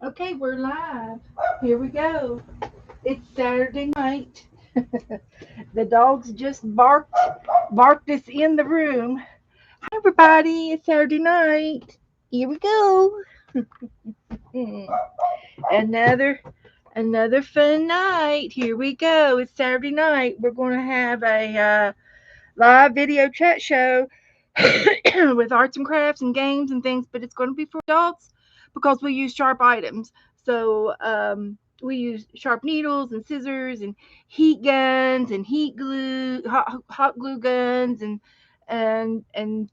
Okay, we're live. Here we go. It's Saturday night. The dogs just barked us in the room. Hi everybody, it's Saturday night. Here we go. another another fun night. Here we go. It's Saturday night. We're going to have a live video chat show with arts and crafts and games and things, but it's going to be for adults because we use sharp items. So we use sharp needles and scissors and heat guns and heat glue, hot glue guns, and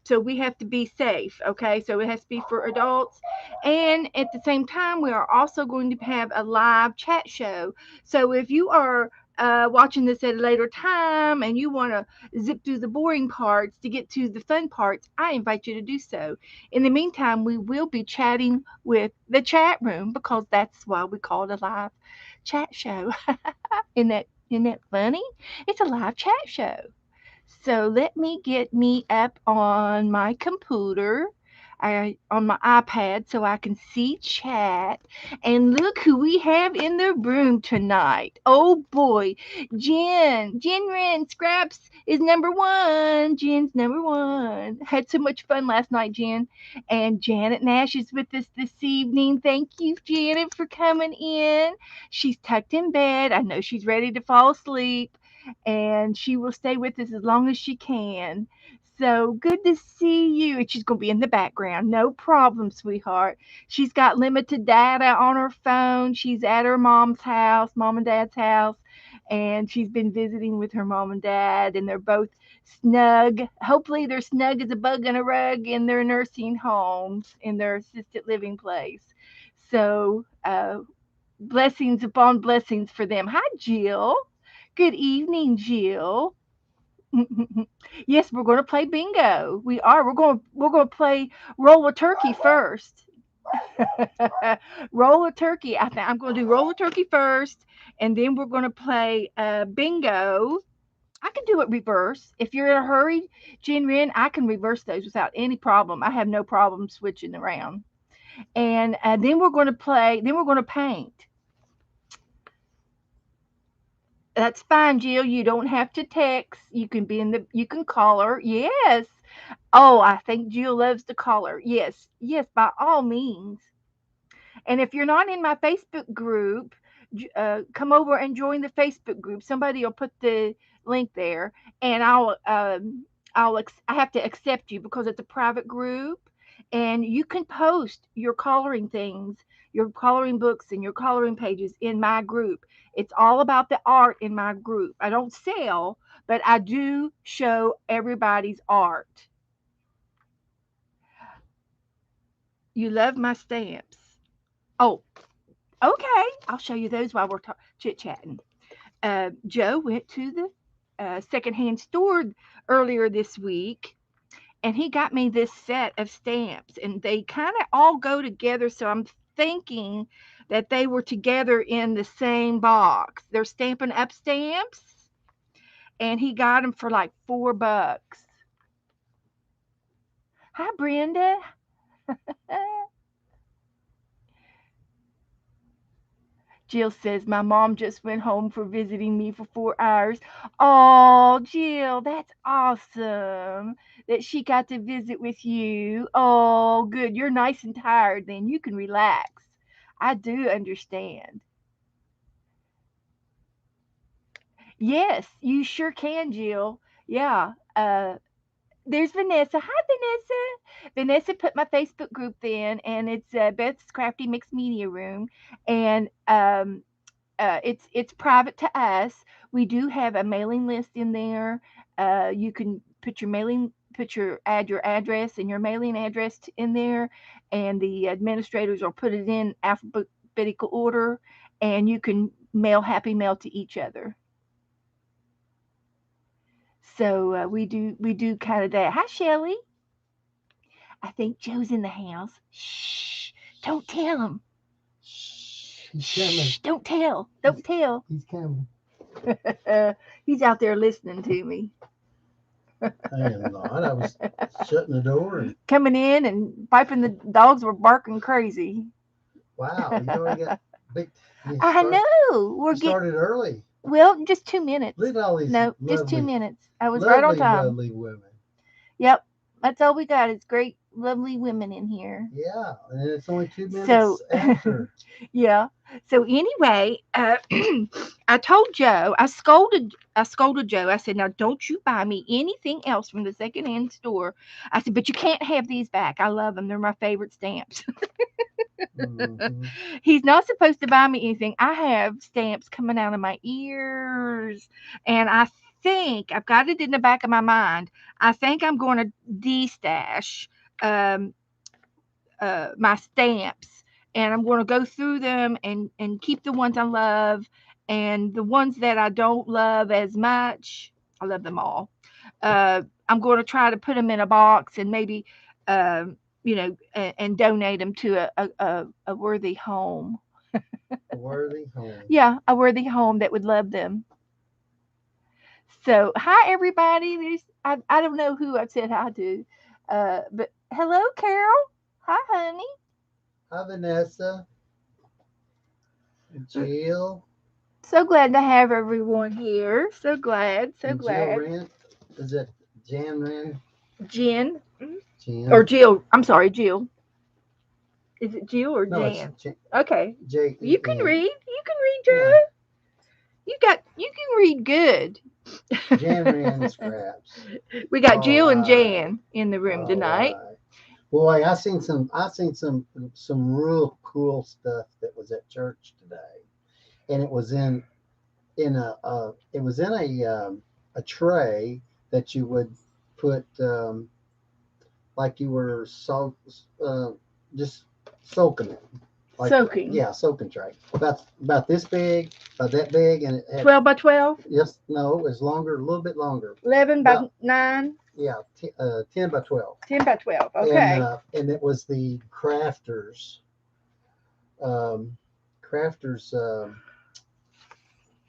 so we have to be safe. Okay, so it has to be for adults, and at the same time, we are also going to have a live chat show. So if you are watching this at a later time and you want to zip through the boring parts to get to the fun parts, I invite you to do so. In the meantime, we will be chatting with the chat room because that's why we call it a live chat show. Isn't that funny? It's a live chat show. So let me get me up on my computer, on my iPad, so I can see chat. And look who we have in the room tonight. Oh boy, Jen Wren Scraps is number one. Jen's number one. Had so much fun last night, Jen. And Janet Nash is with us this evening. Thank you, Janet, for coming in. She's tucked in bed. I know she's ready to fall asleep and she will stay with us as long as she can. So good to see you. And she's going to be in the background. No problem, sweetheart. She's got limited data on her phone. She's at her mom's house, mom and dad's house, and she's been visiting with her mom and dad, and they're both snug. Hopefully, they're snug as a bug in a rug in their nursing homes, in their assisted living place. So, blessings upon blessings for them. Hi, Jill. Good evening, Jill. Yes, we're going to play bingo. We are. We're going to play roll a turkey first. Roll a turkey. I'm going to do roll a turkey first, and then we're going to play bingo. I can do it reverse. If you're in a hurry, Jen, I can reverse those without any problem. I have no problem switching around. And then we're going to play. Then we're going to paint. That's fine, Jill. You don't have to text. You can call her. Yes. Oh, I think Jill loves to call her. Yes. Yes, by all means. And if you're not in my Facebook group, come over and join the Facebook group. Somebody will put the link there, and I have to accept you because it's a private group, and you can post your coloring things, your coloring books, and your coloring pages in my group. It's all about the art in my group. I don't sell, but I do show everybody's art. You love my stamps. Oh, okay. I'll show you those while we're chit chatting. Joe went to the secondhand store earlier this week and he got me this set of stamps and they kind of all go together. So I'm thinking that they were together in the same box. They're Stampin' Up! Stamps and he got them for like $4. Hi, Brenda. Jill says, my mom just went home for visiting me for 4 hours. Oh, Jill, that's awesome that she got to visit with you. Oh, good. You're nice and tired, then you can relax. I do understand. Yes, you sure can, Jill. Yeah. There's Vanessa. Hi, Vanessa. Vanessa put my Facebook group in, and it's Beth's Crafty Mixed Media Room, and it's private to us. We do have a mailing list in there. You can add your address and your mailing address in there, and the administrators will put it in alphabetical order, and you can mail happy mail to each other. So we do kind of that. Hi, Shelly. I think Joe's in the house. Shh! Don't tell him. He's coming. Shh! Don't tell. Don't tell. He's coming. He's out there listening to me. I am not. I was shutting the door and Coming in and piping, the dogs were barking crazy. wow, you already got big. You I start. know. We're You getting, started early. well, just 2 minutes. Look at all these No, just two lovely, minutes. I was right on lovely, time. lovely women. Yep. That's all we got. It's great, lovely women in here. Yeah, and it's only two So, minutes after. yeah. So anyway, I told Joe, I scolded Joe. I said, "Now don't you buy me anything else from the secondhand store." I said, "But you can't have these back. I love them. They're my favorite stamps." Hmm. He's not supposed to buy me anything. I have stamps coming out of my ears, and I think I've got it in the back of my mind. I think I'm going to destash um, my stamps, and I'm going to go through them and keep the ones I love, and the ones that I don't love as much. I love them all. I'm going to try to put them in a box and maybe, and donate them to a worthy home. A worthy home. Yeah, a worthy home that would love them. So, hi everybody. I don't know who I've said hi to, but hello, Carol. Hi, honey. Hi, Vanessa, Jill. So glad to have everyone here. So glad, so And Jill glad. Rand. Is it Jan Rand? Jen or Jan? Jill. I'm sorry, Jill. Is it Jill or No, it's Jan? Okay. J You E can N. read. You can read, Yeah, Joe. You can read good. Jan Rand Scraps. We got All Jill and right, Jan in the room all tonight. right. Boy, I seen some real cool stuff that was at church today, and it was in it was in a tray that you would put like you were just soaking it, like Soaking. yeah, soaking tray about this big, about that big, and it had 12 by 12, yes, no, it was longer, a little bit longer, 11 by about 9, yeah, 10 by 12, 10 by 12. and Okay. it was the um, crafters.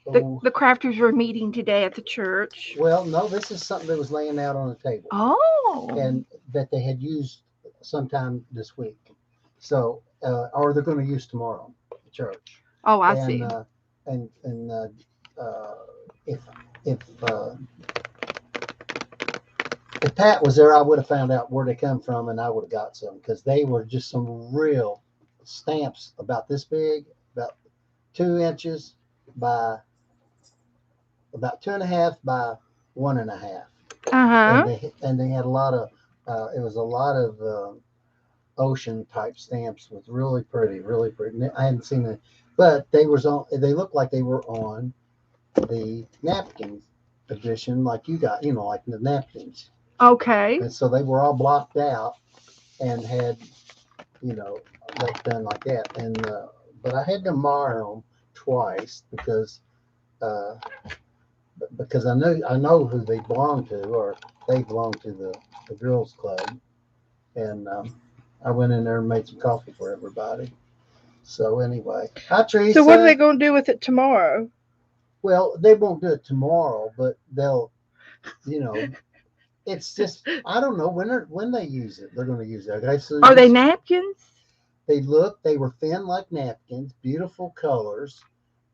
Oh, The crafters were meeting today at the church. well, no, this is something that was laying out on the table, Oh. and that they had used sometime this week. So, or they're going to use tomorrow at church. Oh, I And see. and if if uh, if Pat was there, I would have found out where they come from, and I would have got some because they were just some real stamps about this big, about 2 inches by about 2.5 by 1.5, and Uh-huh. they had a lot of it was a lot of ocean type stamps with really pretty, really pretty. I hadn't seen it, but they was on. They looked like they were on the napkin edition, like you got, like the napkins, Okay. and so they were all blocked out and had, you know, that done like that. And but I had to mar them twice uh, because I know who they belong to, or they belong to the girls club, and I went in there and made some coffee for everybody. So anyway, hi So what are they Teresa. going to do with it tomorrow? Well, they won't do it tomorrow, but they'll, you know, it's just I don't know when they use it. They're going to use it. Okay, so Are they just napkins? they were thin like napkins, beautiful colors,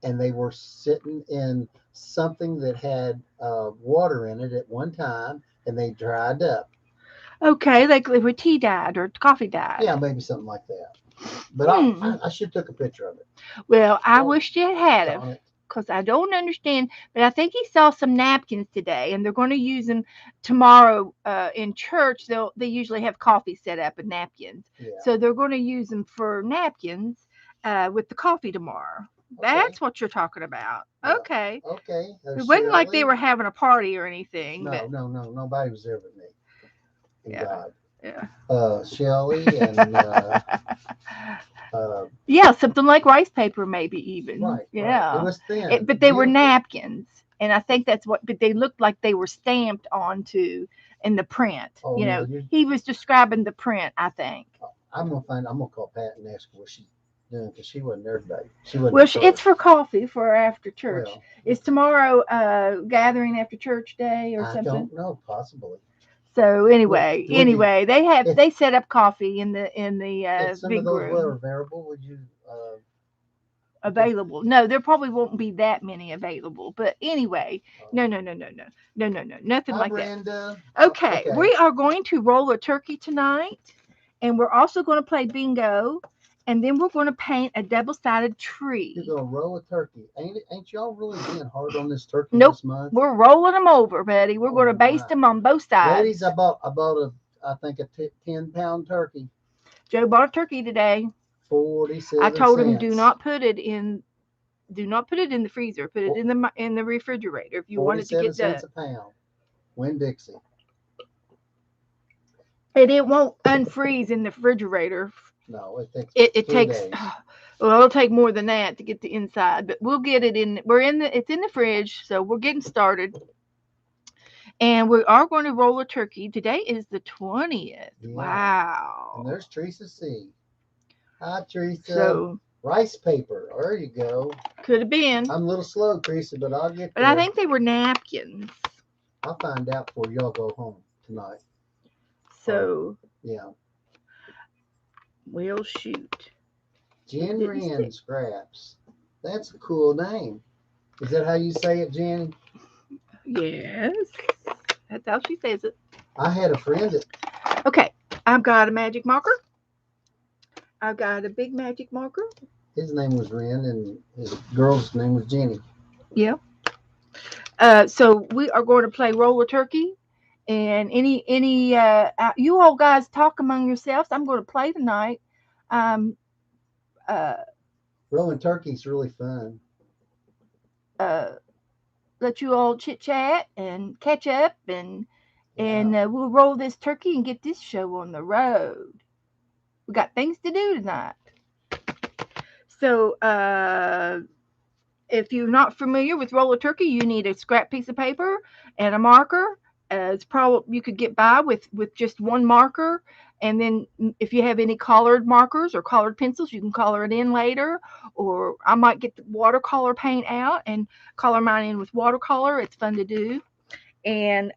and they were sitting in something that had water in it at one time, and they dried up. Okay, like they were tea dyed or coffee Yeah, dyed. maybe something like that. But Hmm. I should took a picture of it. Well, I Oh, wished it had of, darn it. because I don't understand. But I think he saw some napkins today, and they're going to use them tomorrow in church. They usually have coffee set up and napkins, Yeah. so they're going to use them for napkins with the coffee tomorrow. Okay. That's what you're talking about. Yeah. Okay. Okay. It There's wasn't like they Shirley. were having a party or anything, No, but no, no. Nobody was there but me and yeah, God. yeah. Shelley and uh, Yeah, something like rice paper, maybe even. right, right. It Yeah, was thin, but they were beautiful. napkins, and I think that's what. But they looked like they were stamped onto in the print. Oh no, you. He was describing the print. I think. I'm gonna call Pat and ask her what she doing? Because she wasn't there today. She wasn't Well, at it's first. for coffee for after church. Well, Is tomorrow gathering after church day or I something? don't know. Possibly. So Would would you anyway, if they set up coffee in the if some of big those were room available? Would you you could available. No, there probably won't be that many available. But anyway, uh, no, no, no, no, no, no, no, no, nothing hi like that. Brenda. Okay, Okay. we are going to roll a turkey tonight, and we're also going to play bingo, and then we're going to paint a double-sided You're tree. gonna roll a turkey. Ain't y'all really being hard on this turkey Nope, this month? we're rolling them over, buddy. We're going to Oh baste my. them on both sides. Ladies, I bought a I think a 10-pound turkey, Joe bought a turkey today. I 47 told him do cents. not put it in. Do not put it in the freezer. Put it Fo- in the refrigerator if you want it to 47 get done. cents a pound. Win Dixie. And it won't unfreeze in the refrigerator. No, it takes It three takes days. well, it'll take more than that to get the inside, but we'll get it in. We're in the it's in the fridge, so we're getting started. And we are going to roll a turkey. Today is the 20th. Yeah. And Wow. there's Teresa C. Hi, Teresa. So Rice paper. There you go. could have been, I'm a little slow, Teresa, but I'll get but I there. think they were napkins. I'll find out before y'all go home tonight. Or, So yeah. we'll shoot. It Jen didn't Rand stick. Scraps. That's a cool name. Is that how you say it, Jen? Yes. That's how she says it. I had a friend that Okay. I've got a magic marker. I've got a big magic marker. his name was Ren and his girl's name was Jenny. Yeah. So we are going to play roller turkey. And you all guys talk among yourselves. I'm going to play tonight. Um, uh, Rolling turkey's really fun. uh, let you all chit chat and catch up, and Yeah. we'll roll this turkey and get this show on the road. We got things to do tonight. So if you're not familiar with roller turkey, you need a scrap piece of paper and a marker. It's probably you could get by with just one marker, and then if you have any colored markers or colored pencils, you can color it in later. Or I might get the watercolor paint out and color mine in with watercolor. It's fun to do. And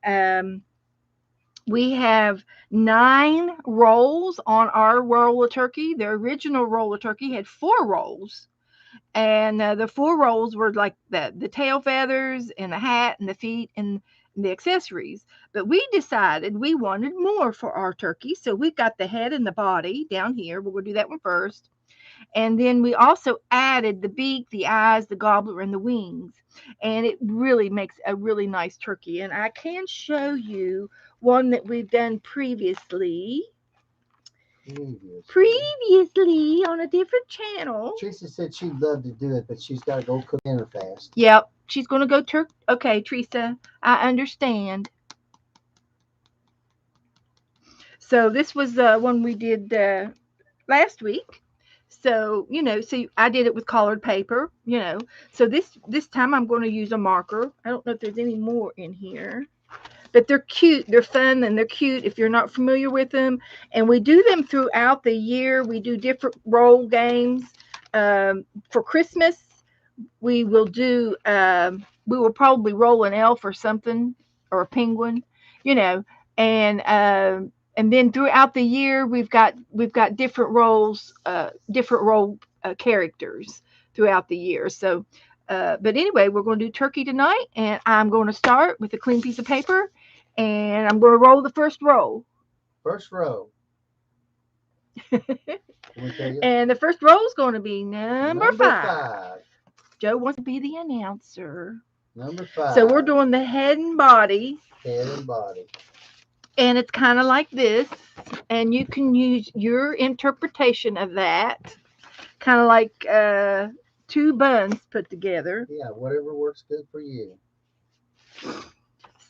we have 9 rolls on our roller turkey. The original roller turkey had 4 rolls, and the 4 rolls were like the tail feathers and the hat and the feet and the accessories. But we decided we wanted more for our turkey, so we got the head and the body down here. We're going to do that one first, and then we also added the beak, the eyes, the gobbler, and the wings, and it really makes a really nice turkey. And I can show you one that we've done Previously. previously on a different channel. Teresa said she'd love to do it, but she's got to go cook dinner fast. Yep, she's gonna go Turk. Okay, Teresa, I understand. So this was the one we did last week. So so I did it with colored paper. So this time I'm going to use a marker. I don't know if there's any more in here, but they're cute. They're fun and they're cute if you're not familiar with them. And we do them throughout the year. We do different role games. For Christmas, we will probably roll an elf or something or a penguin, you know, and then throughout the year we've got different role characters throughout the year. So, but anyway, we're going to do turkey tonight, and I'm going to start with a clean piece of paper, and I'm going to roll the first roll. First row. Let me tell you. And the first roll is going to be number Number 5. 5. Joe wants to be the announcer. Number So we're 5. doing the head and body, Head and body. and it's kind of like this, and you can use your interpretation of that, kind of like 2 buns put together. Yeah, whatever works good for you.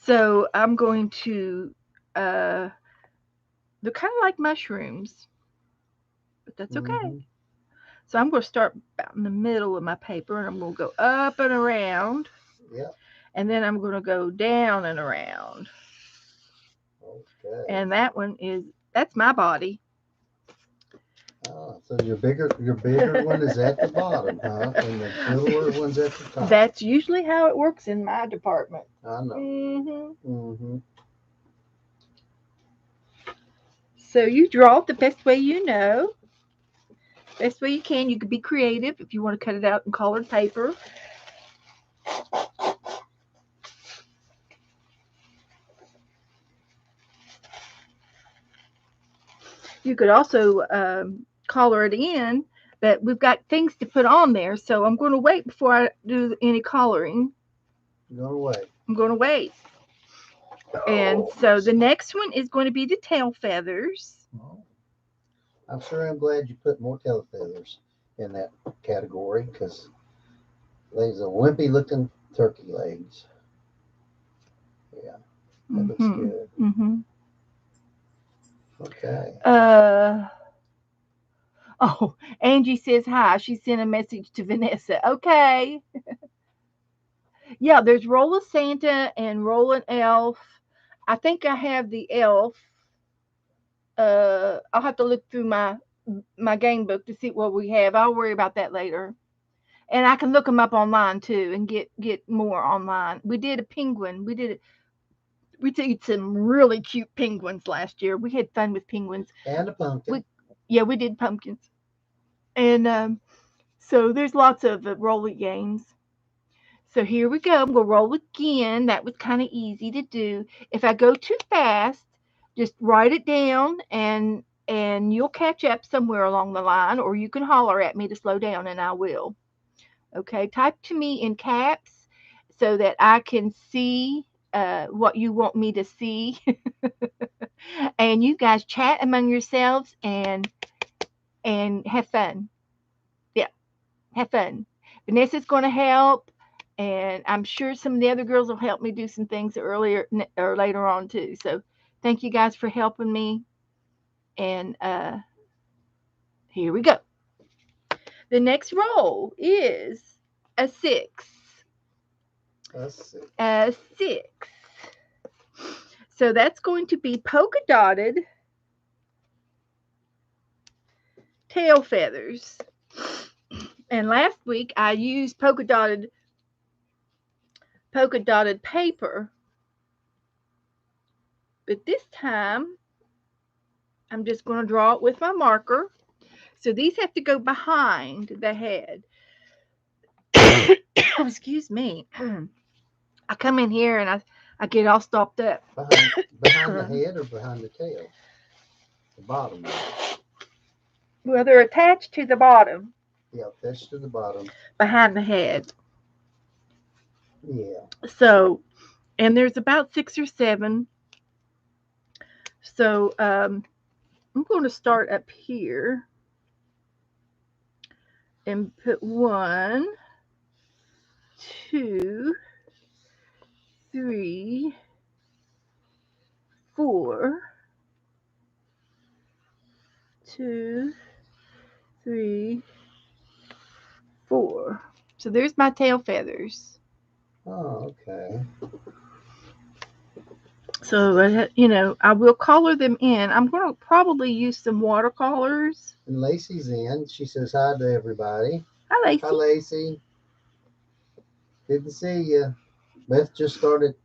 So I'm going to, they're kind of like mushrooms, but that's okay. Mm-hmm. So I'm going to start about in the middle of my paper, and I'm going to go up and around, Yep. and then I'm going to go down and around. Okay. And that's my body. Oh, so your bigger one is at the bottom, huh? And the littler one's at the top. That's usually how it works in my department. I know. Mm-hmm. Mm-hmm. So you draw it the best way you know, best way you can. You could be creative if you want to cut it out in colored paper. You could also color it in, but we've got things to put on there, so I'm going to wait before I do any coloring. Go away. I'm going to wait. And so the next one is going to be the tail feathers. Oh, I'm sure I'm glad you put more tail feathers in that category because there's a wimpy looking turkey legs. Yeah, that looks Mm-hmm. good. Mm-hmm. Okay. Uh oh, Angie says hi. She sent a message to Vanessa. Okay. Yeah, there's Roll a Santa and Roll an Elf. I think I have the elf. I'll have to look through my game book to see what we have. I'll worry about that later. And I can look them up online too and get more online. We did a penguin. We did some really cute penguins last year. We had fun with penguins. And a pumpkin. We Yeah, we did pumpkins. And so there's lots of rolly games. So here we go. We'll roll again. That was kind of easy to do. If I go too fast, just write it down and you'll catch up somewhere along the line, or you can holler at me to slow down and I will. Okay, type to me in caps so that I can see what you want me to see. And you guys chat among yourselves and have fun. Yeah, have fun. Vanessa's going to help, and I'm sure some of the other girls will help me do some things earlier or later on too. So thank you guys for helping me. And here we go. The next roll is a six. Let's see. A six. So that's going to be polka dotted tail feathers. And last week I used polka dotted paper, but this time I'm just going to draw it with my marker. So these have to go behind the head. Excuse me. I come in here and I get all stopped up. Behind the head or behind the tail? The bottom one. Well, they're attached to the bottom Yeah, attached to the bottom. behind the head. Yeah. So, and there's about six or seven. So, I'm going to start up here and put one, two, three, four, two, three, four. So there's my tail feathers. Oh, okay. So, I will color them in. I'm going to probably use some watercolors. And Lacey's in. She says hi to everybody. Hi, Hi, Lacey. Lacey. Good to see you. Beth just started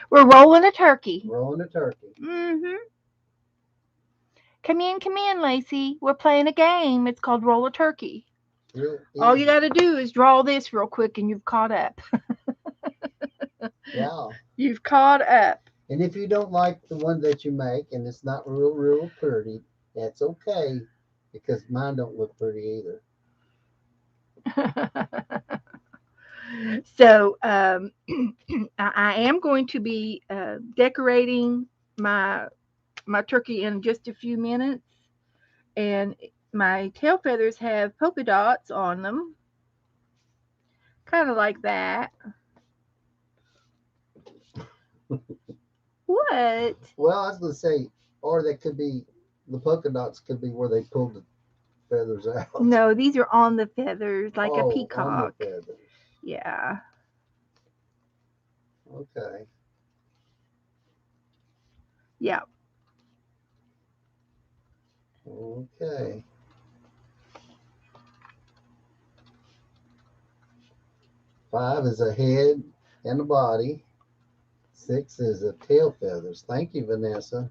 We're rolling a turkey. rolling a turkey. Mm-hmm. Come in, Lacey. We're playing a game. It's called Roll a Turkey. Real All you easy. got to do is draw this real quick and you've caught up. Yeah. You've caught up. And if you don't like the one that you make and it's not real pretty, that's okay because mine don't look pretty either. So I am going to be decorating my turkey in just a few minutes, and my tail feathers have polka dots on them, kind of like that. What? Well, I was going to say, or they could be, the polka dots could be where they pulled the feathers out. No, these are on the feathers, like a Oh, on the peacock. feathers. Yeah. Okay. Yeah. Okay. 5 is a head and a body. 6 is a tail feathers. Thank you, Vanessa.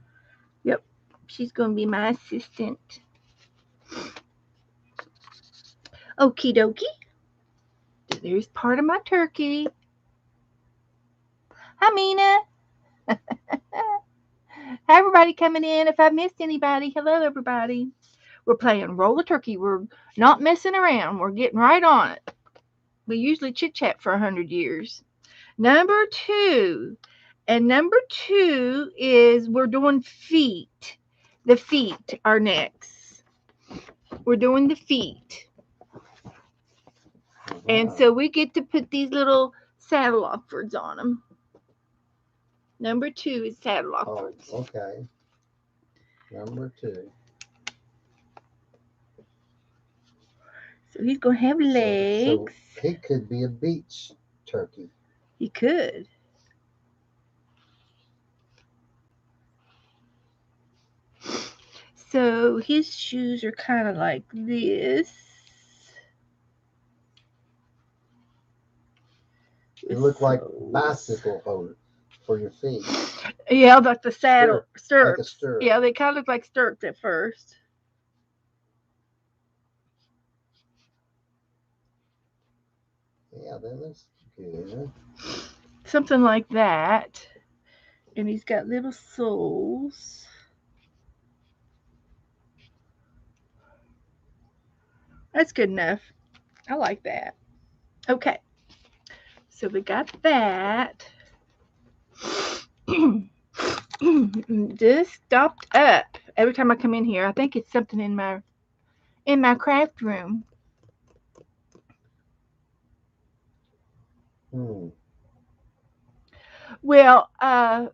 Yep. She's going to be my assistant. Okie dokie. There's part of my turkey. Hi, Mina. Hi, everybody coming in. If I missed anybody, hello, everybody. We're playing Roll the Turkey. We're not messing around. We're getting right on it. We usually chit chat for 100 years. Number 2. And number 2 is we're doing feet. The feet are next. We're doing the feet. And so we get to put these little saddle Oxfords on them. Number 2 is saddle Oxfords. Oh, okay. Number 2. So he's going to have legs. So he could be a beach turkey. He could. So his shoes are kind of like this. They look like bicycle holders for your feet. Yeah, like the saddle stirrups. Like a stirrup. Yeah, they kind of look like stirrups at first. Yeah, that looks good. Something like that. And he's got little soles. That's good enough. I like that. Okay. So we got that. Just stopped up. Every time I come in here, I think it's something in my craft room. Well, hi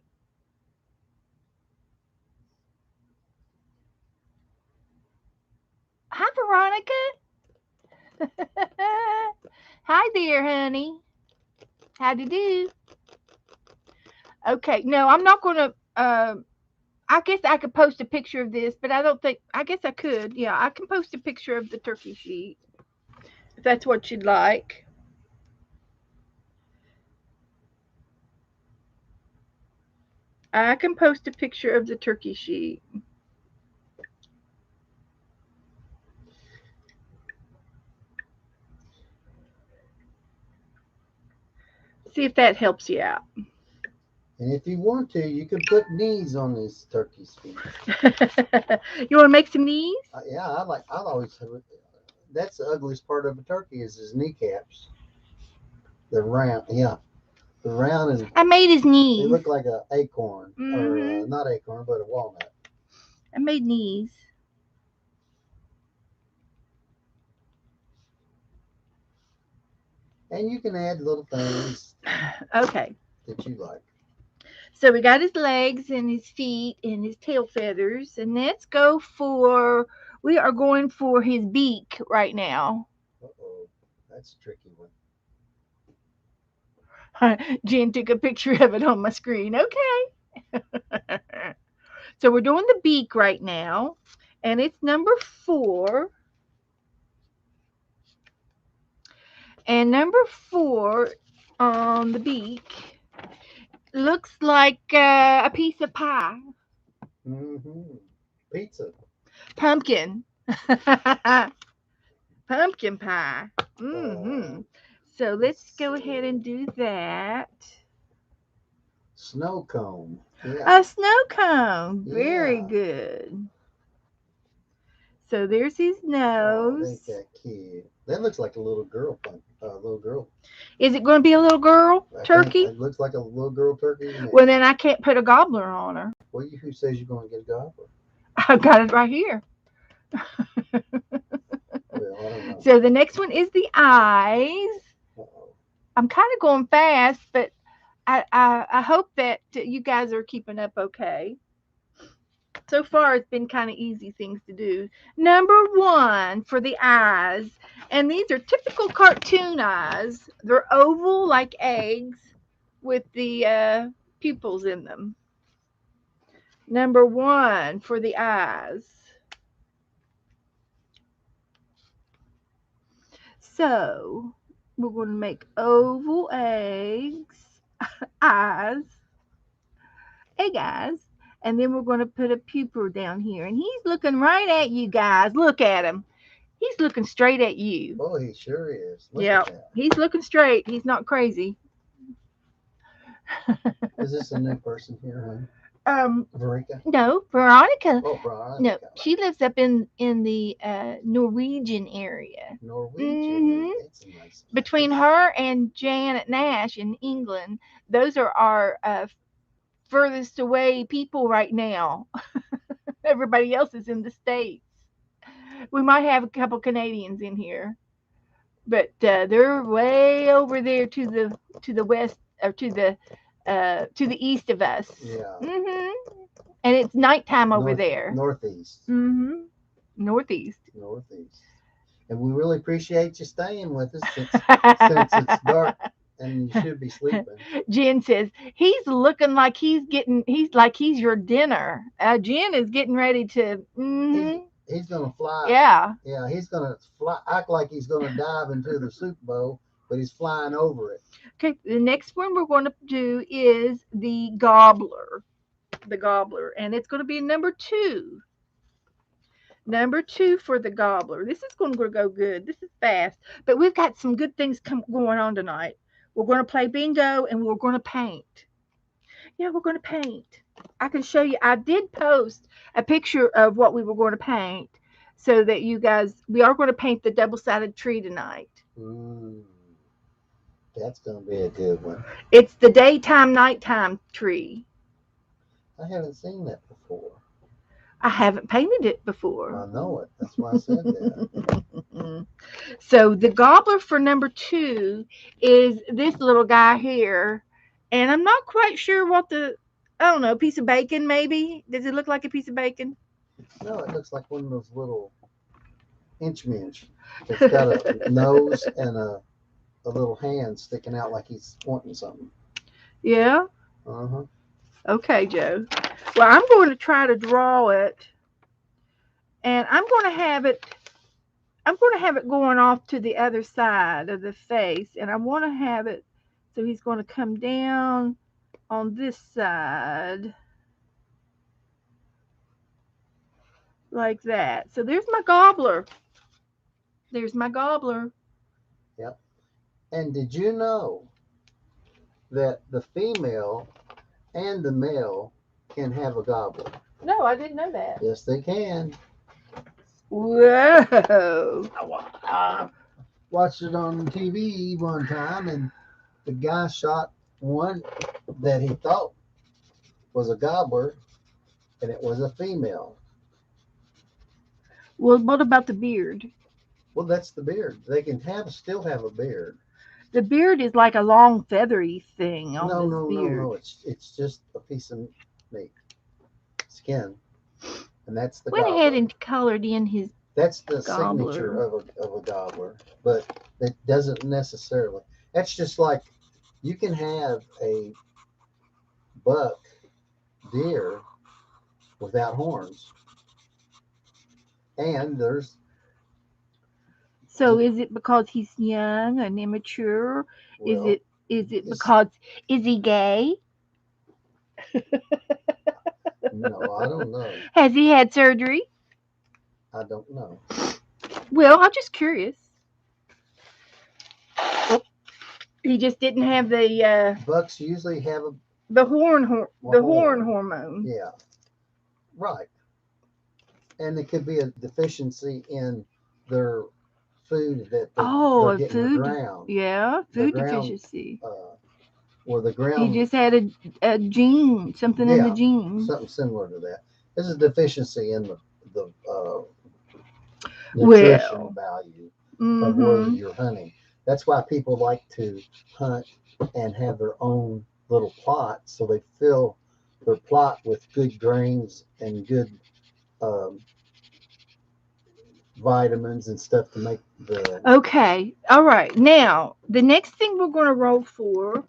Veronica. Hi there, honey. How do you do? Okay, no, I'm not gonna. I guess I could post a picture of this, but I don't think. I guess I could. Yeah, I can post a picture of the turkey sheet if that's what you'd like. I can post a picture of the turkey sheet. See if that helps you out. And if you want to, you can put knees on this turkey's feet. You want to make some knees? Yeah, I always. That's the ugliest part of a turkey is his kneecaps. The round, yeah, the round is. I made his knees. They look like an acorn, Mm-hmm. or not acorn, but a walnut. I made knees. And you can add little things. Okay. That you like. So we got his legs and his feet and his tail feathers, and let's go for. We are going for his beak right now. Uh-oh, that's a tricky one. Jen took a picture of it on my screen. Okay. So we're doing the beak right now, and it's number 4. And number 4 on the beak looks like a piece of pie. Mm-hmm. Pizza. Pumpkin. Pumpkin pie. Mm-hmm. So let's go ahead and do that. Snow cone. Yeah. A snow cone. Very good. So there's his nose. Ain't that cute? That looks like a little girl. Little girl. Is it going to be a little girl turkey? It looks like a little girl turkey. Well, then I can't put a gobbler on her. Well, who says you're going to get a gobbler? I've got it right here. Well, I don't know. So the next one is the eyes. Uh-oh. I'm kind of going fast, but I hope that you guys are keeping up okay. So far, it's been kind of easy things to do. Number 1 for the eyes. And these are typical cartoon eyes. They're oval like eggs with the pupils in them. Number 1 for the eyes. So We're going to make oval eggs, eyes, egg eyes. And then we're going to put a pupil down here. And he's looking right at you guys. Look at him. He's looking straight at you. Oh, he sure is. Look Yeah, at that. he's looking straight. He's not crazy. Is this a new person here, huh? um, Verika? no, Veronica. Oh, No, Veronica. she lives up in the Norwegian area. Norwegian. Hmm That's a nice Between place. her and Janet Nash in England, those are our furthest away people right now. Everybody else is in the States. We might have a couple Canadians in here, but they're way over there to the west or to the east of us. Yeah. hmm And it's nighttime over there. Northeast. hmm Northeast. Northeast. And we really appreciate you staying with us since it's dark and you should be sleeping. Jen says he's looking like he's your dinner. Jen is getting ready to. He's gonna fly. Yeah. Yeah, he's gonna fly. Act like he's gonna dive into the soup bowl, but he's flying over it. Okay. The next one we're going to do is the gobbler. The gobbler, and it's going to be number two. Number two for the gobbler. This is going to go good. This is fast, but we've got some good things going on tonight. We're going to play bingo and we're going to paint. Yeah, we're going to paint. I can show you. I did post a picture of what we were going to paint so that you guys, we are going to paint the double sided tree tonight. Mm, that's gonna be a good one. It's the daytime, nighttime tree. I haven't seen that before. I haven't painted it I before. know it. That's why I said that. So the gobbler for number two is this little guy here. And I'm not quite sure what I don't know, piece of bacon maybe? Does it look like a piece of bacon? No, it looks like one of those little inch minch. It's got a nose and a little hand sticking out like he's pointing something. Yeah? Uh huh. Okay, Joe. Well, I'm going to try to draw it, and I'm going to have it going off to the other side of the face, and I want to have it so he's going to come down on this side like that. So there's my gobbler. There's my gobbler. Yep. And did you know that the female and the male can have a gobbler? No, I didn't know that. Yes, they can. Whoa. I watched it on TV one time, and the guy shot one that he thought was a gobbler, and it was a female. Well, what about the beard? Well, that's the beard. They can still have a beard. The beard is like a long feathery thing on No, this no, no, beard. no. It's just a piece of meat, skin, and that's the Went ahead gobbler. and colored in his That's the signature gobbler. of a gobbler, but it doesn't necessarily. That's just like you can have a buck deer without horns, and there's So is it because he's young and immature? Is well, it is it it's because is he gay? no, I don't know. Has he had surgery? I don't know. Well, I'm just curious. He just didn't have Bucks usually have a the horn horn. hormone. Yeah, right. And it could be a deficiency in their food that Oh, they're a getting the food. ground. Yeah, The food ground, deficiency. uh, or the He ground, just had a gene, something in the yeah, genes. something similar to that. There's a deficiency in the nutrition Well, value of where mm-hmm. you're hunting. That's why people like to hunt and have their own little plot, so they fill their plot with good grains and good um, vitamins and stuff to make the. Okay. All right. Now, the next thing we're going to roll for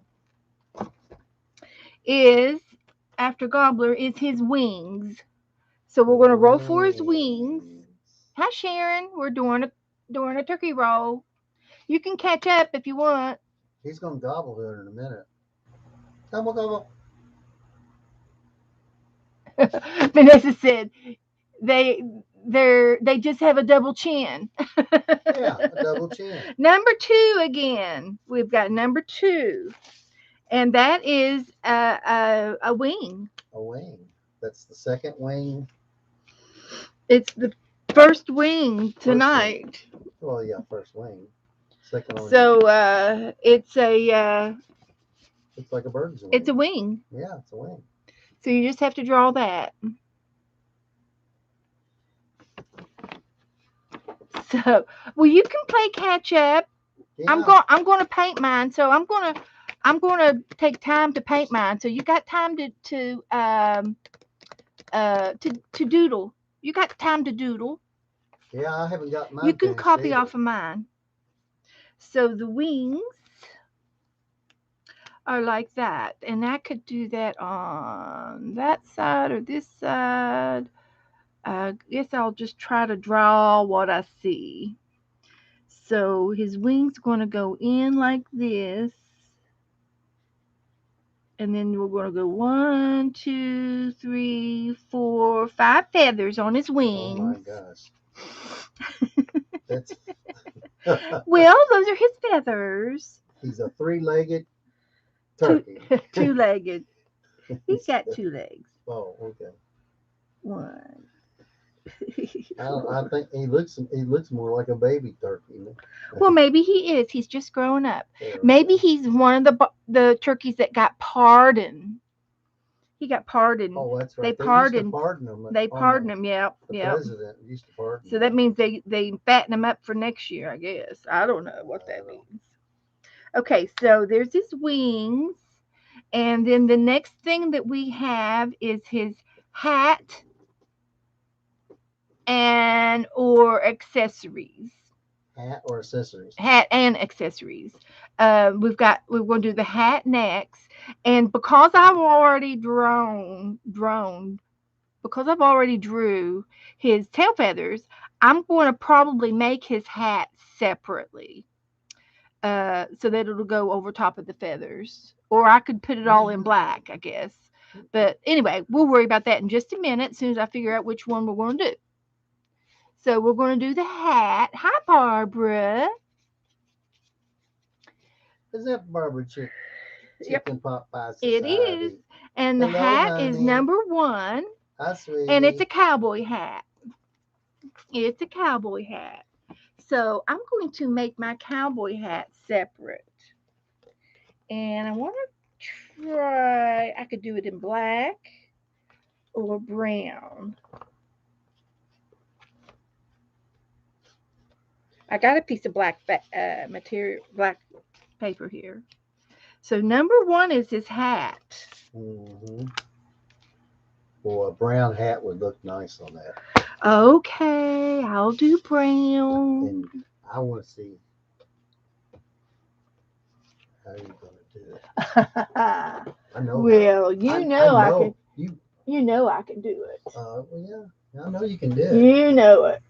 is after Gobbler is his wings. So we're going to roll for his wings. Wings. Hi, Sharon. We're doing a turkey roll. You can catch up if you want. He's gonna gobble here in a minute. Gobble gobble. Vanessa said they they just have a double chin. Yeah, a double chin. Number two again. We've got number two, and that is a wing. A wing. That's the second wing. It's the first wing First wing. tonight. Well, yeah, first wing. Second on your. So it's a Looks like a bird's it's a wing. wing. Yeah, it's a wing. So you just have to draw that. So well, you can play catch up. Yeah. I'm going to paint mine. So I'm going to take time to paint mine. So you got time to doodle. You got time to doodle. Yeah, I haven't got You mine can finished copy either. off of mine. So the wings are like that, and I could do that on that side or this side. I guess I'll just try to draw what I see. So his wings going to go in like this, and then we're going to go one, two, three, four, five feathers on his Oh my wings. gosh. That's. Well, those are his feathers. He's a three-legged Two, turkey. two-legged. He's got two legs. Oh, okay. One. I think he looks more like a baby turkey. Well, maybe he is. He's just growing up. There we Maybe go. he's one of the turkeys that got pardoned. He got pardoned. Oh, that's They right. They used to pardoned. pardon him They on pardoned him. Yep. the Yep. president used to pardon So him. that means they fatten him up for next year, I guess. I don't know what I that don't. means. Okay, so there's his wings, and then the next thing that we have is his hat and or accessories. Hat or accessories. Hat and accessories. We're going to do the hat next, and because I've already drawn because I've already drew his tail feathers, I'm going to probably make his hat separately, so that it'll go over top of the feathers. Or I could put it all in black, I guess. But anyway, we'll worry about that in just a minute as soon as I figure out which one we're going to do. So we're going to do the hat. Hi, Barbara. Is that Barbara Yep, Chicken Pot Pie it is. Society? And the Hello, hat is honey. number one, Hi, and it's a sweetie. cowboy hat. It's a cowboy hat. So I'm going to make my cowboy hat separate. And I want to try, I could do it in black or brown. I got a piece of material, black paper here. So number one is his hat. Mm-hmm. Well, a brown hat would look nice on that. Okay, I'll do brown. And I want to see how you're going to do it. I know how. Well, you I know I can. know you. You know I can do it. Well, yeah. I know you can do it. You know it.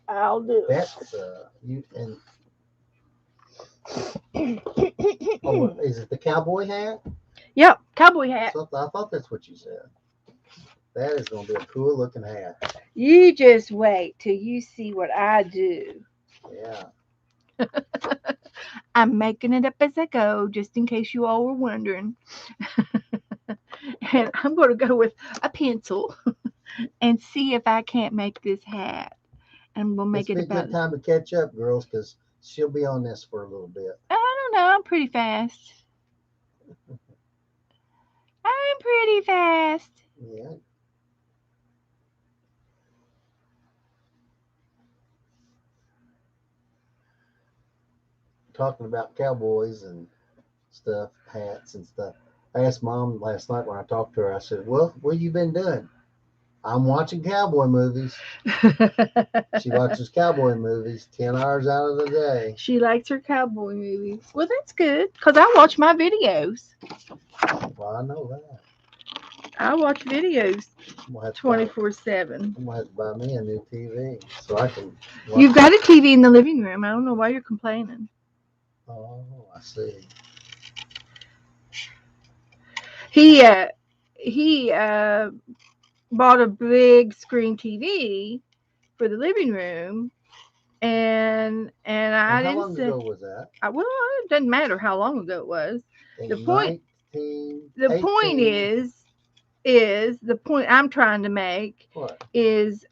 I'll do That's you and it. oh, is it the cowboy hat? Yep, cowboy hat. So I thought that's what you said. That is going to be a cool looking hat. You just wait till you see what I do. Yeah. I'm making it up as I go, just in case you all were wondering. And I'm going to go with a pencil and see if I can't make this hat. And we'll It's make it be a about. good time to catch up, girls, because she'll be on this for a little bit. I don't know. I'm pretty fast. I'm pretty fast. Yeah. Talking about cowboys and stuff, hats and stuff. I asked Mom last night when I talked to her. I said, "Well, what you been doing?" I'm watching cowboy movies. She watches cowboy movies 10 hours out of the day. She likes her cowboy movies. Well, that's good because I watch my videos. Well, I know that. I watch videos I'm gonna have to buy. 24/7. I'm gonna have to buy me a new TV so I can watch You've it. got a TV in the living room. I don't know why you're complaining. Oh, I see. He uh he bought a big screen TV for the living room, and And I how didn't long say. ago was that? Well, it doesn't matter how long ago it was. The In point nineteen the point eighteen. is the point I'm trying to make What? is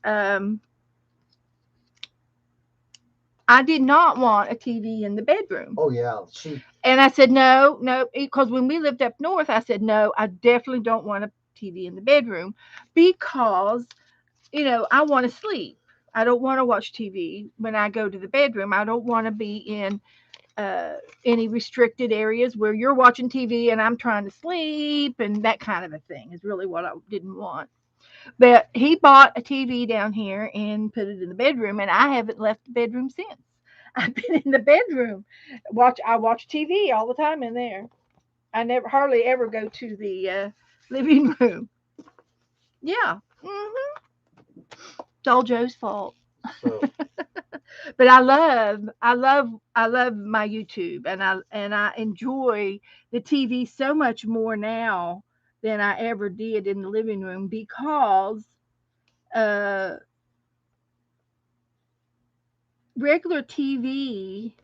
I did not want a TV in the bedroom. Oh yeah, she. And I said, no, no, because when we lived up north, I said, no, I definitely don't want a TV in the bedroom because, I want to sleep. I don't want to watch TV when I go to the bedroom. I don't want to be in uh, any restricted areas where you're watching TV and I'm trying to sleep and that kind of a thing is really what I didn't want. But he bought a TV down here and put it in the bedroom, and I haven't left the bedroom since. I've been in the bedroom. I watch TV all the time in there. I never hardly ever go to the living room. Yeah. It's all Joe's fault. So But I love my YouTube, and I enjoy the TV so much more now than I ever did in the living room because uh regular TV,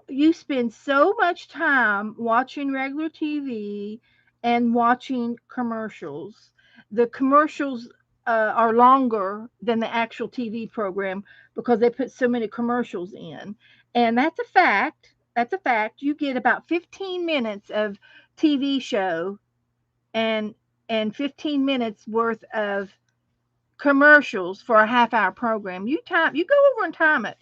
you spend so much time watching regular TV and watching commercials. The commercials are longer than the actual TV program because they put so many commercials in. And that's a fact. That's a fact. You get about 15 minutes of TV show and 15 minutes worth of commercials for a half hour program. You go over and time it.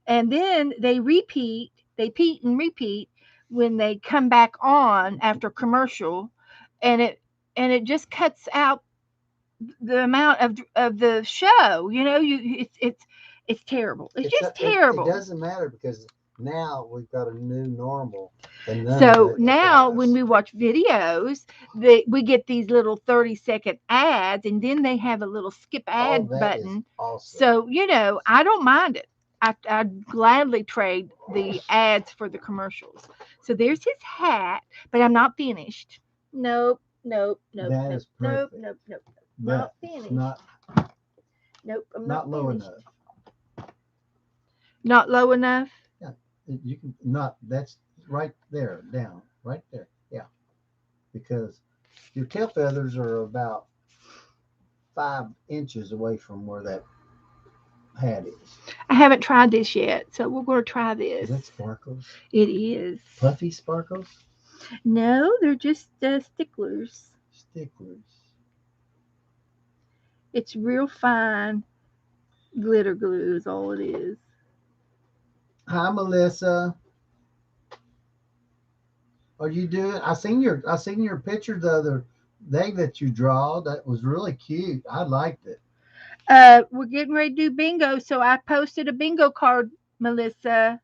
And then they repeat and repeat when they come back on after commercial and it just cuts out the amount of the show. It's terrible. It's just it terrible. doesn't matter because now we've got a new normal and none of So it now when applies. we watch videos, we get these little 30-second ads and then they have a little skip Oh, ad that is button. awesome. So, I don't mind it. I'd gladly trade the ads for the commercials. So there's his hat, but I'm not finished. Nope, nope, nope, That nope, is nope, perfect, nope, nope. Not but it's finished. not Nope, I'm not not low finished. enough. Not low enough. Yeah, you can not. That's right there, down, right there. Yeah, because your tail feathers are about 5 inches away from where that hat is. I haven't tried this yet, so we're going to try Is this. that sparkles? It is. Puffy sparkles? No, they're just sticklers. Sticklers. It's real fine glitter glue, is all it is. Hi, Melissa. Are you doing? I seen your picture the other day that you draw. That was really cute. I liked it. We're getting ready to do bingo, so I posted a bingo card, Melissa.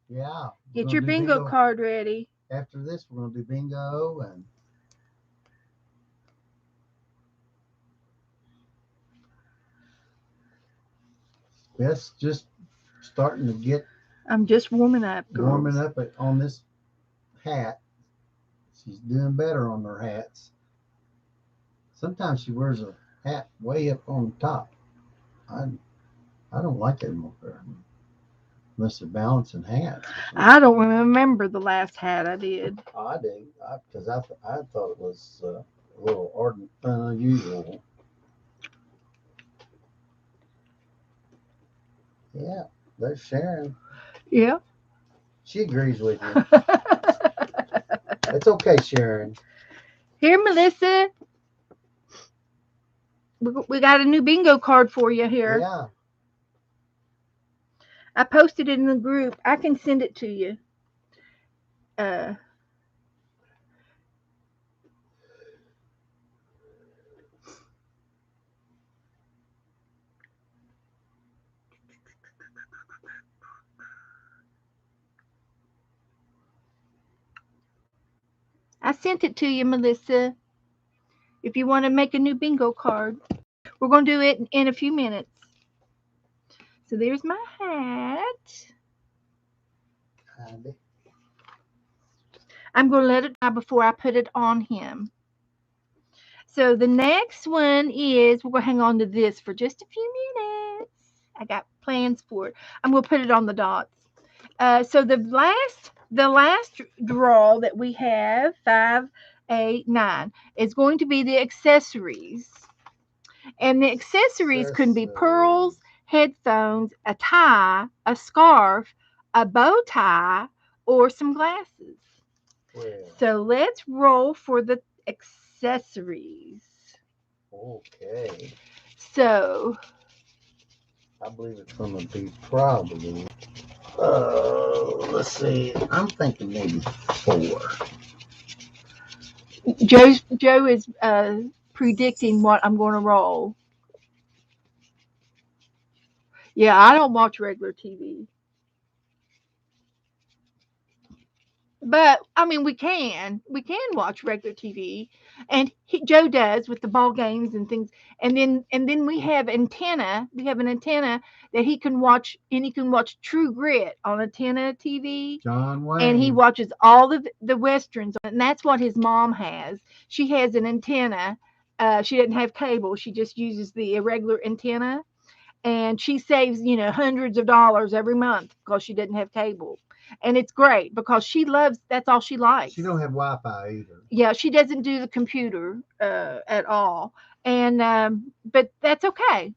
Yeah, we're Get gonna your do bingo bingo card ready. after this. We're gonna do bingo and yes, just starting to get I'm just warming up, warming girls. up on this hat. She's doing better on her hats. Sometimes she wears a hat way up on the top. I I don't like it more unless they're balancing hats or something. I don't remember the last hat I did. I do because I thought it was a little unusual. Yeah, there's Sharon. Yeah. She agrees with you. It's okay, Sharon. Here, Melissa, we got a new bingo card for you here. Yeah, I posted it in the group. I can send it to you. Uh, I sent it to you, Melissa. if you want to make a new bingo card. We're going to do it in a few minutes. So there's my hat. Handy. I'm going to let it dry before I put it on him. So the next one is, we're going to hang on to this for just a few minutes. I got plans for it. I'm going to put it on the dots. So the last draw that we have, 5, 8, 9, is going to be the accessories. And the accessories can be pearls, headphones, a tie, a scarf, a bow tie, or some glasses. Well, So let's roll for the accessories. okay. So, I believe it's going to be probably. Let's see. I'm thinking maybe 4. Joe is predicting what I'm going to roll. Yeah, I don't watch regular TV. But I mean, we can watch regular TV, and Joe does with the ball games and things. And then we have antenna. We have an antenna that he can watch, and he can watch True Grit on antenna TV. John And he Wayne. watches all the westerns, and that's what his mom has. She has an antenna. She doesn't have cable. She just uses the irregular antenna, and she saves hundreds of dollars every month because she didn't have cable. And it's great because she loves, that's all she likes. She don't have Wi-Fi either. Yeah, she doesn't do the computer at all. And but that's okay.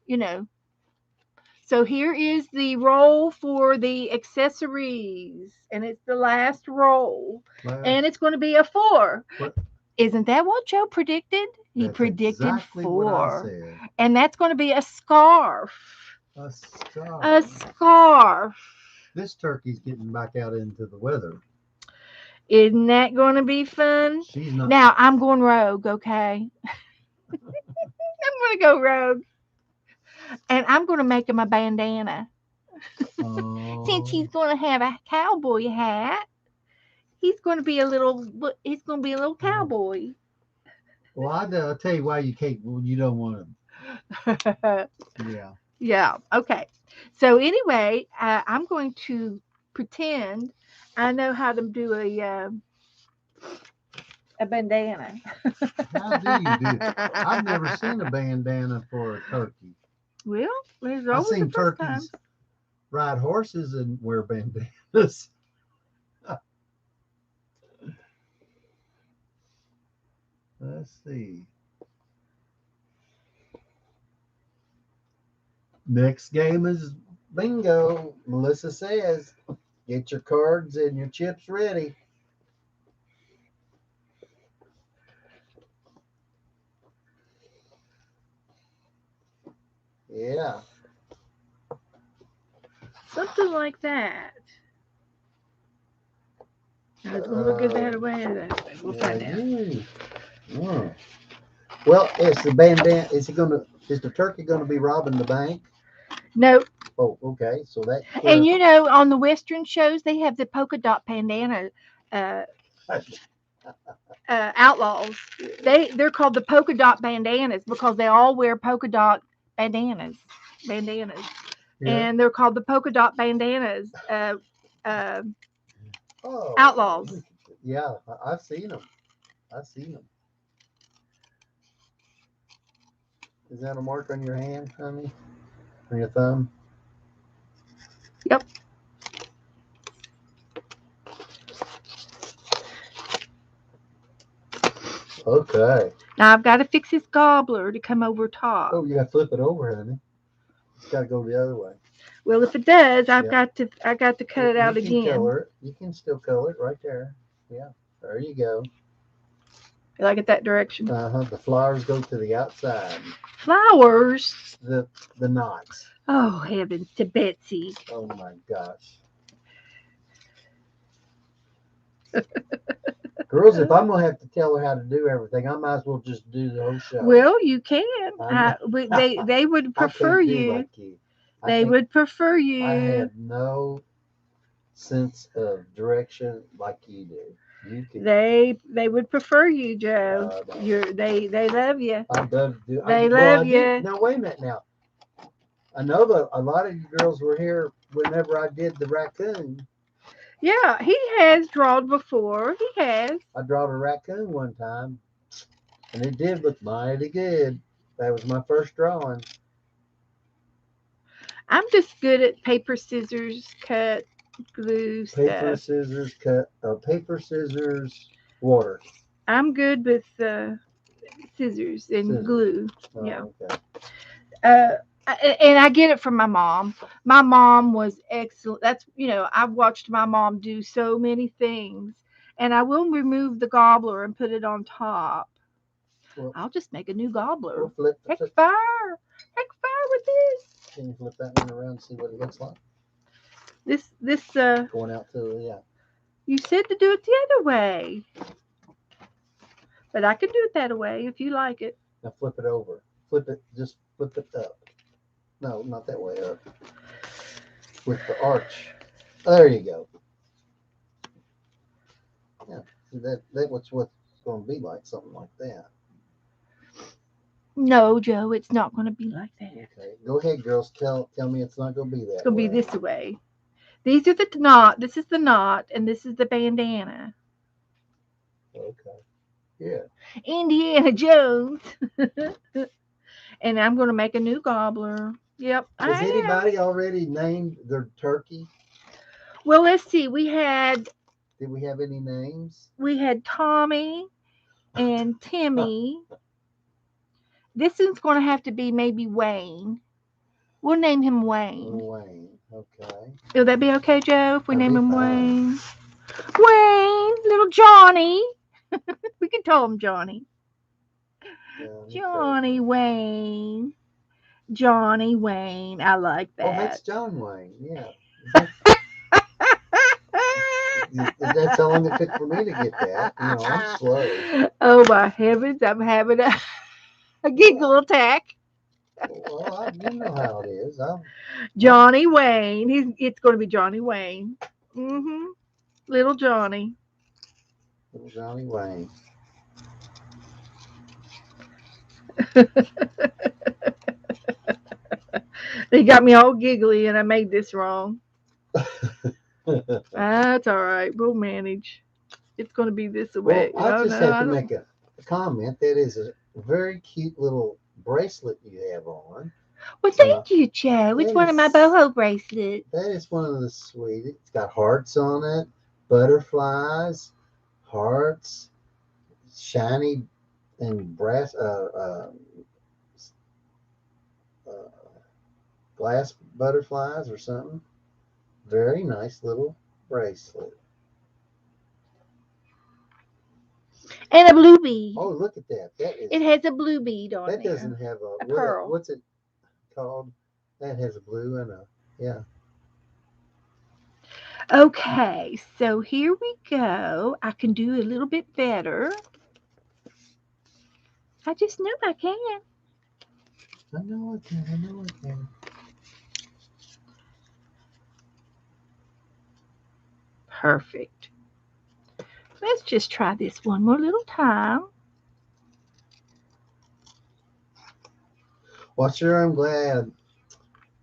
So here is the roll for the accessories, and it's the last roll. And it's going to be a 4. What? Isn't that what Joe predicted? He That's predicted exactly 4. what I said. And that's going to be a scarf. A scarf. A scarf. This turkey's getting back out into the weather. Isn't that going to be fun? She's not. Now, I'm going rogue, okay? I'm going to go rogue. And I'm going to make him a bandana. Oh. Since he's going to have a cowboy hat, he's going to be a little cowboy. Well, I'll tell you why you can't. Well, you don't want to. Yeah. Yeah. Okay. So anyway, I'm going to pretend I know how to do a bandana. How do you do it? I've never seen a bandana for a turkey. Well, there's I've always seen the first time. turkeys ride horses and wear bandanas. Let's see. Next game is bingo. Melissa says, get your cards and your chips ready. Yeah. Something like that. I was going to look at that away. We'll find out. Well, is the bandana? Is the turkey gonna be robbing the bank? No. Oh, okay. So that. And on the Western shows, they have the polka dot bandana uh, outlaws. They're called the polka dot bandanas because they all wear polka dot bandanas. Yeah. And they're called the polka dot bandanas outlaws. Yeah, I've seen them. Is that a mark on your hand, honey? On your thumb? Yep. Okay. Now I've got to fix this gobbler to come over top. Oh, you got to flip it over, honey. It's got to go the other way. Well, if it does, I got to cut it out again. Color it. You can still color it right there. Yeah. There you go. You like it that direction? The flowers go to the outside. Flowers? The knots. Oh, heavens to Betsy. Oh, my gosh. Girls, if I'm going to have to tell her how to do everything, I might as well just do the whole show. Well, you can. They would prefer you. Like you. They would prefer you. I have no sense of direction like you do. You could. They would prefer you, Joe. No. They love you. I'd love to do. They Well, love I do. you. Now wait a minute. Now I know that a lot of you girls were here whenever I did the raccoon. Yeah, he has drawn before. He has. I drawed a raccoon one time, and it did look mighty good. That was my first drawing. I'm just good at paper, scissors, cut, glue Paper, stuff. scissors, cut. Paper, scissors, water, I'm good with scissors and scissors. glue. Yeah. Oh, okay. Uh, and I get it from my mom. My mom was excellent. That's, I've watched my mom do so many things. And I will remove the gobbler and put it on top. Well, I'll just make a new gobbler. we'll flip. Heck fire. Heck fire with this. Can you flip that one around and see what it looks like? This Going out to yeah. you said to do it the other way. But I can do it that way if you like it. Now flip it over. Flip it. Just flip it up. No, not that way up. With the arch. There you go. Yeah. See, that what's going to be like, something like that. No, Joe, it's not going to be like that. Okay. Go ahead, girls. Tell me it's not going to be It's that going to be way. this way. These are the knot. This is the knot, and this is the bandana. Okay. Yeah. Indiana Jones. And I'm going to make a new gobbler. Yep, Has I am. anybody already named their turkey? Well, let's see. We had Did we have any names? Tommy and Timmy. This one's going to have to be maybe Wayne. We'll name him Wayne. Wayne. Okay. Will that be okay, Joe, if we That'd name be him fine. Wayne? Wayne, little Johnny. We can call him Johnny. Johnny Wayne. Johnny Wayne. I like Oh, that. that's John Wayne. Yeah. That's how long it took for me to get that. I'm slow. Oh my heavens, I'm having a giggle attack. Well, you know how it is. Johnny Wayne. It's going to be Johnny Wayne. Little Johnny. Little Johnny Wayne. They got me all giggly, and I made this wrong. That's all right. We'll manage. It's going to be this Well, way. I Oh just no, have to I don't. make a comment. That is a very cute little bracelet you have on. Well, thank you, Joe. It's That one of my is- boho bracelets. That is one of the sweetest. It's got hearts on it, butterflies, hearts, shiny and brass, uh, glass butterflies or something. Very nice little bracelet. And a blue bead. Oh, look at that. It has a blue bead on That there. doesn't have A pearl. what's it called? That has a blue and a yeah. Okay, so here we go. I can do a little bit better. I just know I can. I know I can. I know I can. Perfect. Let's just try this one more little time. Well, sure. I'm glad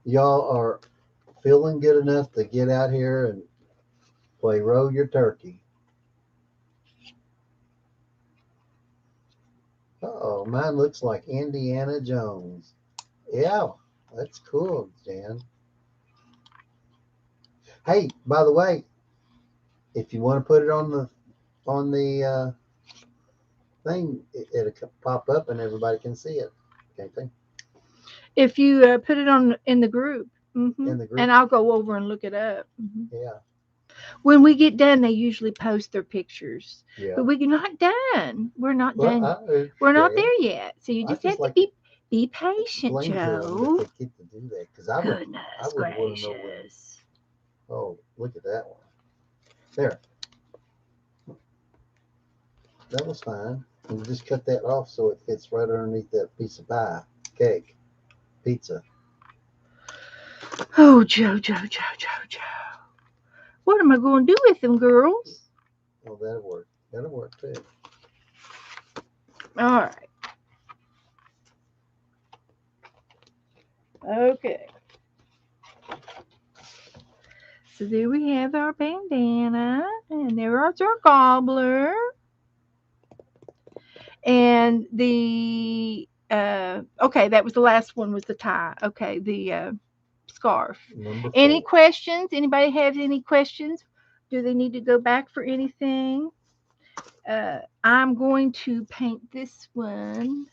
y'all are feeling good enough to get out here and play Row Your Turkey. Oh, mine looks like Indiana Jones. Yeah, that's cool, Jan. Hey, by the way, if you want to put it on the thing, it'll pop up and everybody can see it. Can't they? If you put it on in the group, In the group. and I'll go over and look it up. Yeah. When we get done, they usually post their pictures. Yeah. But we're not done. We're not done. We're not understand. there yet. So you just have to be patient, Explain to them Joe. that they get to do that because I would want to know when. Gracious. Oh, look at that one. There. That was fine. You just cut that off so it fits right underneath that piece of pie, cake, pizza. Oh, Joe. What am I going to do with them, girls? Oh, that'll work. That'll work too. All right. Okay. So there we have our bandana, and there's our gobbler, and the okay, that was the last one was the tie. Okay, the scarf. Number Any 4. questions? Anybody have any questions? Do they need to go back for anything? I'm going to paint this one.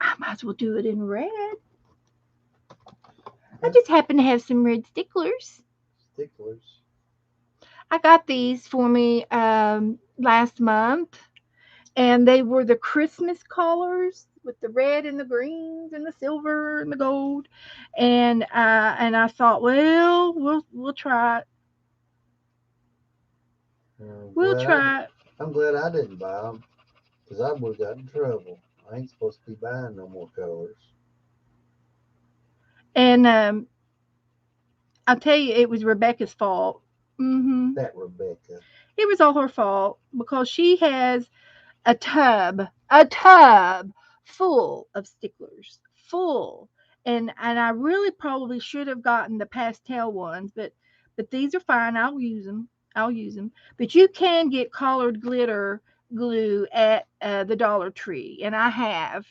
I might as well do it in red. I just happen to have some red sticklers. Sticklers. I got these for me last month, and they were the Christmas colors with the red and the greens and the silver and the gold. And I thought, well, we'll try it. I'm We'll glad I, try it. I'm glad I didn't buy them because I would have got in trouble. I ain't supposed to be buying no more colors. And I'll tell you, it was Rebecca's fault. That Rebecca. It was all her fault because she has a tub full of sticklers, full. And I really probably should have gotten the pastel ones, but these are fine. I'll use them. I'll use them. But you can get colored glitter glue at the Dollar Tree, and I have.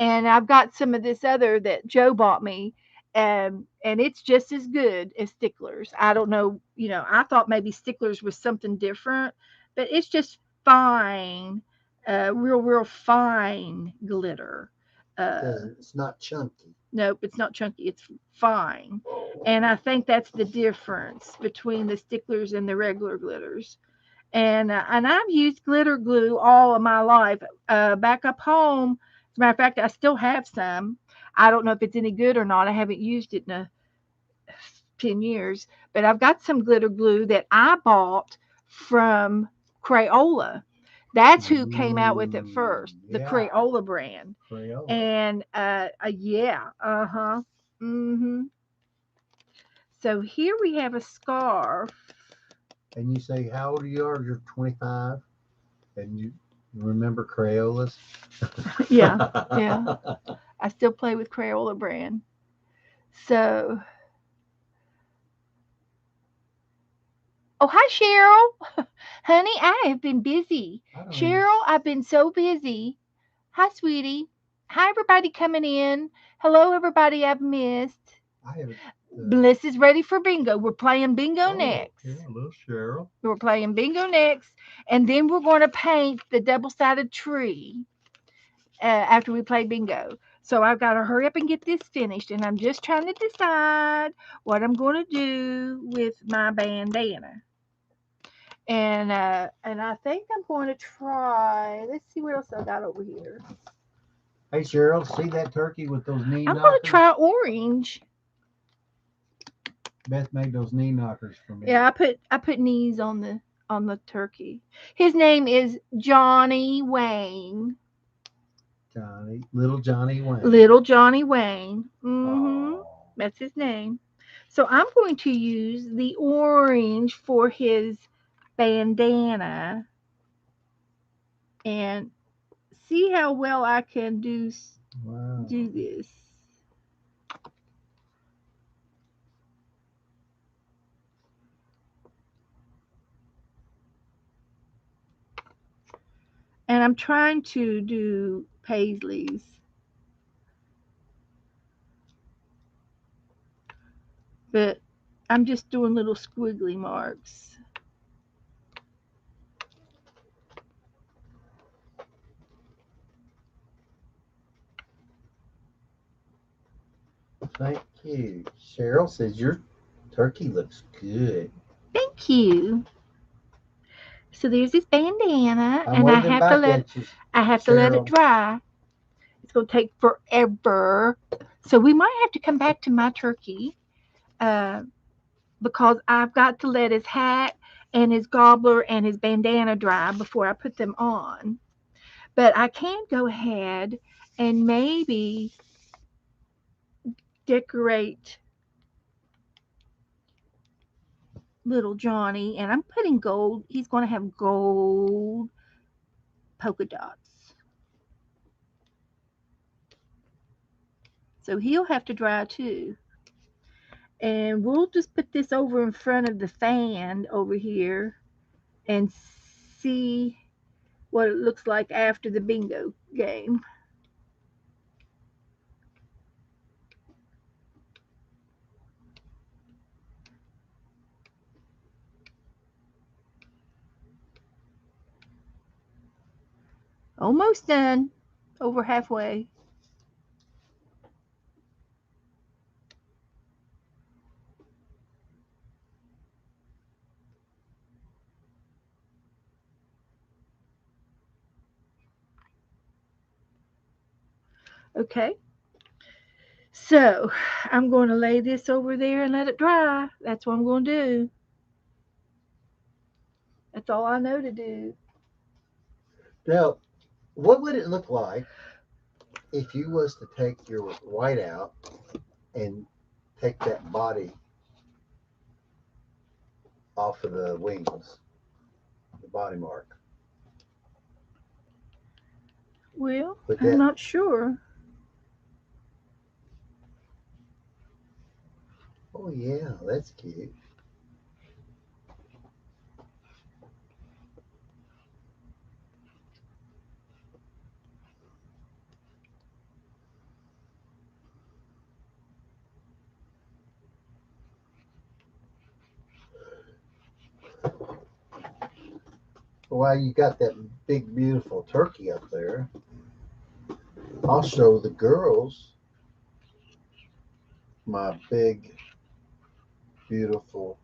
And I've got some of this other that Joe bought me, and it's just as good as sticklers. I don't know, I thought maybe sticklers was something different, but it's just fine, real fine glitter. Uh, Doesn't it's not chunky. nope, it's not chunky. It's fine, and I think that's the difference between the sticklers and the regular glitters. And I've used glitter glue all of my life. Back up home, as a matter of fact, I still have some. I don't know if it's any good or not. I haven't used it in 10 years, but I've got some glitter glue that I bought from Crayola. That's who came out with it Ooh, first, the yeah. Crayola brand. Crayola. And yeah, uh-huh. Mm-hmm. So here we have a scarf. And you say, how old you are? You're 25, and you remember Crayolas? Yeah, yeah. I still play with Crayola brand. So, oh, hi, Cheryl. Honey, I have been busy. I don't even. Cheryl, I've been so busy. Hi, sweetie. Hi, everybody coming in. Hello, everybody I've missed. I haven't. Bliss is ready for bingo. We're playing bingo Oh, next. yeah, little Cheryl. We're playing bingo next. And then we're going to paint the double sided tree after we play bingo. So I've got to hurry up and get this finished. And I'm just trying to decide what I'm going to do with my bandana. And I think I'm going to try. Let's see what else I got over here. Hey, Cheryl, see that turkey with those knee I'm going to knockers? try orange. Beth made those knee knockers for me. Yeah, I put knees on the turkey. His name is Johnny Wayne. Little Johnny Wayne. Little Johnny Wayne. Mm-hmm. Oh, That's his name. So I'm going to use the orange for his bandana and see how well I can wow. do this. And I'm trying to do paisleys, but I'm just doing little squiggly marks. Thank you. Cheryl says your turkey looks good. Thank you. So there's this bandana, I'm and waving back at you, I have to let it Cheryl. dry. It's gonna take forever. So we might have to come back to my turkey, uh, because I've got to let his hat and his gobbler and his bandana dry before I put them on. But I can go ahead and maybe decorate little Johnny, and I'm putting gold. He's going to have gold polka dots. So he'll have to dry too. And we'll just put this over in front of the fan over here and see what it looks like after the bingo game. Almost done. Over halfway. Okay. So I'm going to lay this over there and let it dry. That's what I'm going to do. That's all I know to do. Now, what would it look like if you was to take your white out and take that body off of the wings, the body mark? Well, With I'm that, not sure. oh yeah, that's cute. While you got that big beautiful turkey up there, I'll show the girls my big beautiful.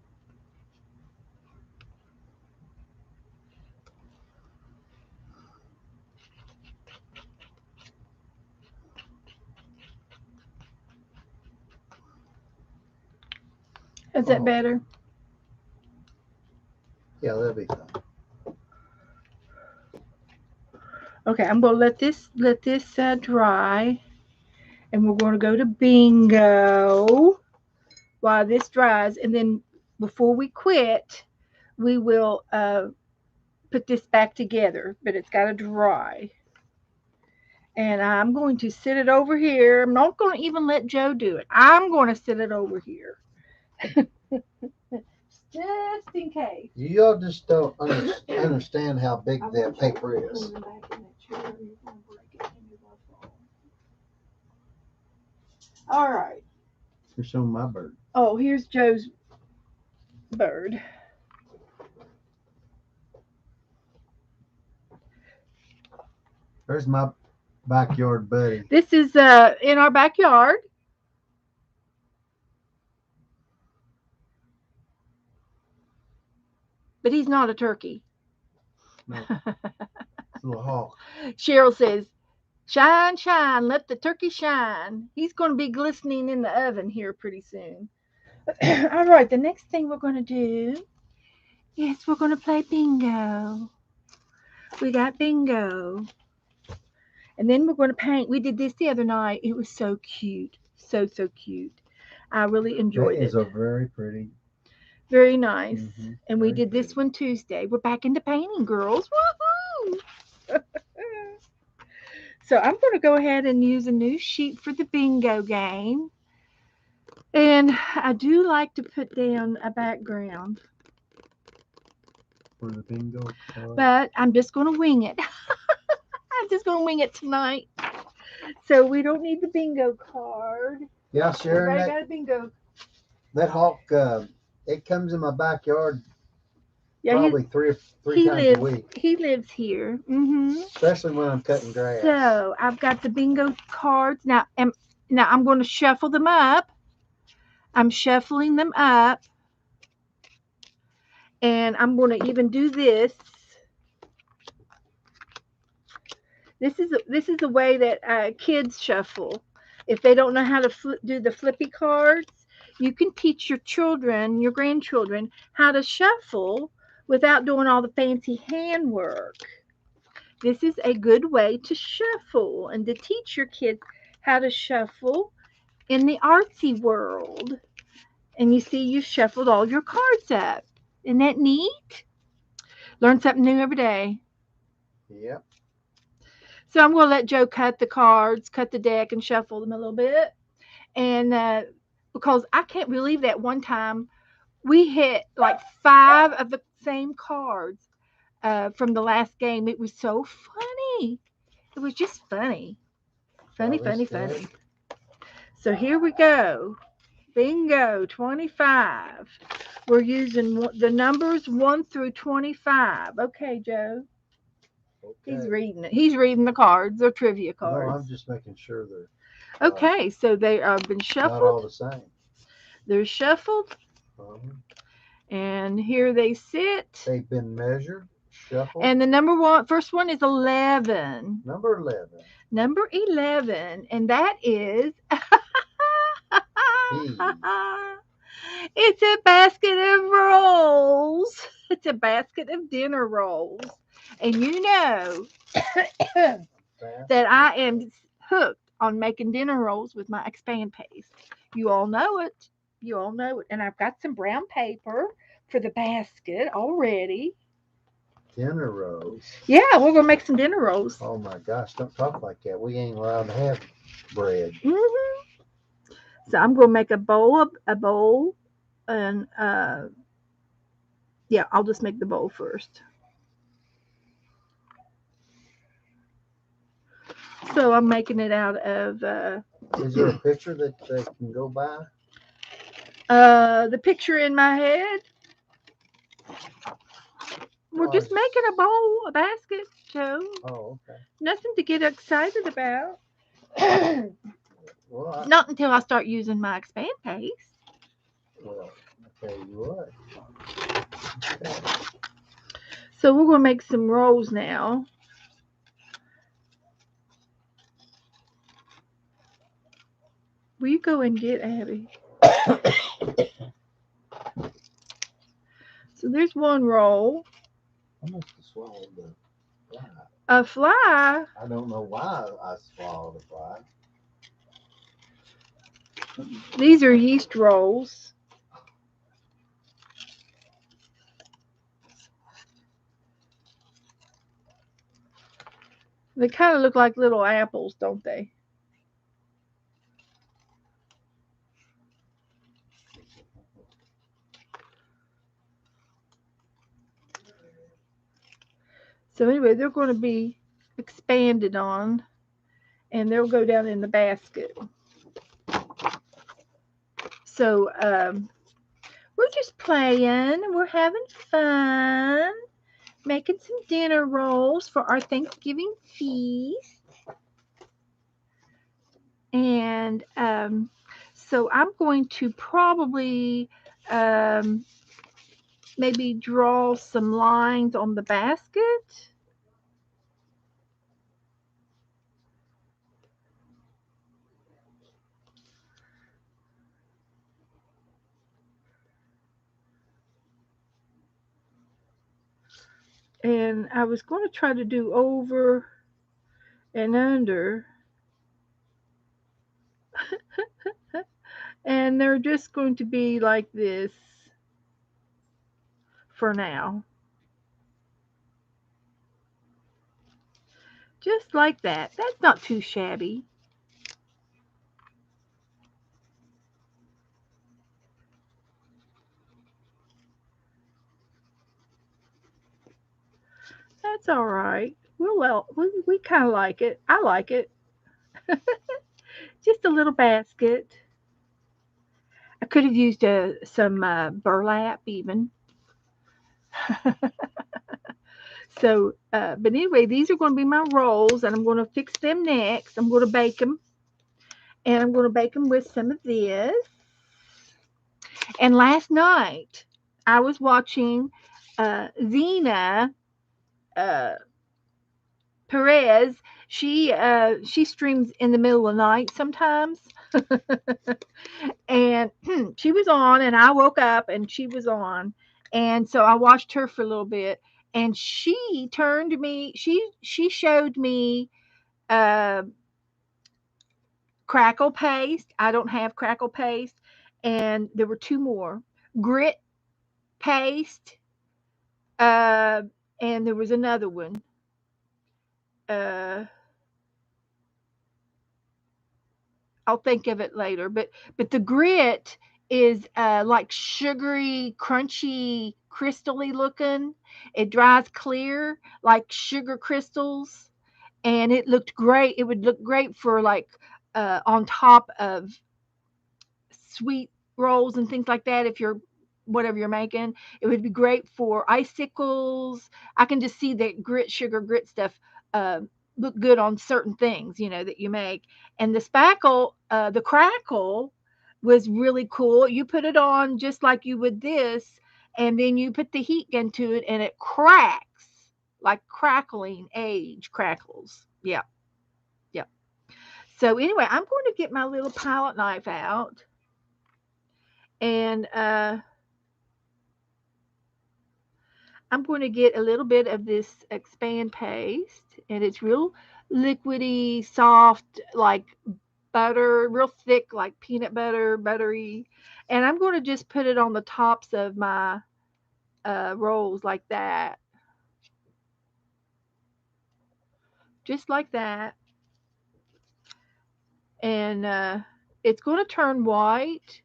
Is that Oh better? yeah, that'll be fine. Okay, I'm going to let this dry, and we're going to go to bingo while this dries, and then before we quit, we will put this back together. But it's got to dry, and I'm going to sit it over here. I'm not going to even let Joe do it. I'm going to sit it over here, just in case. You all just don't understand how big that paper is. All right. You're showing my bird. Oh, here's Joe's bird. There's my backyard buddy. This is in our backyard. But he's not a turkey. No, it's a little hawk. Cheryl says, "Shine, shine, let the turkey shine." He's going to be glistening in the oven here pretty soon. All right, the next thing we're going to do is we're going to play bingo. We got bingo. And then we're going to paint. We did this the other night. It was so cute. So, so cute. I really That enjoyed it. is a very pretty. Very nice. And we Very did this pretty. one Tuesday. We're back into painting, girls. Woohoo! So I'm going to go ahead and use a new sheet for the bingo game. And I do like to put down a background, For the bingo card. but I'm just going to wing it. I'm just going to wing it tonight. So we don't need the bingo card. Yeah, Sharon, Everybody got a bingo. that hawk, it comes in my backyard Yeah, probably three he times a lives week, he lives here. Mhm. especially when I'm cutting grass. So I've got the bingo cards now. Now I'm going to shuffle them up. I'm shuffling them up, and I'm going to even do this. This is the way that kids shuffle. If they don't know how to do the flippy cards, you can teach your children, your grandchildren, how to shuffle without doing all the fancy handwork. This is a good way to shuffle and to teach your kids how to shuffle in the artsy world. And you see, you shuffled all your cards up. Isn't that neat? Learn something new every day. Yep. So I'm going to let Joe cut the cards, cut the deck, and shuffle them a little bit. And because I can't believe that one time we hit like five of the same cards from the last game. It was so funny. It was just funny. Funny, Well, this funny, deck. funny. So here we go. Bingo, 25. We're using the numbers 1 through 25. Okay, Joe. He's Okay. reading it. He's reading the cards. They're trivia No, cards. I'm just making sure they're Okay, so they have been not all shuffled. the same. They're shuffled, Um, and here they sit. they've been measured, shuffled. And the number one, first one is 11. Number 11. Number 11, and that is B. it's a basket of rolls. It's a basket of dinner rolls. And you know that Basket. I am hooked on making dinner rolls with my expand paste. You all know it. You all know it. And I've got some brown paper for the basket already. Dinner rolls. Yeah, we're gonna make some dinner rolls. Oh my gosh, don't talk like that. We ain't allowed to have bread. So I'm gonna make a bowl, and yeah, I'll just make the bowl first. So I'm making it out of Is there a picture that they can go by? the picture in my head. We're Well, just making a bowl, a basket, Joe. oh, okay. Nothing to get excited about. Well, Not until I start using my expand paste. well, I tell you what. Okay. So we're gonna make some rolls now. Will you go and get Abby? So there's one roll. I must have swallowed the fly. A fly. I don't know why I swallowed a fly. These are yeast rolls. They kind of look like little apples, don't they? So anyway, they're going to be expanded on, and they'll go down in the basket. So we're just playing. We're having fun, making some dinner rolls for our Thanksgiving feast. And so I'm going to probably um, maybe draw some lines on the basket. And I was going to try to do over and under, and they're just going to be like this for now. Just like that. That's not too shabby. That's all right. We kind of like it. I like it. Just a little basket. I could have used some burlap even. So, but anyway, these are going to be my rolls, and I'm going to fix them next. I'm going to bake them, and I'm going to bake them with some of this. And last night, I was watching Zena uh, Perez. She streams in the middle of the night sometimes, and she was on, and I woke up, and she was on, and so I watched her for a little bit, and she turned to me. She showed me uh, crackle paste. I don't have crackle paste, and there were two more grit paste, uh, and there was another one. Uh, I'll think of it later. But the grit is like sugary, crunchy, crystally looking. It dries clear like sugar crystals, and it looked great. It would look great for like on top of sweet rolls and things like that. If you're whatever you're making, it would be great for icicles. I can just see that sugar grit stuff uh, look good on certain things, that you make. And the spackle, the crackle was really cool. You put it on just like you would this, and then you put the heat gun to it, and it cracks like crackling age crackles. Yeah, yeah. So anyway, I'm going to get my little palette knife out, and I'm going to get a little bit of this expand paste, and it's real liquidy, soft, like butter, real thick, like peanut butter, buttery. And I'm going to just put it on the tops of my rolls like that, just like that. And it's going to turn white,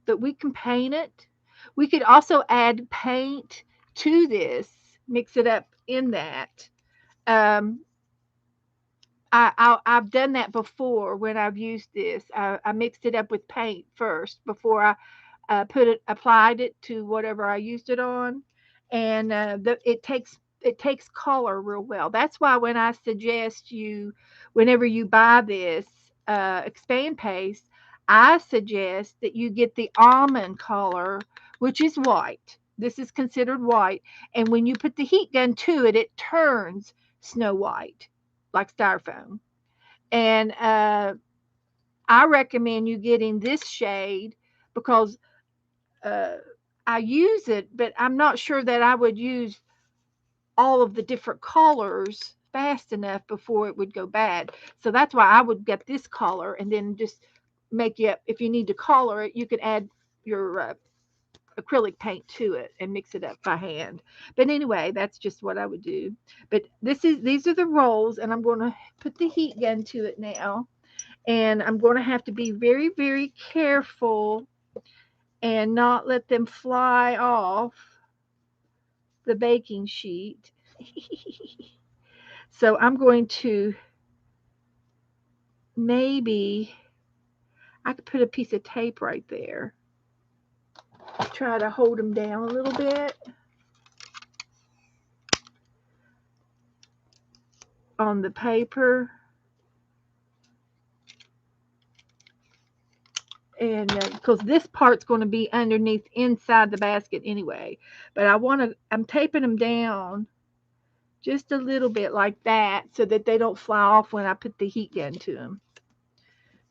but we can paint it. We could also add paint to this, mix it up in that. Um, I've done that before when I've used this. I mixed it up with paint first before I applied it to whatever I used it on, and it takes color real well. That's why when I suggest you, whenever you buy this expand paste, I suggest that you get the almond color, which is white. This is considered white, and when you put the heat gun to it, it turns snow white, like styrofoam. And I recommend you getting this shade because uh, I use it, but I'm not sure that I would use all of the different colors fast enough before it would go bad. So that's why I would get this color and then just make it. If you need to color it, you could add your acrylic paint to it and mix it up by hand. But anyway, that's just what I would do. But these are the rolls, and I'm going to put the heat gun to it now, and I'm going to have to be very, very careful and not let them fly off the baking sheet. So I'm going to, maybe I could put a piece of tape right there. Try to hold them down a little bit on the paper. And because this part's going to be underneath inside the basket anyway. But I'm taping them down just a little bit like that so that they don't fly off when I put the heat gun to them.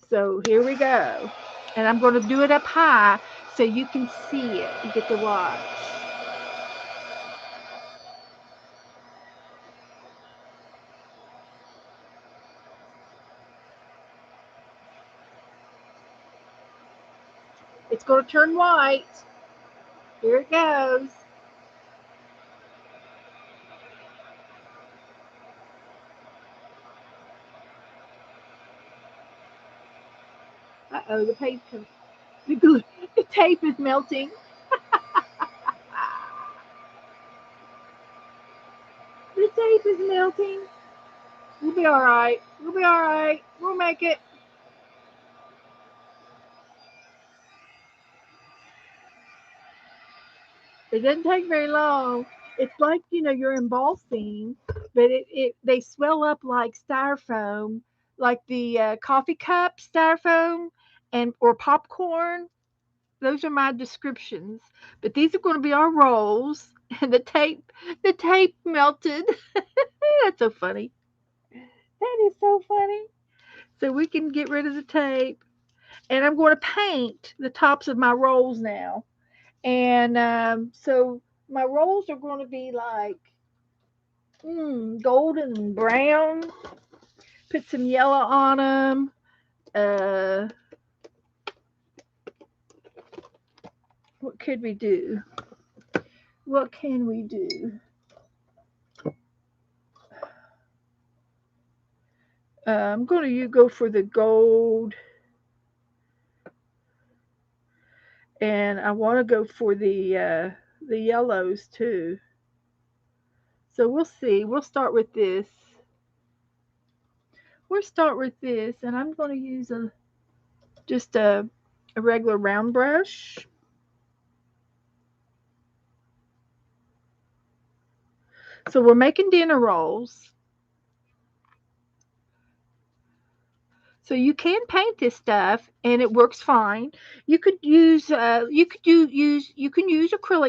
So here we go. And I'm going to do it up high so you can see it. You get to watch. It's going to turn white. Here it goes. Uh-oh, the paper, the glue, the tape is melting. The tape is melting. We'll be all right. We'll be all right. We'll make it. It doesn't take very long. It's like, you're embossing, but they swell up like styrofoam, like the coffee cup styrofoam and or popcorn. Those are my descriptions. But these are going to be our rolls, and the tape melted. That's so funny. That is so funny. So we can get rid of the tape, and I'm going to paint the tops of my rolls now. And so my rolls are going to be like golden brown. Put some yellow on them. Uh, What could we do? What can we do? I'm going to go for the gold, and I want to go for the yellows too. So we'll see. We'll start with this. We'll start with this, and I'm going to use just a regular round brush. So we're making dinner rolls. So you can paint this stuff, and it works fine. You can use acrylic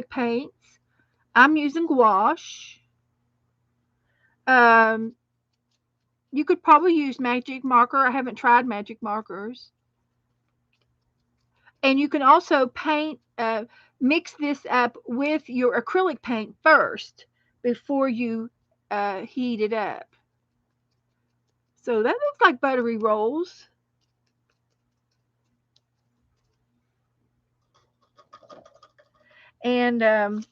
paints. I'm using gouache. Um, you could probably use magic marker. I haven't tried magic markers. And you can also mix this up with your acrylic paint first before you heat it up. So that looks like buttery rolls. And I'm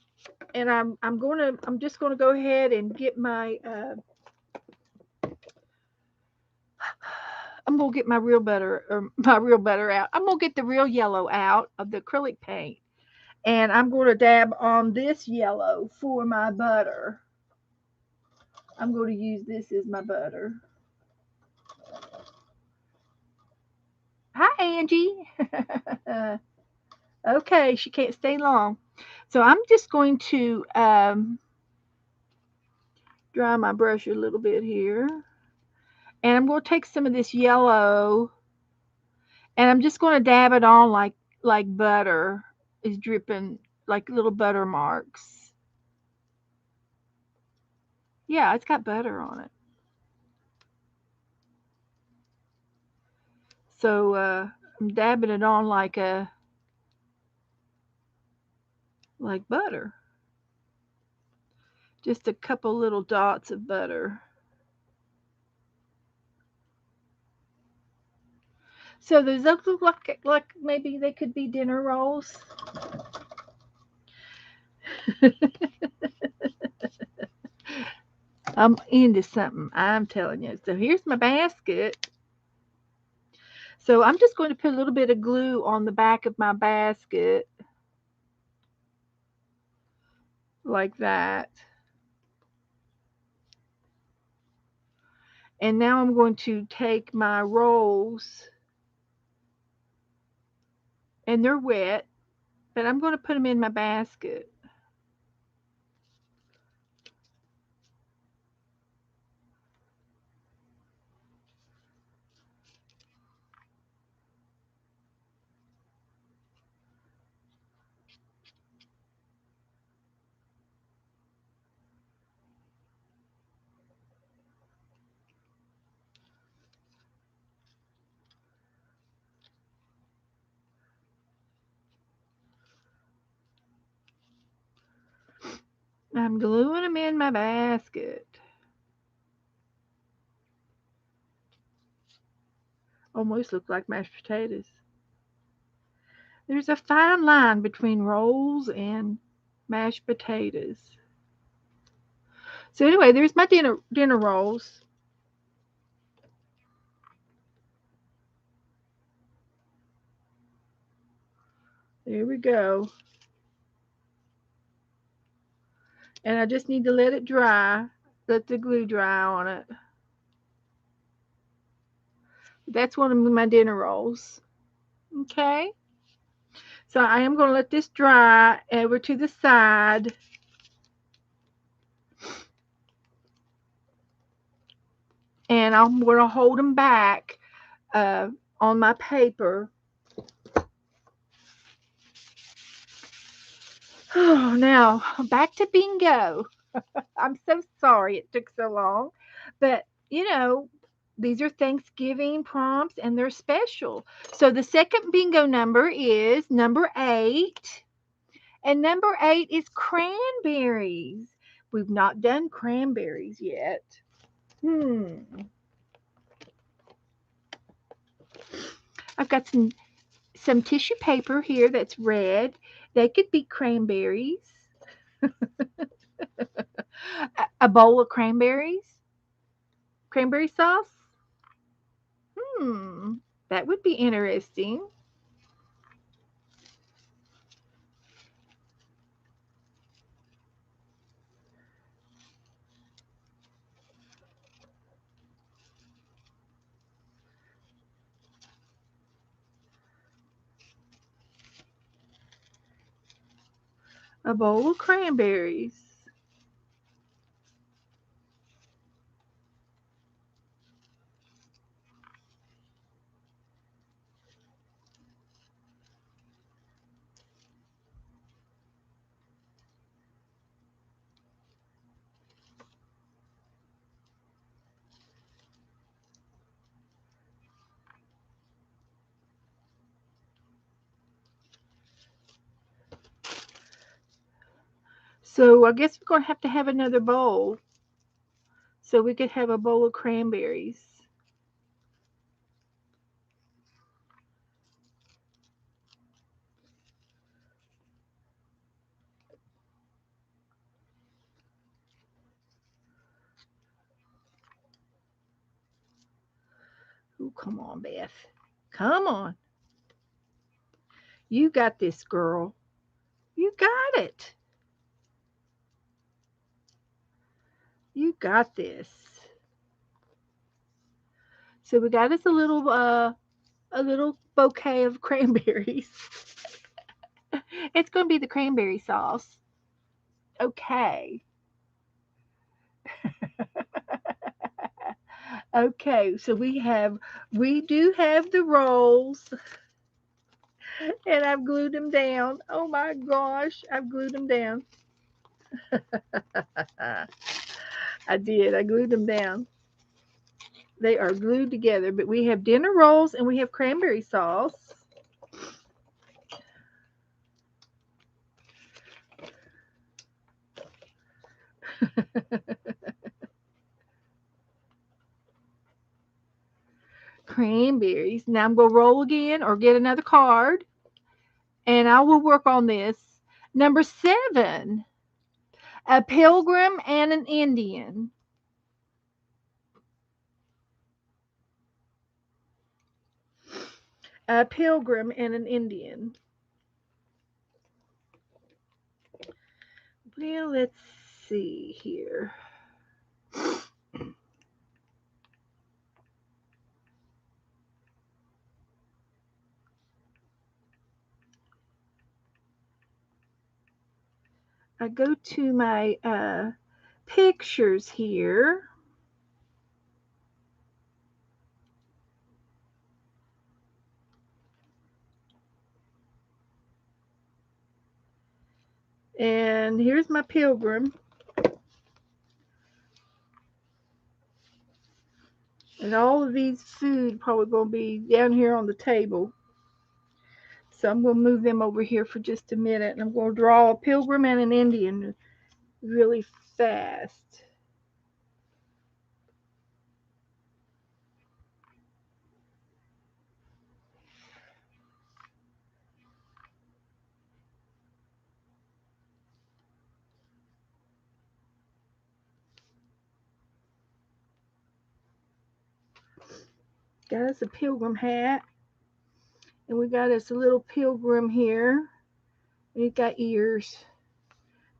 just gonna go ahead and get my I'm gonna get my real butter or my real butter out. I'm gonna get the real yellow out of the acrylic paint, and I'm gonna dab on this yellow for my butter. I'm going to use this as my butter. Hi, Angie. Okay, she can't stay long. So I'm just going to dry my brush a little bit here. And I'm going to take some of this yellow and I'm just going to dab it on like butter is dripping, like little butter marks. Yeah, it's got butter on it. So I'm dabbing it on like butter. Just a couple little dots of butter. So those look like maybe they could be dinner rolls. I'm into something, I'm telling you. So here's my basket. So I'm just going to put a little bit of glue on the back of my basket like that. And now I'm going to take my rolls, and they're wet, but I'm going to put them in my basket. I'm gluing them in my basket. Almost look like mashed potatoes. There's a fine line between rolls and mashed potatoes. So anyway, there's my dinner rolls. There we go. And I just need to let it dry. Let the glue dry on it. That's one of my dinner rolls. Okay. So I am going to let this dry over to the side. And I'm going to hold them back on my paper. Oh, now back to bingo. I'm so sorry it took so long, but these are Thanksgiving prompts and they're special. So the second bingo number is number 8, and number 8 is cranberries. We've not done cranberries yet. I've got some tissue paper here that's red. They could be cranberries. A bowl of cranberries? Cranberry sauce? Hmm, that would be interesting. A bowl of cranberries. So I guess we're going to have another bowl. So we could have a bowl of cranberries. Oh, come on, Beth. Come on. You got this, girl. You got it. You got this. So we got us a little bouquet of cranberries. It's going to be the cranberry sauce. Okay. Okay, so we do have the rolls, and I've glued them down. Oh my gosh, I've glued them down. I did. I glued them down. They are glued together, but we have dinner rolls and we have cranberry sauce. Cranberries. Now I'm going to roll again or get another card, and I will work on this. Number 7, a pilgrim and an Indian. A pilgrim and an Indian. Well, let's see here. I go to my pictures here. And here's my pilgrim. And all of these food probably going to be down here on the table. So I'm going to move them over here for just a minute. And I'm going to draw a pilgrim and an Indian really fast. Got us a pilgrim hat. And we got us a little pilgrim here. And he got ears.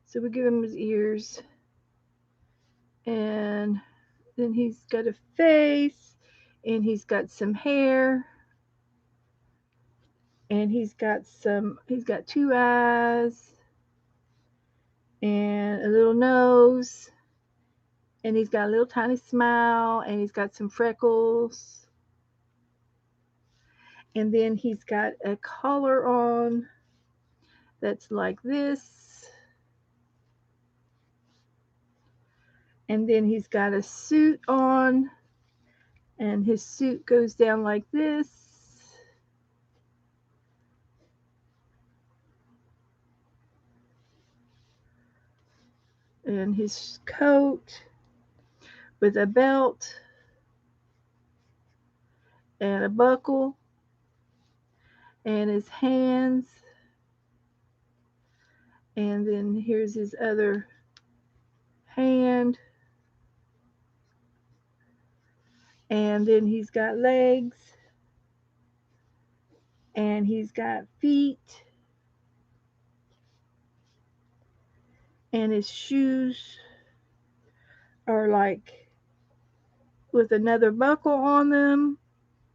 So we give him his ears. And then he's got a face. And he's got some hair. And he's got 2 eyes. And a little nose. And he's got a little tiny smile. And he's got some freckles. And then he's got a collar on that's like this. And then he's got a suit on, and his suit goes down like this. And his coat with a belt and a buckle, and his hands And then here's his other hand. And then he's got legs. And he's got feet. And his shoes are like with another buckle on them.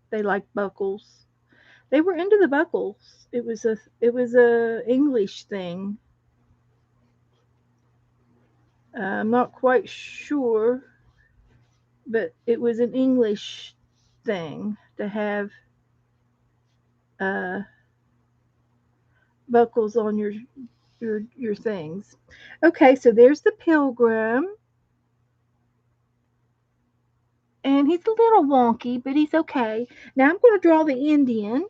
They like buckles. They were into the buckles. It was a English thing. I'm not quite sure, but it was an English thing to have uh, buckles on your things. Okay, so there's the Pilgrim, and he's a little wonky, but he's okay. Now I'm going to draw the Indian,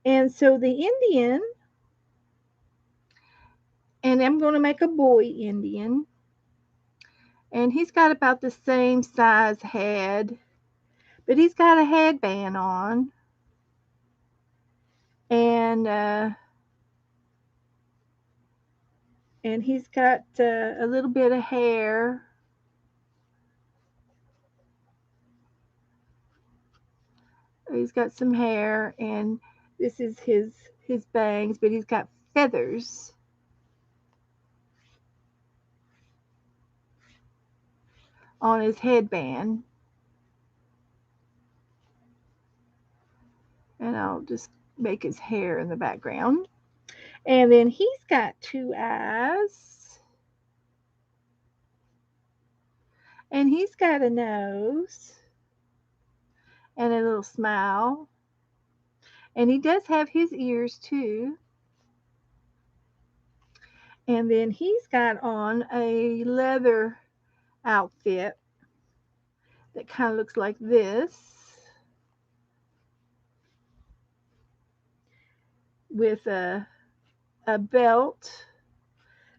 and so the Indian, and I'm going to make a boy Indian, and he's got about the same size head, but he's got a headband on, and he's got a little bit of hair. He's got some hair, and this is his bangs, but he's got feathers on his headband. And I'll just make his hair in the background. And then he's got two eyes, and he's got a nose and a little smile. And he does have his ears too. And then he's got on a leather outfit that kind of looks like this, with a belt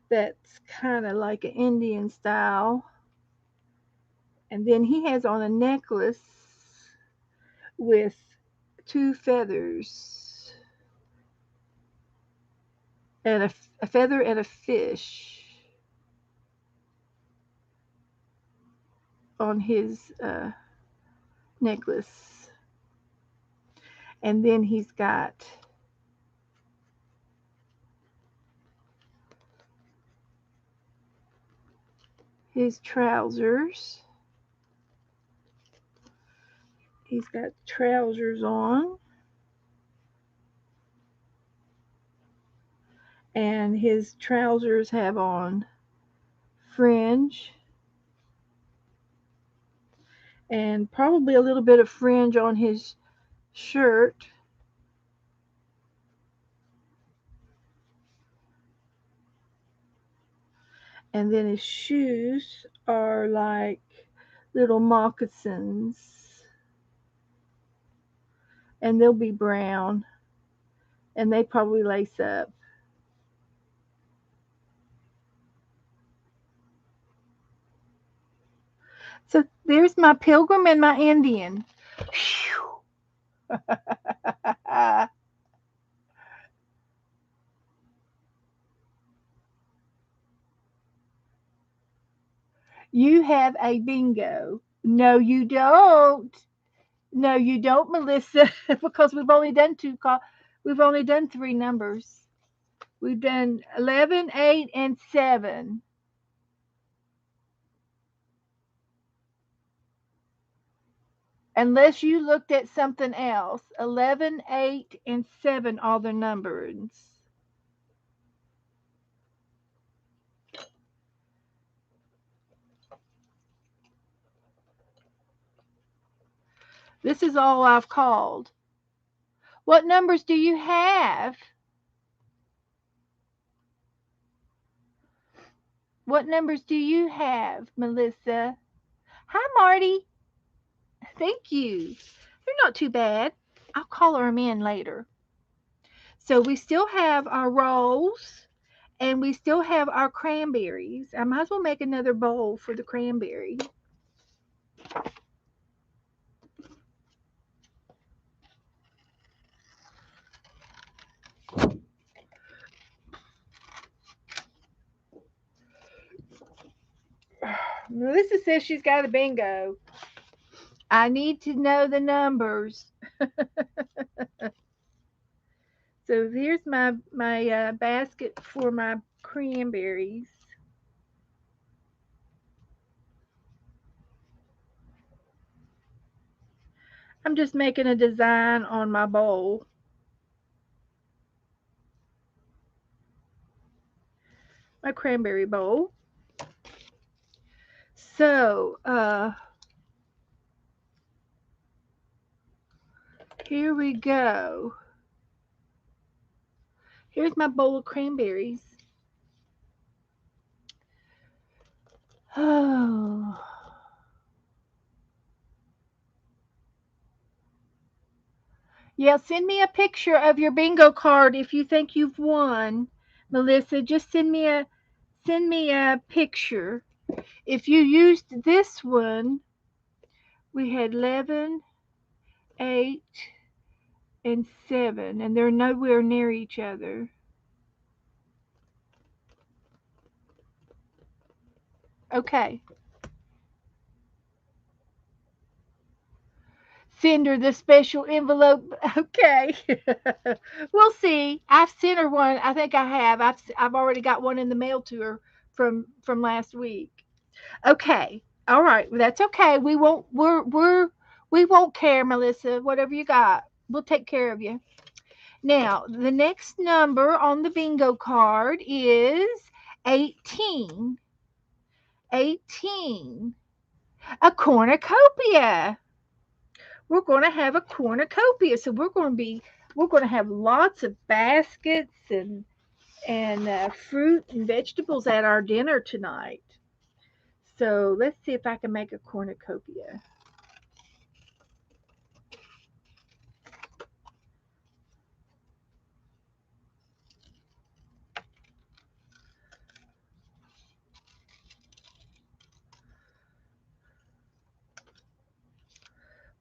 that's kind of like an Indian style. And then he has on a necklace with two feathers, and a feather and a fish on his necklace. And then he's got his trousers. He's got trousers on, and his trousers have on fringe, and probably a little bit of fringe on his shirt. And then his shoes are like little moccasins, and they'll be brown, and they probably lace up. So there's my Pilgrim and my Indian. You have a bingo. No, you don't. No, you don't, Melissa, because we've only done we've only done three numbers. We've done 11, 8, and 7. Unless you looked at something else. 11, 8, and 7 are the numbers. This is all I've called. What numbers do you have? What numbers do you have, Melissa? Hi, Marty. Thank you. You're not too bad. I'll color them in later. So we still have our rolls, and we still have our cranberries. I might as well make another bowl for the cranberry. Melissa says she's got a bingo. I need to know the numbers. So here's my basket for my cranberries. I'm just making a design on my bowl. My cranberry bowl. So, here we go. Here's my bowl of cranberries. Oh. Yeah, send me a picture of your bingo card if you think you've won. Melissa, just send me a picture. If you used this one, we had 11, 8, and 7, and they're nowhere near each other. Okay. Send her the special envelope. Okay. We'll see. I've sent her one. I think I have. I've already got one in the mail to her from last week. Okay. All right. Well, that's okay. We won't care, Melissa. Whatever you got, we'll take care of you. Now, the next number on the bingo card is 18. 18. A cornucopia. We're going to have a cornucopia. So we're going to have lots of baskets and fruit and vegetables at our dinner tonight. So let's see if I can make a cornucopia.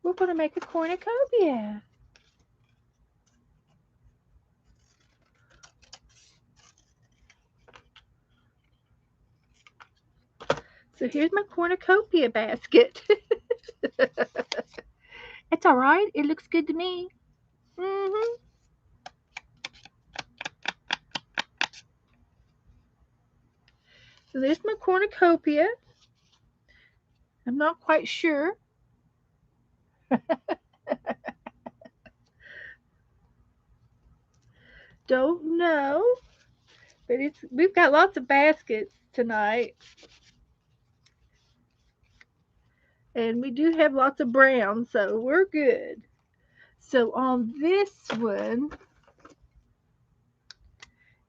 We're going to make a cornucopia. So here's my cornucopia basket. It's all right. It looks good to me. Hmm. So there's my cornucopia. I'm not quite sure. Don't know. But we've got lots of baskets tonight. And we do have lots of brown, so we're good. So on this one,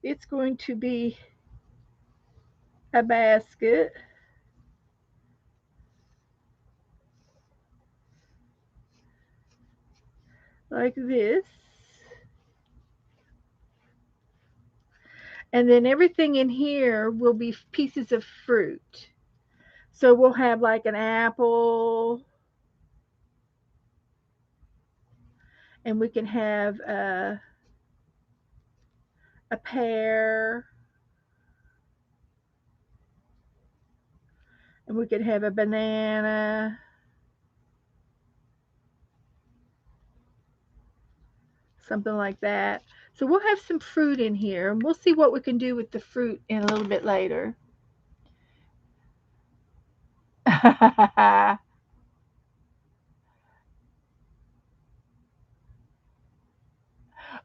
it's going to be a basket like this. And then everything in here will be pieces of fruit. So we'll have like an apple, and we can have a pear, and we could have a banana, something like that. So we'll have some fruit in here, and we'll see what we can do with the fruit in a little bit later.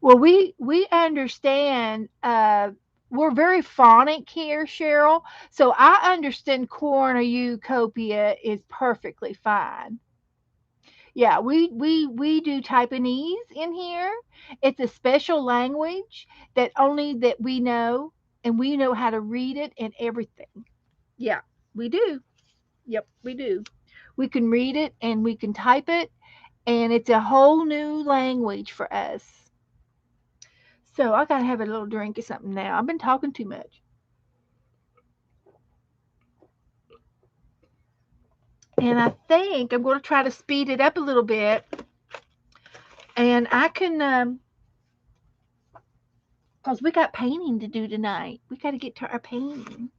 Well, we understand. We're very phonic here, Cheryl. So I understand cornucopia is perfectly fine. Yeah, we do Taiwanese in here. It's a special language that we know, and we know how to read it and everything. Yeah, we do. Yep, we do. We can read it and we can type it, and it's a whole new language for us. So I gotta have a little drink of something now. I've been talking too much, and I think I'm going to try to speed it up a little bit, and I can because we got painting to do tonight. We got to get to our painting.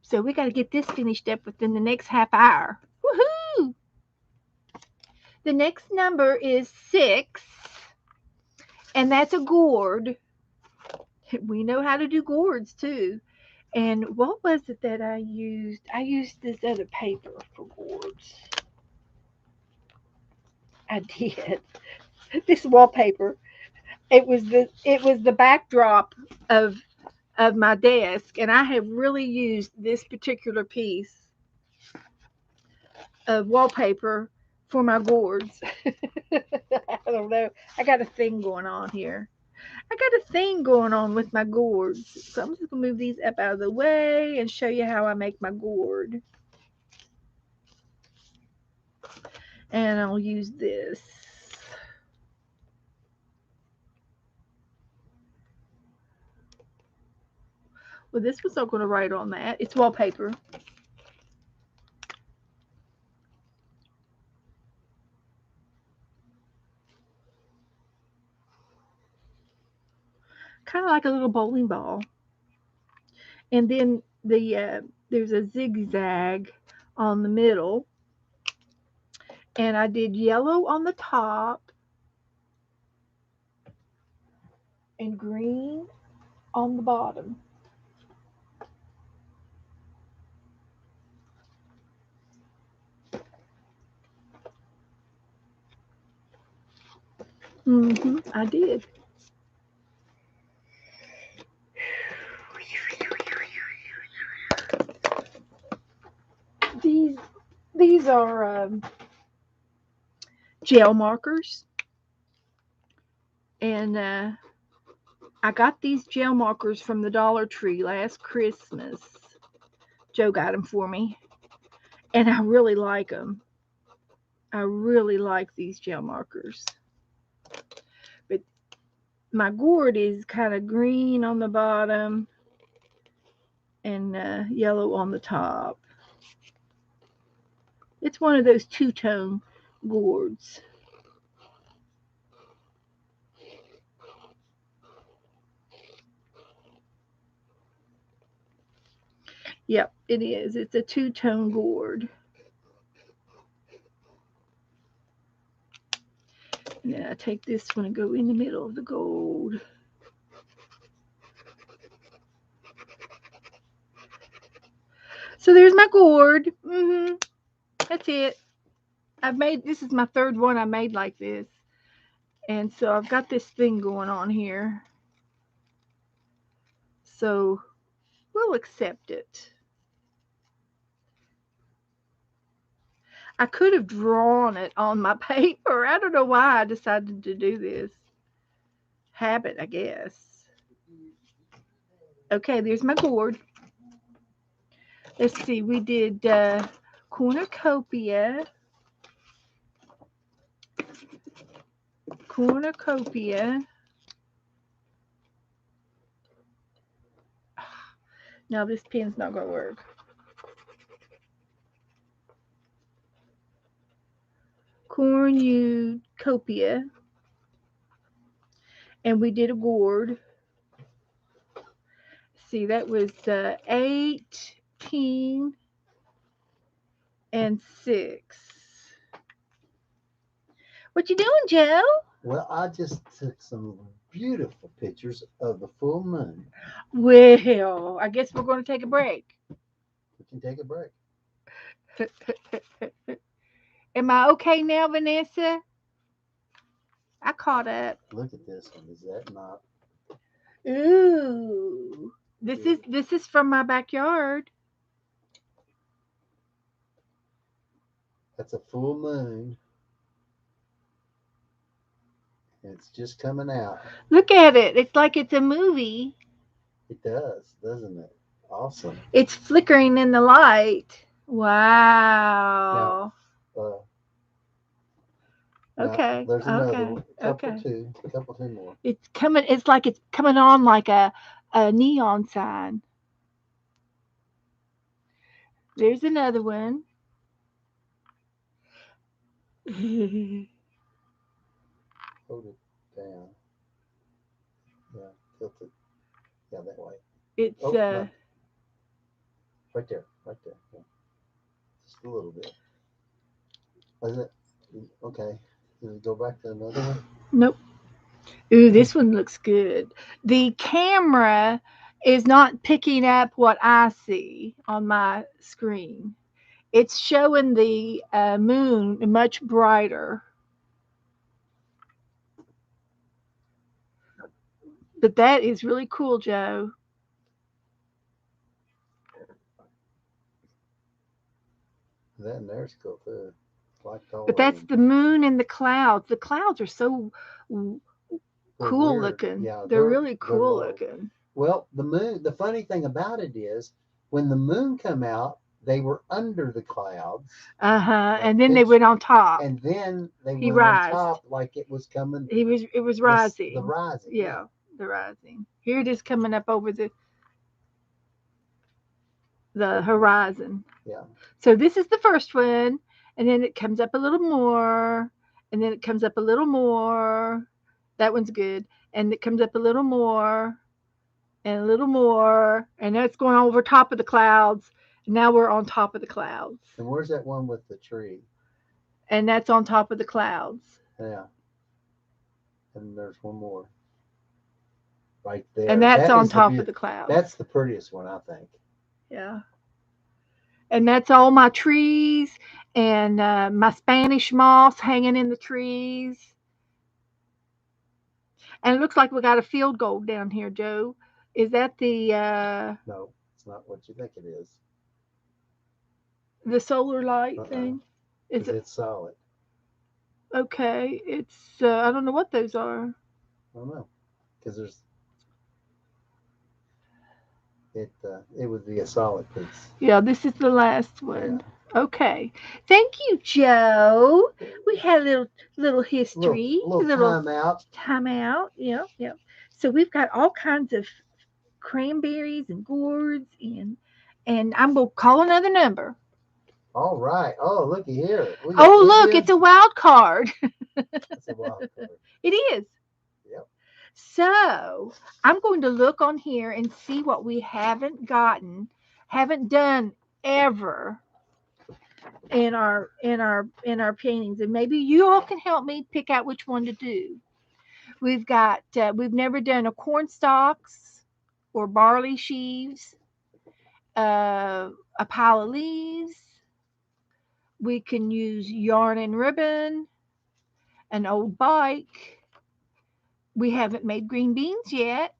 So we got to get this finished up within the next half hour. Woohoo! The next number is 6, and that's a gourd. We know how to do gourds too. And what was it that I used? I used this other paper for gourds. I did. This wallpaper. It was the backdrop of of my desk, and I have really used this particular piece of wallpaper for my gourds. I don't know. I got a thing going on here. I got a thing going on with my gourds. So I'm just gonna move these up out of the way and show you how I make my gourd. And I'll use this. Well, this was not going to write on that. It's wallpaper. Kind of like a little bowling ball. And then there's a zigzag on the middle. And I did yellow on the top and green on the bottom. I did. These these are gel markers, and I got these gel markers from the Dollar Tree last Christmas. Joe got them for me, and I really like them. I really like these gel markers. But my gourd is kind of green on the bottom and yellow on the top. It's one of those two-tone gourds. Yep, it is. It's a two-tone gourd. And then I take this one and go in the middle of the gold. So there's my gourd. That's it. I've made this is my third one I made like this. And so I've got this thing going on here. So we'll accept it. I could have drawn it on my paper. I don't know why I decided to do this. Habit, I guess. Okay, there's my gourd. Let's see, we did cornucopia, cornucopia. Now this pen's not going to work. Cornucopia. And we did a gourd. See, that was 18 and 6. What you doing, Joe? Well, I just took some beautiful pictures of the full moon. Well, I guess we're going to take a break. We can take a break. Am I okay now, Vanessa? I caught up. Look at this one. Is that not? Ooh. This is from my backyard. That's a full moon. It's just coming out. Look at it. It's like it's a movie. It does, doesn't it? Awesome. It's flickering in the light. Now, Wow. uh, now Okay. there's another Okay. one. Okay. A couple two more. It's coming. It's like it's coming on like a neon sign. There's another one. It's Hold it down. Yeah, tilt it. Yeah, that way. Oh uh no, Right there. Right there. Yeah. Just a little bit. Is it? Okay. Can we go back to another one? Nope. Ooh, this one looks good. The camera is not picking up what I see on my screen. It's showing the moon much brighter. But that is really cool, Joe. That and there's cool too. Like all But of that's them. the moon and the clouds. The clouds are so They're cool weird. looking. Yeah, They're really they're cool low. looking. Well, the moon. The funny thing about it is, when the moon come out, they were under the clouds, Uh huh. like And then they pitch, went on top. and then they He went on rised. top like it was coming. It was The rising. rising. Yeah. Yeah, the rising. Here it is coming up over the horizon. Yeah. So this is the first one, and then it comes up a little more, and then it comes up a little more. That one's good, and it comes up a little more, and a little more, and that's going over top of the clouds. And now we're on top of the clouds, And where's that one with the tree? and that's on top of the clouds, Yeah. And there's one more right and there. that's That on is the top of the clouds. That's the prettiest one, I think. Yeah, and that's all my trees and my Spanish moss hanging in the trees. And it looks like we got a field goal down here, Joe. Is that No, it's not what you think it is. the solar light Uh-uh. thing? Is Because it it's solid. okay? It's I don't know what those are. I don't know. Because it would be a solid piece. Yeah, this is the last Yeah. one. Okay. Thank you, Joe. We had a little history, A a little little time out. time out. Yeah, yeah. So we've got all kinds of cranberries and gourds and I'm gonna call another number. All right. Oh, looky here. We got Oh, look, it's a Indians. wild card. That's a wild card. It is. Yep. So I'm going to look on here and see what we haven't gotten, haven't done ever in our paintings, and maybe you all can help me pick out which one to do. We've never done a corn stalks or barley sheaves, a pile of leaves. We can use yarn and ribbon, an old bike. We haven't made green beans yet.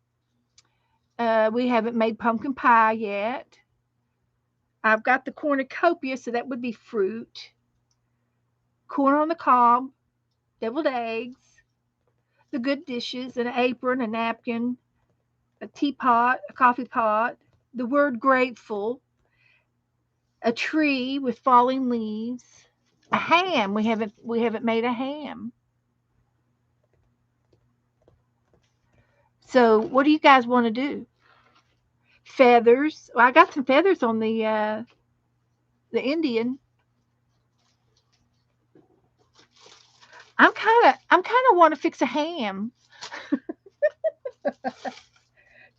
We haven't made pumpkin pie yet. I've got the cornucopia, so that would be fruit. Corn on the cob, deviled eggs, the good dishes, an apron, a napkin, a teapot, a coffee pot, the word grateful, a tree with falling leaves, a ham. We haven't made a ham. So what do you guys want to do? Feathers. Well, I got some feathers on the Indian. I'm kind of want to fix a ham.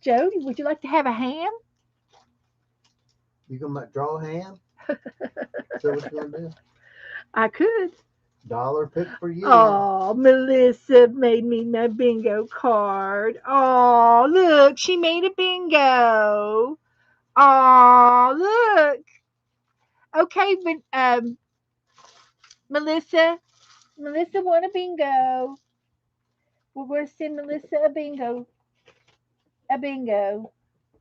Joe, would you like to have a ham? You gonna draw a hand? Is that what you're gonna do? I could. Dollar pick for you. Oh, Melissa made me my bingo card. Oh, look, she made a bingo. Oh, look. Okay, but Melissa, Melissa won a bingo. We're going to send Melissa a bingo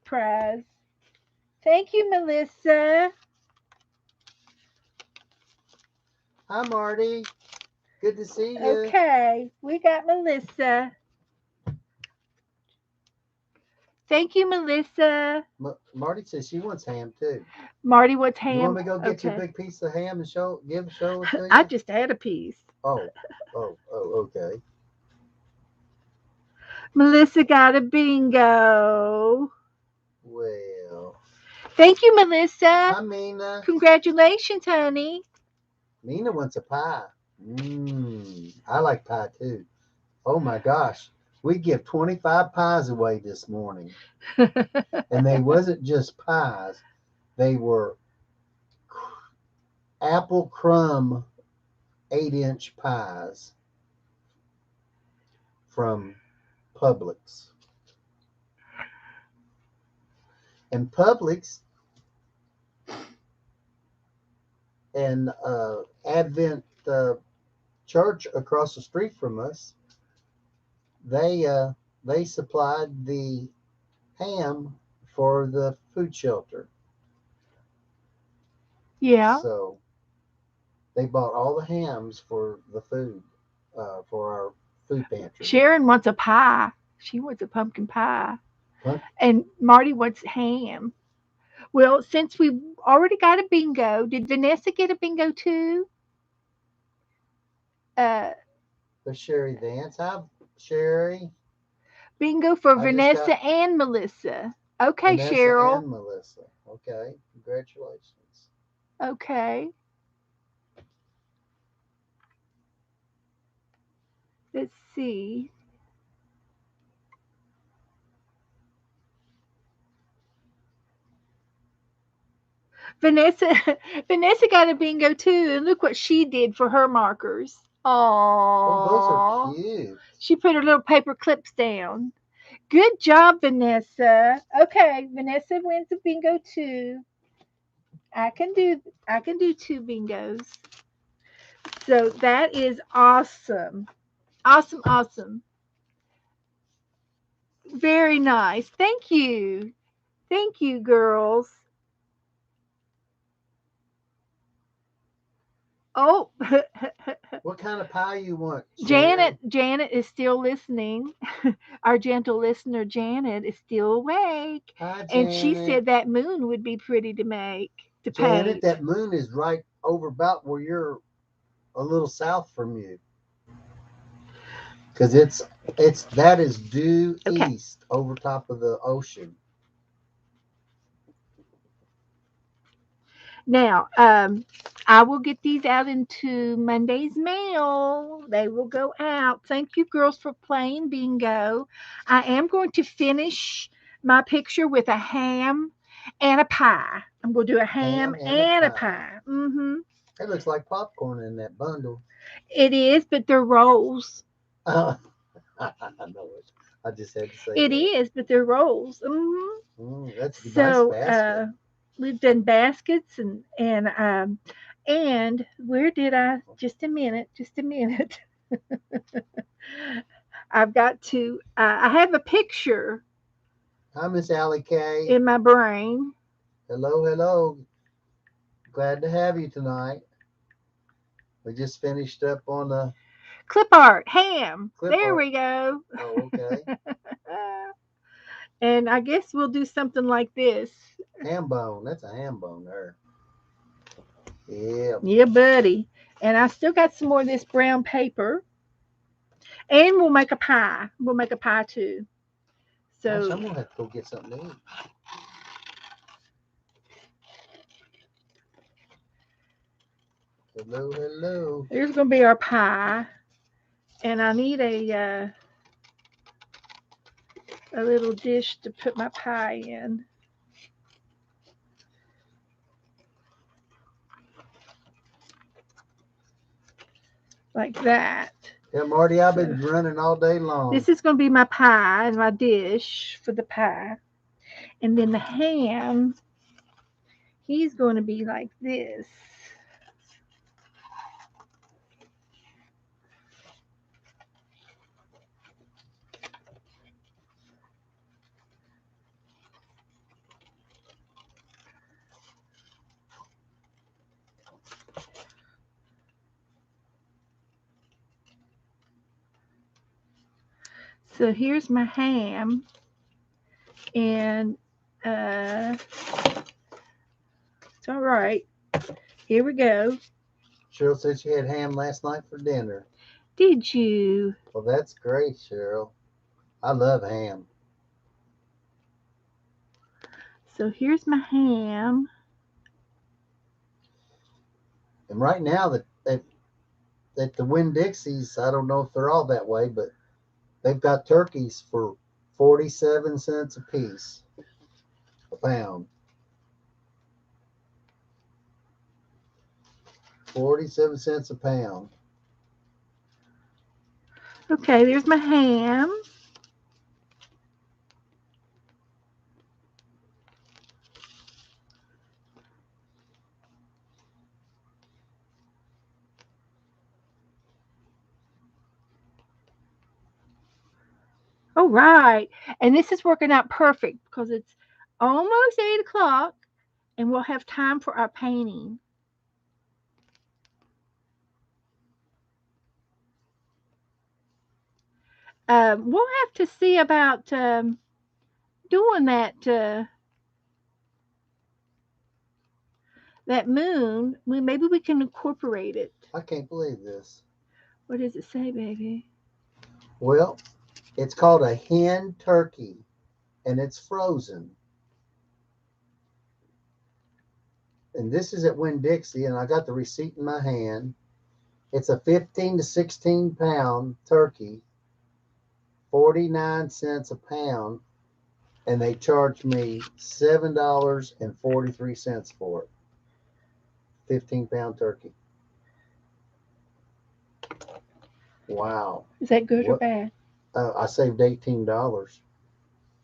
prize. Thank you, Melissa. Hi, Marty. Good to see you. Okay, we got Melissa. Thank you, Melissa. Marty says she wants ham too. Marty, what's You want ham? me to go get you a Okay. big piece of ham and show it to I you? just had a piece. Oh, okay. Melissa got a bingo. Well, Thank you, Melissa. hi, Mina. Congratulations, honey. Mina wants a pie. I like pie too. Oh my gosh, we give 25 pies away this morning, and they wasn't just pies. They were apple crumb 8-inch pies from Publix. And Publix and Advent Church across the street from us, they they supplied the ham for the food shelter. Yeah. So they bought all the hams for the food, for our food pantry. Sharon wants a pie. She wants a pumpkin pie. Huh? And Marty wants ham. Well, since we've already got a bingo, did Vanessa get a bingo too? Uh, The Sherry Vance. Hi, Sherry. Bingo for I just got Vanessa and Melissa. Okay, Vanessa Cheryl. and Melissa. Okay, congratulations. Okay. Let's see. Vanessa Vanessa got a bingo too, and look what she did for her markers. Oh, those are Aww. cute. She put her little paper clips down. Good job, Vanessa. Okay, Vanessa wins a bingo too. I can do two bingos. So that is awesome. Awesome, awesome. Very nice. Thank you. Thank you, girls. Oh, What kind of pie you want, Janet, Sharon? Janet is still listening. Our gentle listener, Janet, is still awake. Hi, And she Janet. said that moon would be pretty to make, to Janet, paint. that moon is right over about where you're a little south from you, because it's that is due Okay. east over top of the ocean. Now, I will get these out into Monday's mail. They will go out. Thank you, girls, for playing bingo. I am going to finish my picture with a ham and a pie. I'm going to do a ham Ham and a and a pie. pie. Mm-hmm. It looks like popcorn in that bundle. It is, but they're rolls. I know it. I just had to say It that. is, but they're rolls. Mm-hmm. That's a nice So basket. we've done baskets and where did I? Just a minute. Just a minute. I've got to. I have a picture Hi, Miss Allie K. in my brain. Hello, hello. Glad to have you tonight. We just finished up on the Clip art, ham. clip There art. we go. Oh, okay. And I guess we'll do something like this. Ham bone. That's a ham bone there. Yeah. Yeah, buddy. And I still got some more of this brown paper. And we'll make a pie. We'll make a pie too. Gosh, So I'm gonna have to go get something to eat. Hello, hello. here's gonna be our pie. And I need a little dish to put my pie in, like that. Yeah, Marty, I've So been running all day long. this is going to be my pie and my dish for the pie. And then the ham, he's going to be like this. So here's my ham. And it's all right. Here we go. Cheryl said she had ham last night for dinner. Did you? Well, that's great, Cheryl. I love ham. So here's my ham. And right now, that the Winn Dixies, I don't know if they're all that way, but they've got turkeys for 47 cents a piece, a pound. 47 cents a pound. Okay, there's my ham. All right. And this is working out perfect because it's almost 8 o'clock and we'll have time for our painting. We'll have to see about doing that moon. Maybe we can incorporate it. I can't believe this. What does it say, baby? Well, it's called a hen turkey, and it's frozen. And this is at Winn Dixie, and I got the receipt in my hand. It's a 15 to 16 pound turkey, 49 cents a pound, and they charged me $7.43 for it. 15-pound turkey. Wow. Is that good or What? bad? I saved $18.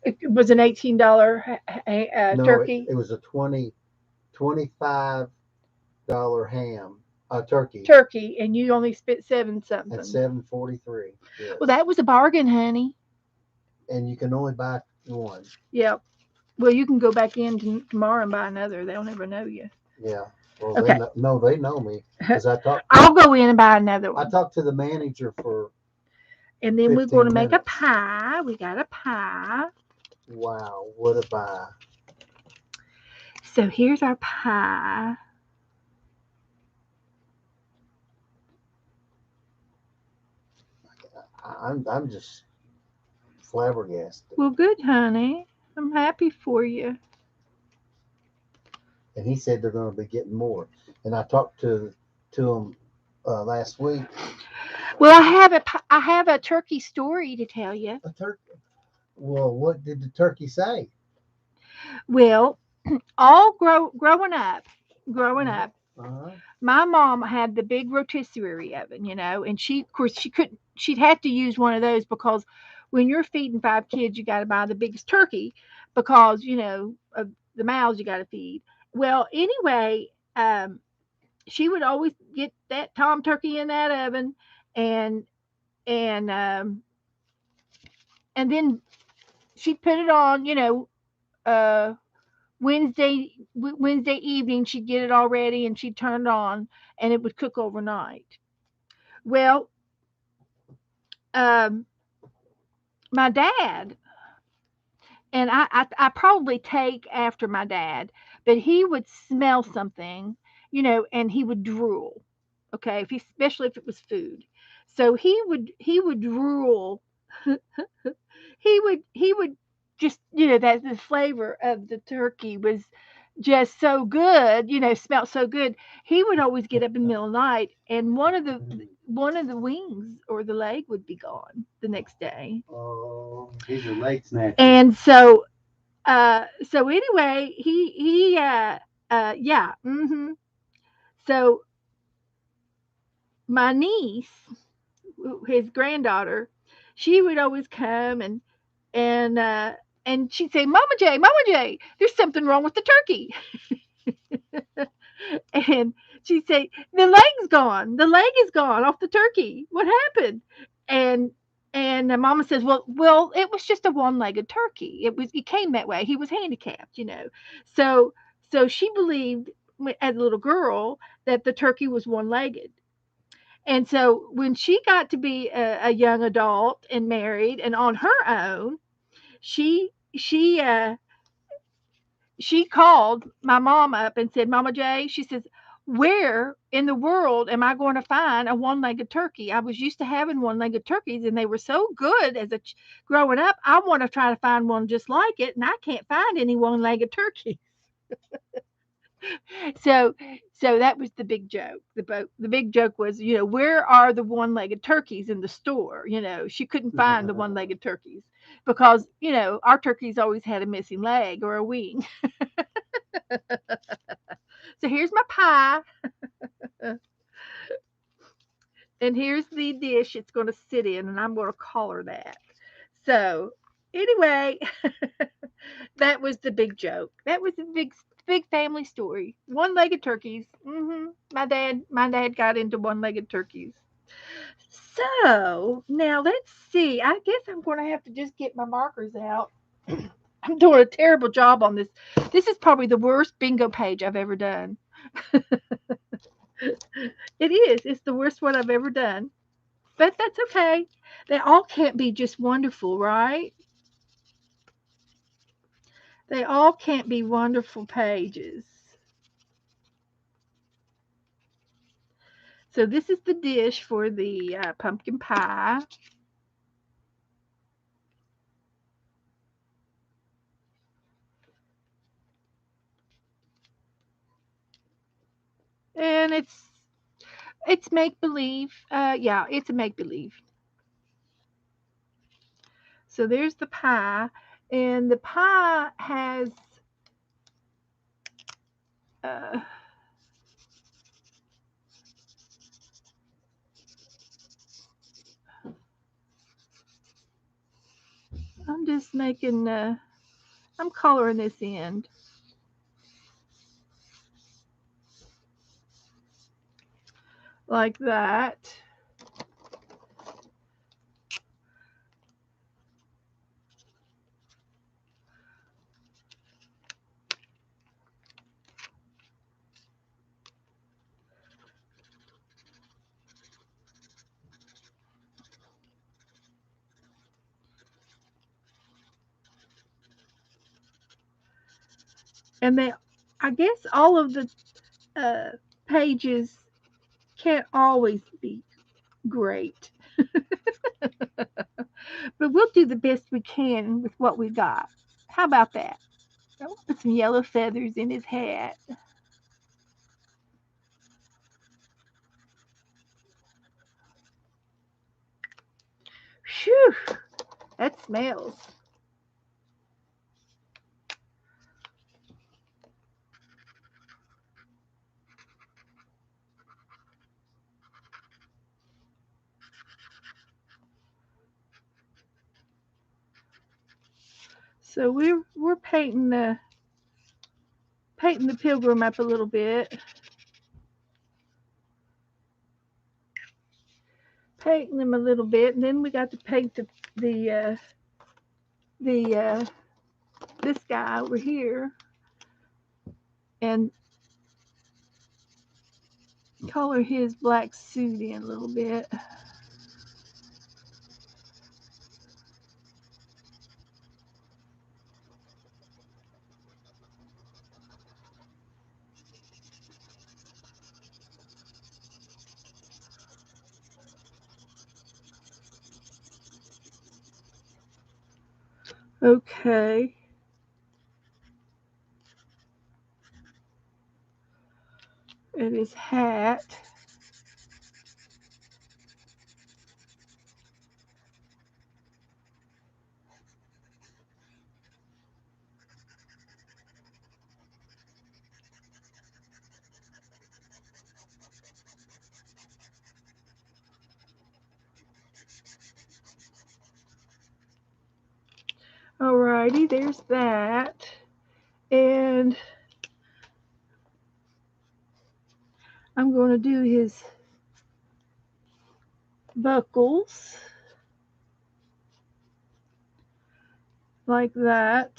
It was an $18 No, turkey. it was a $25 ham, turkey Turkey, and you only spent seven at something. 7.43. Well, Yes, that was a bargain, honey. and you can only buy one. Yeah. Well, you can go back in tomorrow and buy another. They'll never know you. Yeah. Well, they Okay. know. No, they know me because I'll go in and buy another I one. talked to the manager for And then we're going to 15 make a minutes. pie. We got a pie. Wow, what a buy! So here's our pie. I'm just flabbergasted. Well, good, honey. I'm happy for you. And he said they're going to be getting more. And I talked to him last week. Well, I have a turkey story to tell you. A turkey. Well, what did the turkey say? Well, growing Uh up, huh. my mom had the big rotisserie oven, and she, of course, she couldn't. She'd have to use one of those because when you're feeding 5 kids, you got to buy the biggest turkey because of the mouths you got to feed. Well, anyway, she would always get that tom turkey in that oven, and and um, and then she'd put it on, uh, Wednesday evening. She'd get it all ready and she'd turn it on, and it would cook overnight. Well, um, my dad, and I probably take after my dad, but he would smell something, and he would drool. Okay, especially if it was food, so he would drool. He would just, that the flavor of the turkey was just so good, smelled so good. He would always get up in the middle of the night, and one of the wings or the leg would be gone the next day. Oh, he's a late snatcher. And so anyway, yeah. So my niece, his granddaughter, she would always come and uh and she'd say, Mama J, there's something wrong with the turkey. And she'd say, the leg is gone off the turkey. What happened? And Mama says, well, it was just a one-legged turkey. It came that way. He was handicapped. So she believed, as a little girl, that the turkey was one-legged. And so when she got to be a young adult and married and on her own, she she uh she called my mom up and said, Mama J, she says, where in the world am I going to find a one-legged turkey? I was used to having one-legged turkeys and they were so good growing up. I want to try to find one just like it, and I can't find any one-legged turkey. So that was the big joke. The big joke was, where are the one-legged turkeys in the store? She couldn't find the one-legged turkeys because, our turkeys always had a missing leg or a wing. So here's my pie. And here's the dish it's going to sit in, and I'm going to color that. So, anyway, that was the big joke. That was the big family story. One-legged turkeys. My dad got into one-legged turkeys. So now let's see. I guess I'm going to have to just get my markers out. I'm doing a terrible job on this. This is probably the worst bingo page I've ever done. It is. It's the worst one I've ever done. But that's okay. They all can't be just wonderful, right? They all can't be wonderful pages. So this is the dish for the pumpkin pie. And it's make believe. Yeah, it's a make believe. So there's the pie, and the pie has uh, I'm just making I'm coloring this end like that. And they, I guess all of the uh, pages can't always be great, but we'll do the best we can with what we got. How about that? I'll put some yellow feathers in his hat. Phew, that smells. So we're painting the pilgrim up a little bit, painting him a little bit, and then we got to paint the this guy over here and color his black suit in a little bit. Okay. And his hat. Alrighty, there's that. And I'm going to do his buckles like that.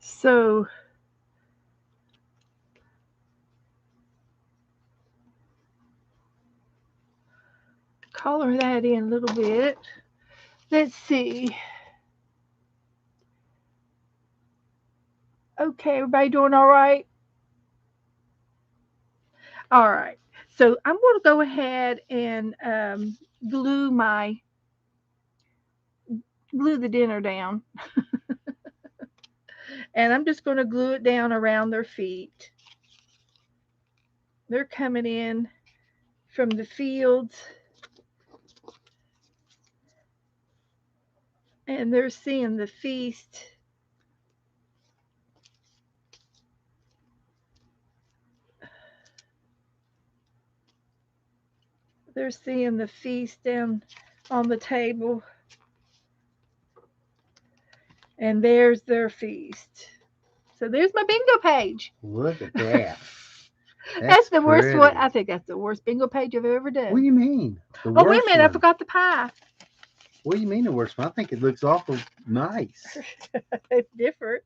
So color that in a little bit. Let's see. Okay, everybody doing all right? All right. So I'm going to go ahead and glue my glue the dinner down, and I'm just going to glue it down around their feet. They're coming in from the fields, And they're seeing the feast. They're seeing the feast down on the table. And there's their feast. So there's my bingo page. Look at that. That's That's the worst one. pretty. I think that's the worst bingo page I've ever What do done. you mean? The Oh, wait a worst minute. I one? forgot the pie. What do you mean the worst one? I think it looks awful nice. It's different.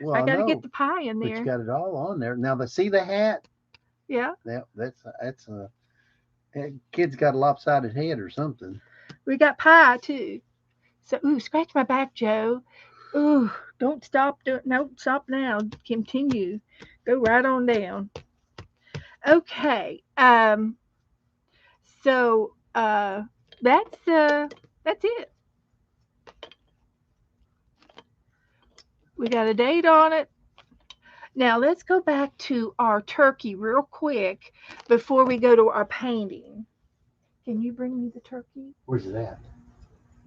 Well, I I got to get know, the pie in but you there. got it all on there. Now, see the hat? Yeah. That's a kid's got a lopsided head or something. We got pie too. So, ooh, scratch my back, Joe. Ooh, don't stop. No, stop now. Continue. Go right on down. Okay. So, that's it. We got a date on it. Now let's go back to our turkey real quick before we go to our painting. Can you bring me the turkey Where's it at?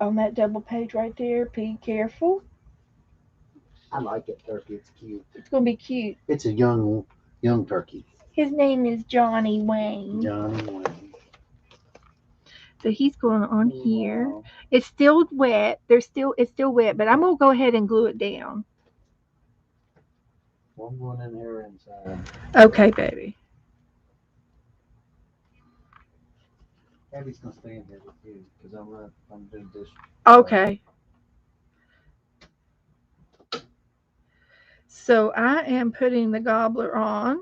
on that double page right there? Be careful. I like it, turkey. It's cute. It's gonna be cute. It's a young turkey. His name is Johnny Wayne. Johnny Wayne. So he's going on here. Wow. It's still wet. It's still wet, but I'm gonna go ahead and glue it down. One going in here inside. Okay, baby. Abby's gonna stand here with you because I'm doing this. Okay. So I am putting the gobbler on.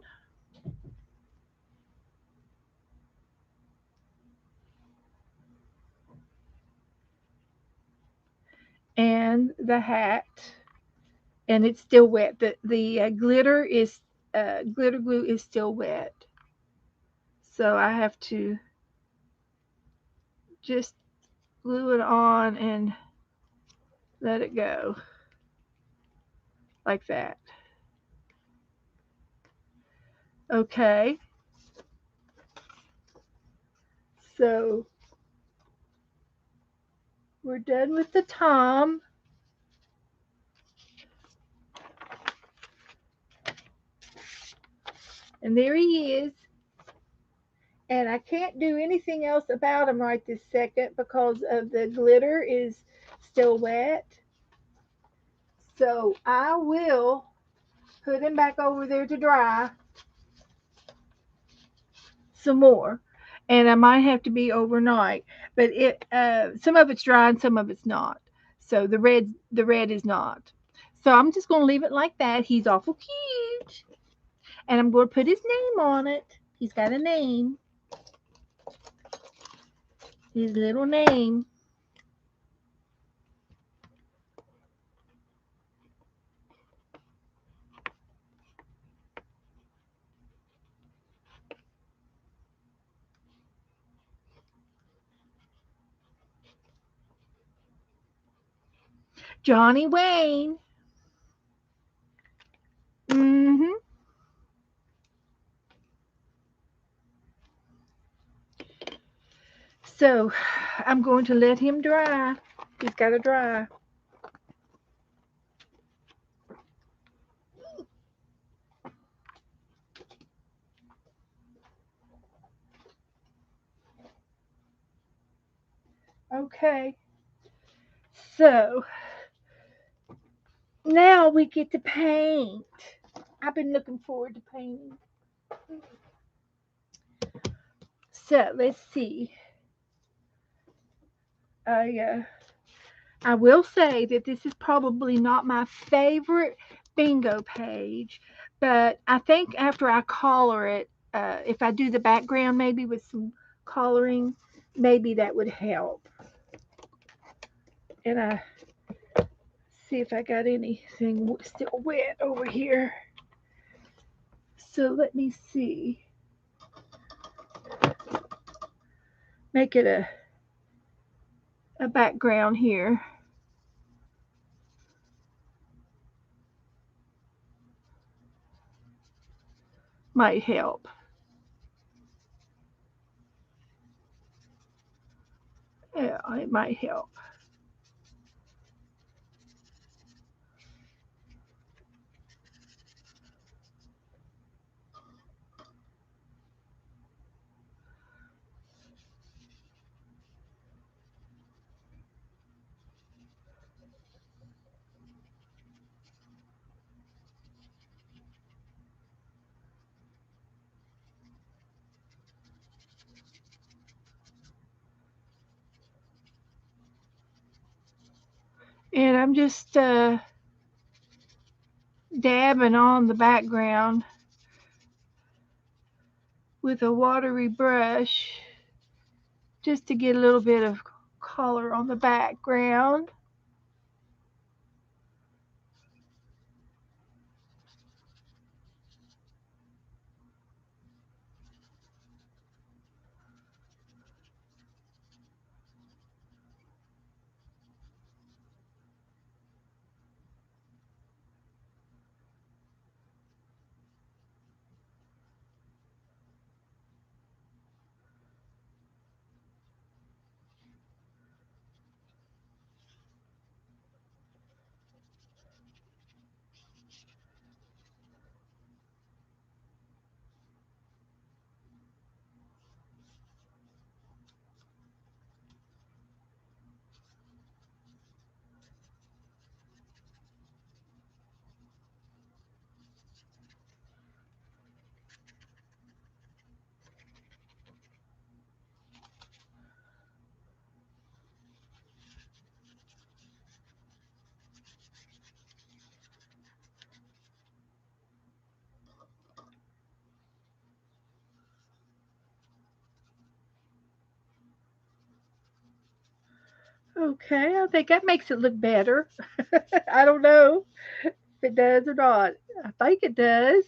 And the hat, and it's still wet. The glitter glue is still wet, so I have to just glue it on and let it go like that. Okay, so we're done with the Tom, and there he is. And I can't do anything else about him right this second because of the glitter is still wet. So I will put him back over there to dry some more, and I might have to be overnight. But it some of it's dry and some of it's not. So the red is not. So I'm just gonna leave it like that. He's awful cute, and I'm gonna put his name on it. He's got a name. His little name. Johnny Wayne. Mm-hmm. So I'm going to let him dry. He's got to dry. Okay. So now we get to paint. I've been looking forward to painting. So let's see. I I will say that this is probably not my favorite bingo page, but I think after I color it, if I do the background maybe with some coloring, maybe that would help. And I see if I got anything still wet over here. So let me see. Make it a background here. Might help. Yeah, it might help. And I'm just dabbing on the background with a watery brush just to get a little bit of color on the background. Okay, I think that makes it look better. I don't know if it does or not. I think it does.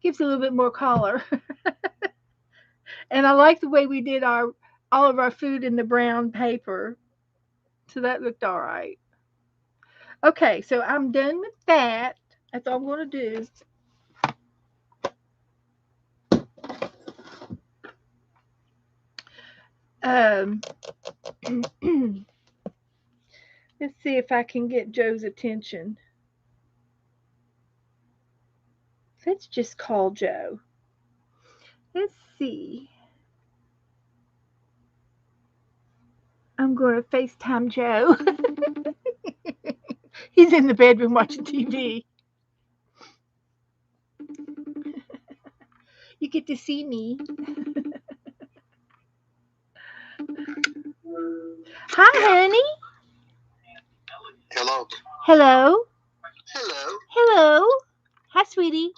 Gives a little bit more color. And I like the way we did our all of our food in the brown paper. So that looked all right. Okay, so I'm done with that. That's all I'm going to do. Um, let's see if I can get Joe's attention. Let's just call Joe. Let's see. I'm going to FaceTime Joe. He's in the bedroom watching TV. You get to see me. Hi, Yeah. honey. Hello. Hello. Hello. Hello. Hi, sweetie.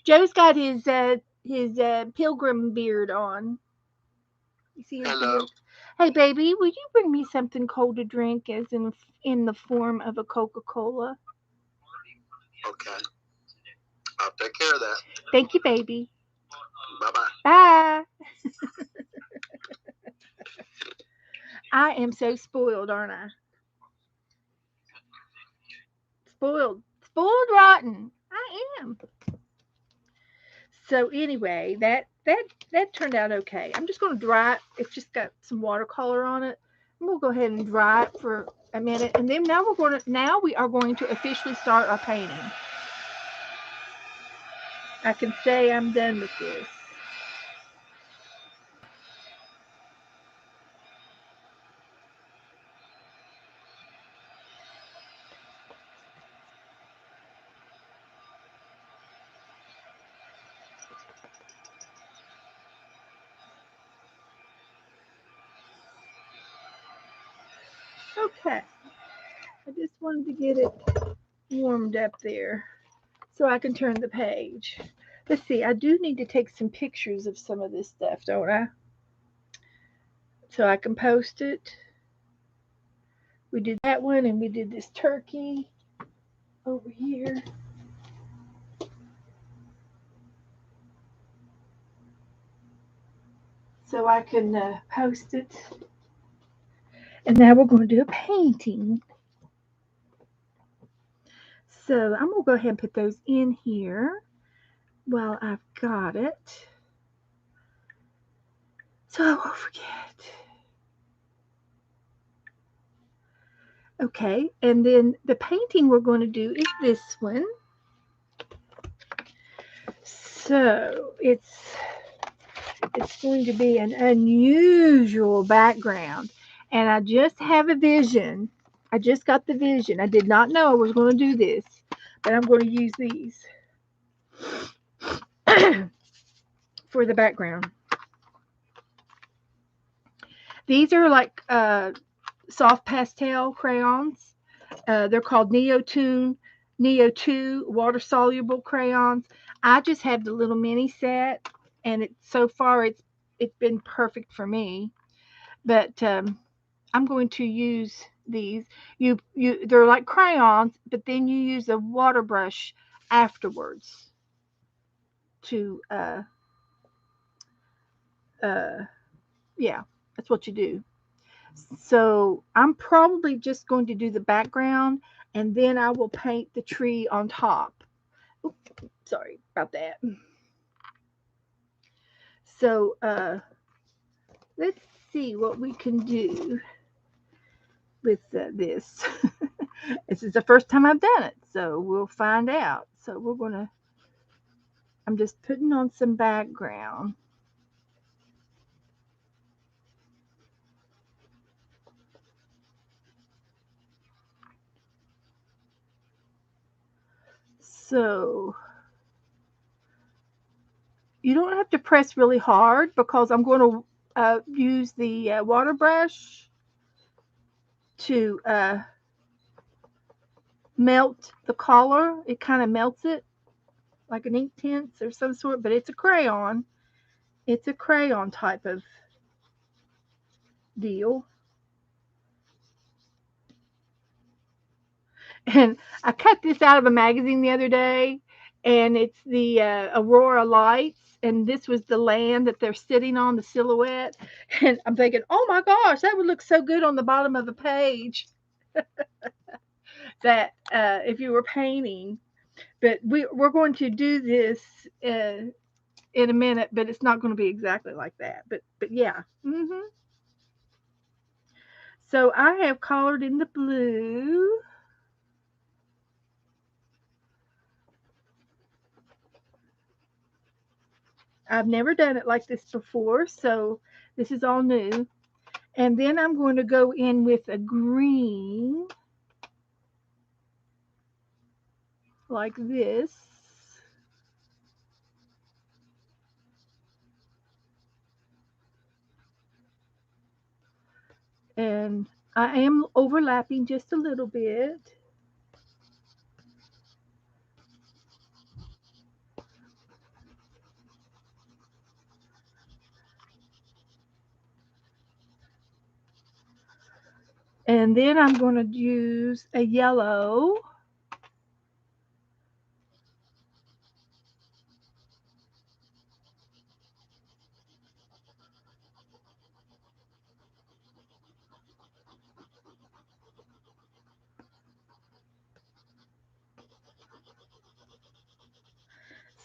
Joe's got his pilgrim beard on. You see his Hello. beard? Hey, baby, will you bring me something cold to drink, as in the form of a Coca-Cola? Okay. I'll take care of that. Thank you, baby. Bye-bye. Bye. I am so spoiled, aren't I? Spoiled. Spoiled rotten. I am. So anyway, that turned out okay. I'm just going to dry it. It's just got some watercolor on it. I'm going to go ahead and dry it for a minute, and then now we are going to officially start our painting. I can say I'm done with this. Okay. I just wanted to get it warmed up there so I can turn the page. Let's see, I do need to take some pictures of some of this stuff, don't I? So I can post it. We did that one, and we did this turkey over here. So I can post it. And now we're going to do a painting. So I'm going to go ahead and put those in here while I've got it. So I won't forget. Okay, and then the painting we're going to do is this one. So it's going to be an unusual background. And I just have a vision. I just got the vision. I did not know I was going to do this, but I'm going to use these for the background. These are like soft pastel crayons. They're called Neo 2 water soluble crayons. I just have the little mini set, and so far it's been perfect for me. But I'm going to use these. They're like crayons, but then you use a water brush afterwards to uh yeah, that's what you do. So I'm probably just going to do the background, and then I will paint the tree on top. Oop, sorry about that. So let's see what we can do with this. This is the first time I've done it, so we'll find out. So I'm just putting on some background. So you don't have to press really hard because I'm going to use the water brush to melt the color. It kind of melts it like an ink tint or some sort, but it's a crayon. It's a crayon type of deal. And I cut this out of a magazine the other day, and it's the Aurora lights. And this was the land that they're sitting on, the silhouette. And I'm thinking, oh my gosh, that would look so good on the bottom of the page. That if you were painting, but we're going to do this in a minute, but it's not going to be exactly like that. But yeah. So I have colored in the blue. I've never done it like this before, so this is all new. And then I'm going to go in with a green like this. And I am overlapping just a little bit. And then I'm going to use a yellow.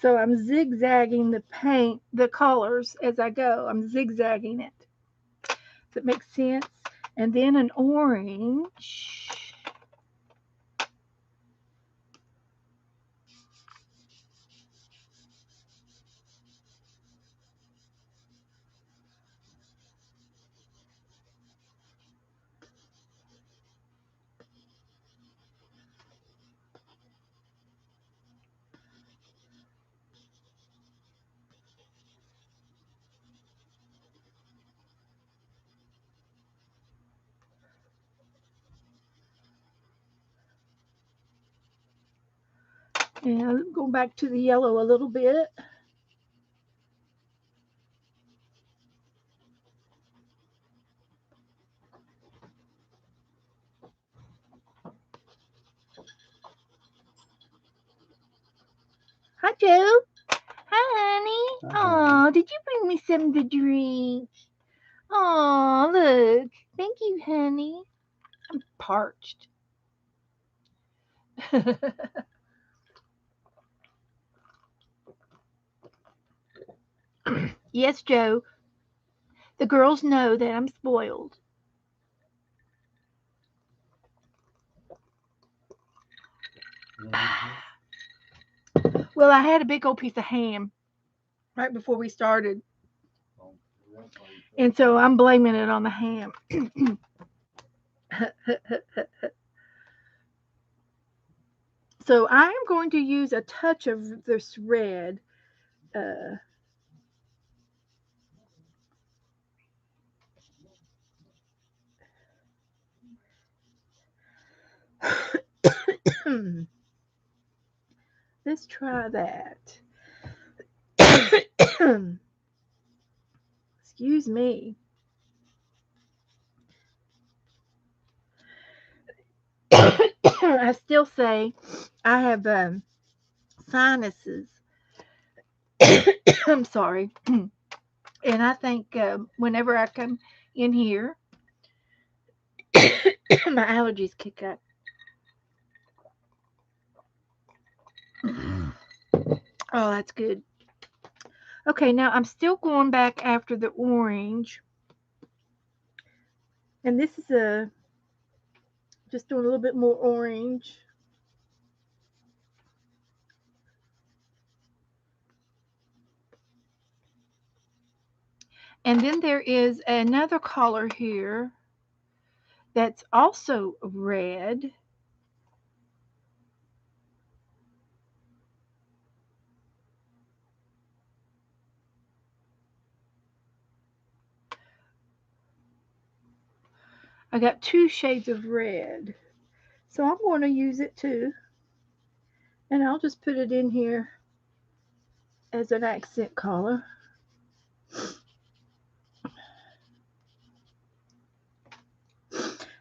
So I'm zigzagging the paint, the colors as I go. I'm zigzagging it. Does it make sense? And then an orange. And go back to the yellow a little bit. Hi, Joe. Hi, honey. Oh, did you bring me something to drink? Oh, look. Thank you, honey. I'm parched. Yes, Joe. The girls know that I'm spoiled. Well, I had a big old piece of ham right before we started, and so I'm blaming it on the ham. So I am going to use a touch of this red. Uh, Let's try that. Excuse me. I still say I have sinuses. I'm sorry. And I think whenever I come in here, my allergies kick up. Oh, that's good. Okay, now I'm still going back after the orange. And this is a just doing a little bit more orange. And then there is another color here that's also red. I got two shades of red. So I'm going to use it too. And I'll just put it in here as an accent color.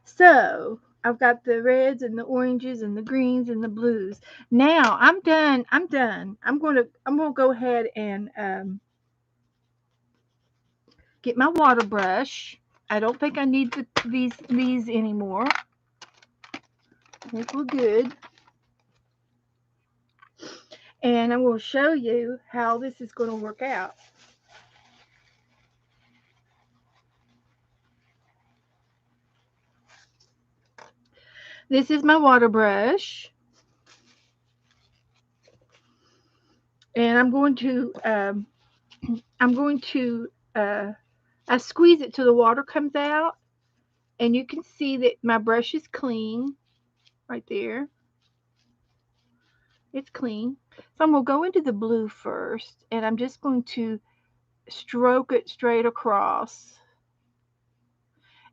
So I've got the reds and the oranges and the greens and the blues. Now I'm done. I'm done. I'm gonna go ahead and get my water brush. I don't think I need these anymore. I think we're good. And I'm going to show you how this is going to work out. This is my water brush, and I'm going to I squeeze it till the water comes out, and you can see that my brush is clean right there. It's clean. So I'm going to go into the blue first, and I'm just going to stroke it straight across.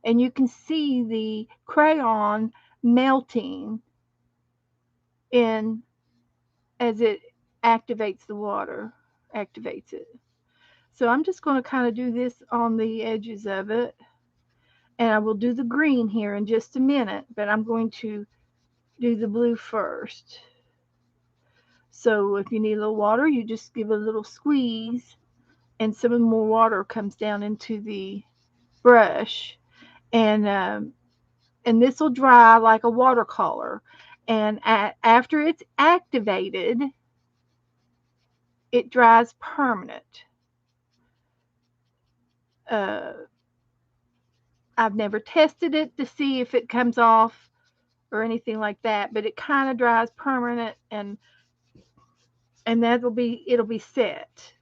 And you can see the crayon melting in as it activates the water, activates it. So I'm just going to kind of do this on the edges of it. And I will do the green here in just a minute, but I'm going to do the blue first. So if you need a little water, you just give a little squeeze and some more water comes down into the brush. And this will dry like a watercolor. And after it's activated, it dries permanent. Uh, I've never tested it to see if it comes off or anything like that, but it kind of dries permanent and it'll be set.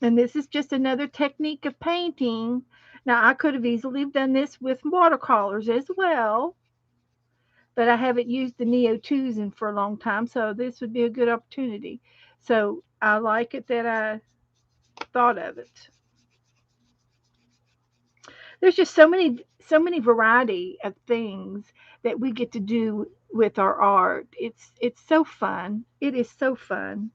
And this is just another technique of painting. Now I could have easily done this with watercolors as well, but I haven't used the Neo 2s in for a long time, so this would be a good opportunity. So I like it that I thought of it. There's just so many variety of things that we get to do with our art. It's so fun. It is so fun.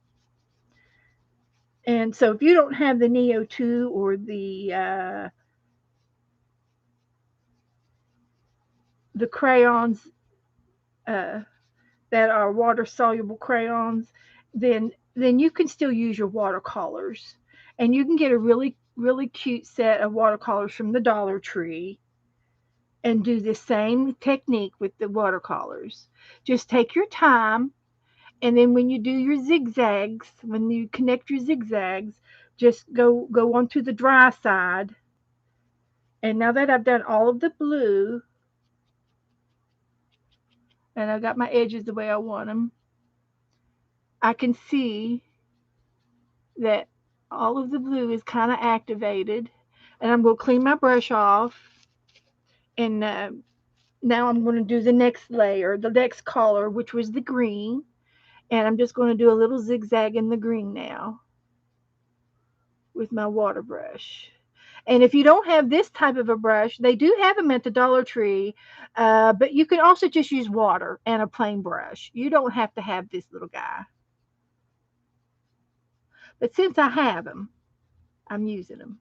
And so if you don't have the Neo 2 or the crayons uh, that are water soluble crayons, then you can still use your watercolors, and you can get a really cute set of watercolors from the Dollar Tree and do the same technique with the watercolors. Just take your time, and then when you do your zigzags, when you connect your zigzags, just go onto the dry side. And now that I've done all of the blue and I got my edges the way I want them, I can see that all of the blue is kind of activated. And I'm going to clean my brush off. And now I'm going to do the next layer, the next color, which was the green. And I'm just going to do a little zigzag in the green now with my water brush. And if you don't have this type of a brush, they do have them at the Dollar Tree, but you can also just use water and a plain brush. You don't have to have this little guy. But since I have them, I'm using them.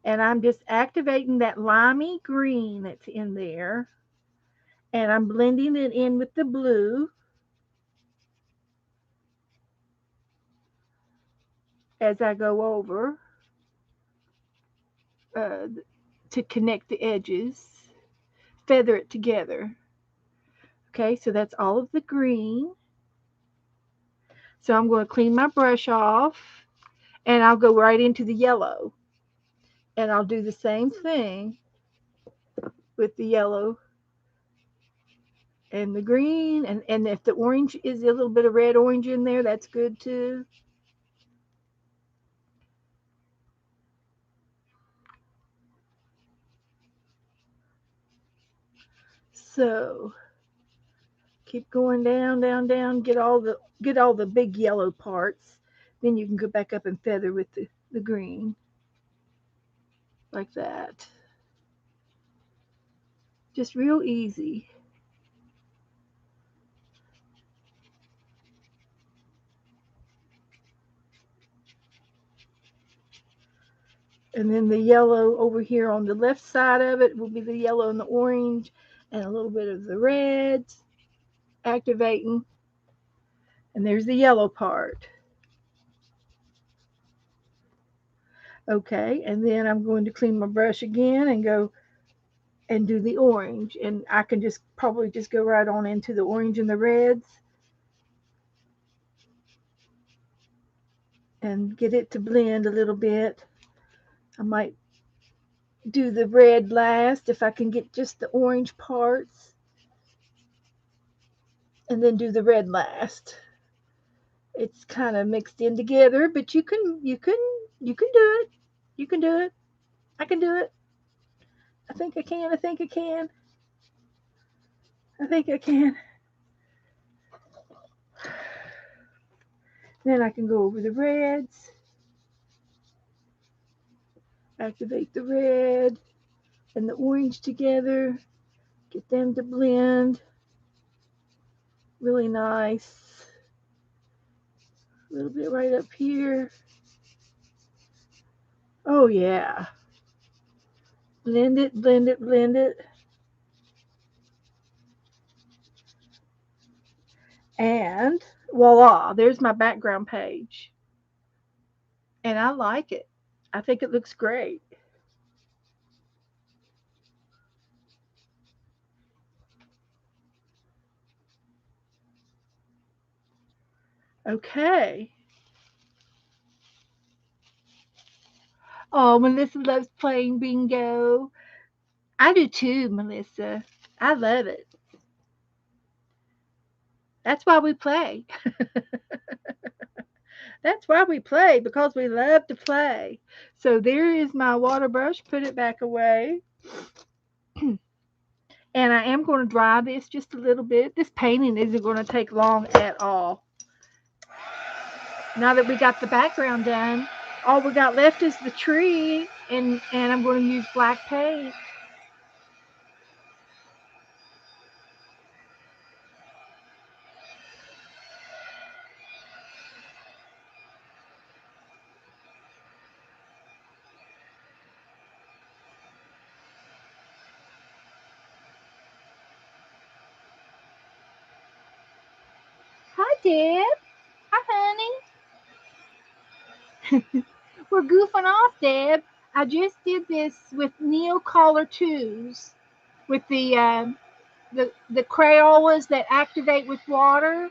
And I'm just activating that limey green that's in there. And I'm blending it in with the blue as I go over uh, to connect the edges, feather it together. Okay, so that's all of the green. So I'm going to clean my brush off and I'll go right into the yellow. And I'll do the same thing with the yellow and the green. And if the orange is a little bit of red orange in there, that's good too. So keep going down, down, down, get all the big yellow parts. Then you can go back up and feather with the green like that. Just real easy. And then the yellow over here on the left side of it will be the yellow and the orange and a little bit of the red activating. And there's the yellow part. Okay, and then I'm going to clean my brush again and go and do the orange. And I can just probably just go right on into the orange and the reds and get it to blend a little bit. I might do the red last if I can get just the orange parts and then do the red last. It's kind of mixed in together, but you can do it. You can do it. I can do it. I think I can. I think I can. I think I can. Then I can go over the reds, activate the red and the orange together, get them to blend really nice. A little bit right up here. Oh yeah. Blend it, blend it, blend it. And voila, there's my background page. And I like it. I think it looks great. Okay. Oh, Melissa loves playing bingo. I do too, Melissa. I love it. That's why we play. That's why we play, because we love to play. So there is my water brush. Put it back away. And I am going to dry this just a little bit. This painting isn't going to take long at all. Now that we got the background done, all we got left is the tree, and I'm going to use black paint. Hi, Deb. Hi, honey. We're goofing off, Deb. I just did this with Neil Collar 2s with the Crayolas that activate with water,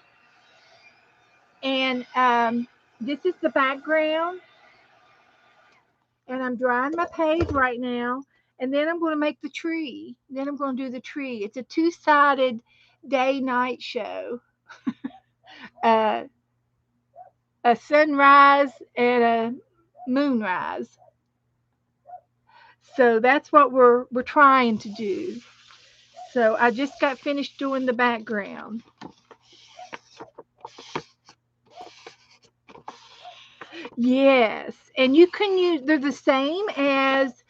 and this is the background. And I'm drying my page right now. And then I'm going to make the tree. Then I'm going to do the tree. It's a two-sided day-night show. Uh, a sunrise and a moonrise. So that's what we're trying to do. So I just got finished doing the background. Yes, and you can use, they're the same as,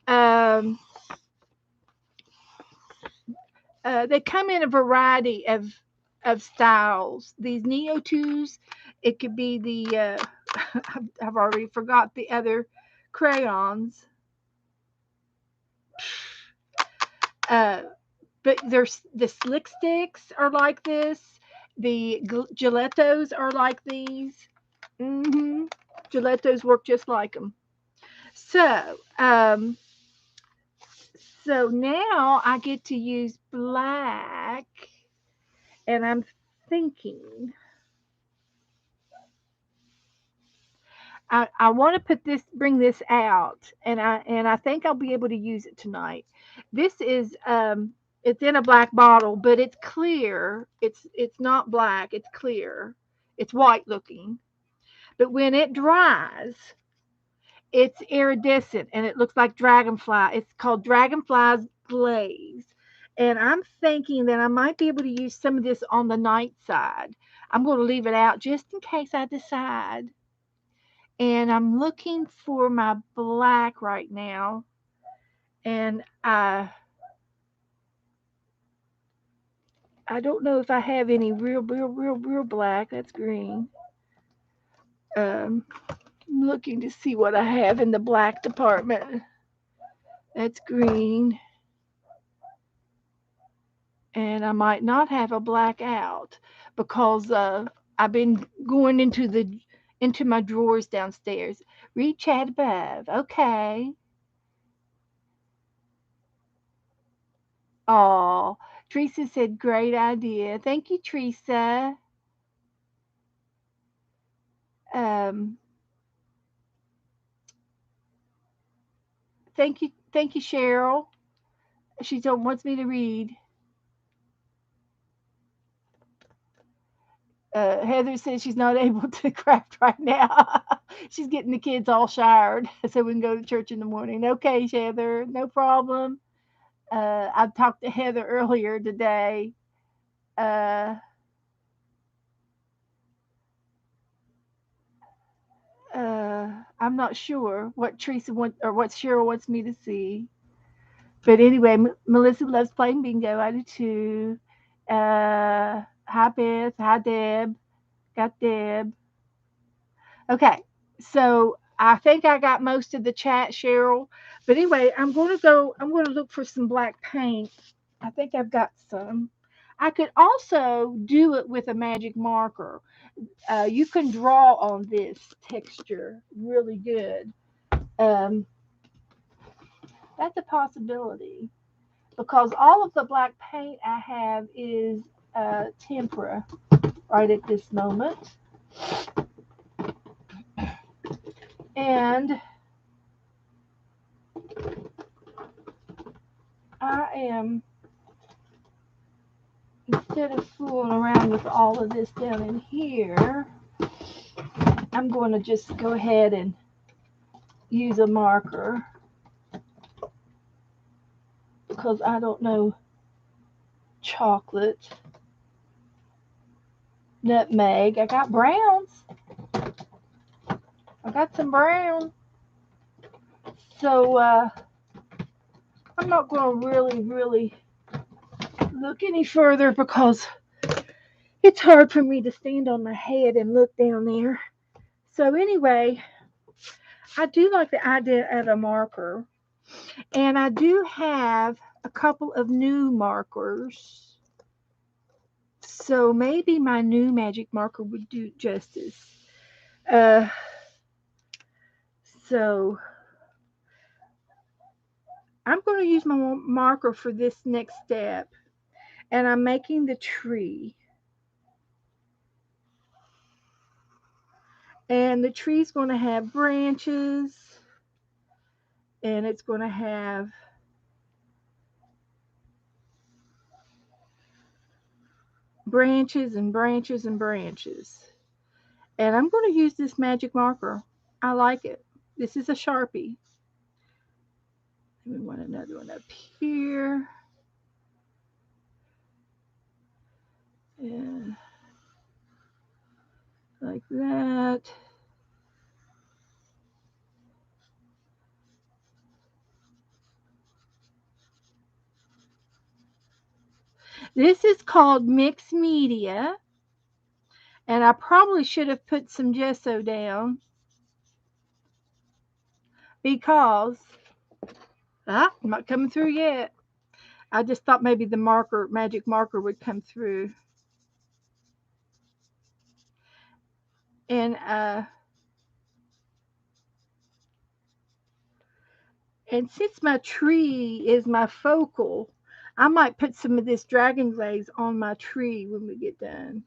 um, they come in a variety of styles. These Neo 2s, it could be the, I've already forgot the other crayons. Uh, but there's the slick sticks are like this. The Gelatos are like these. Mm-hmm. Gelatos work just like them. So, so now I get to use black, and I'm thinking I want to put this, bring this out, and I think I'll be able to use it tonight. This is it's in a black bottle, but it's clear. It's not black. It's clear. It's white looking. But when it dries, it's iridescent and it looks like dragonfly. It's called Dragonfly's Glaze. And I'm thinking that I might be able to use some of this on the night side. I'm going to leave it out just in case I decide. And I'm looking for my black right now. And I don't know if I have any real black. That's green. I'm looking to see what I have in the black department. That's green. And I might not have a black out because I've been going into my drawers downstairs. Read chat above. Okay. Oh, Teresa said great idea. Thank you, Teresa. Um, thank you, Cheryl. She don't wants me to read. Heather says she's not able to craft right now. She's getting the kids all showered so we can go to church in the morning. Okay, Heather, no problem. I talked to Heather earlier today. Uh, I'm not sure what Teresa wants or what Cheryl wants me to see. But anyway, Melissa loves playing bingo. I do too. Hi Beth. Hi Deb. Got Deb. Okay, so I think I got most of the chat, Cheryl. But anyway, I'm going to go. I'm going to look for some black paint. I think I've got some. I could also do it with a magic marker. You can draw on this texture really good. Um, that's a possibility because all of the black paint I have is tempera right at this moment. And I am, instead of fooling around with all of this down in here, I'm going to just go ahead and use a marker because I don't know chocolate, nutmeg. I got browns. I got some brown. So I'm not going to really look any further because it's hard for me to stand on my head and look down there. So anyway, I do like the idea of a marker. And I do have a couple of new markers. So maybe my new magic marker would do justice. Uh, so I'm going to use my marker for this next step. And I'm making the tree. And the tree's going to have branches. And it's going to have branches and branches and branches. And I'm going to use this magic marker. I like it. This is a Sharpie. We want another one up here. And like that. This is called mixed media, and I probably should have put some gesso down because I'm not coming through yet. I just thought maybe the magic marker would come through. And since my tree is my focal, I might put some of this dragon glaze on my tree when we get done.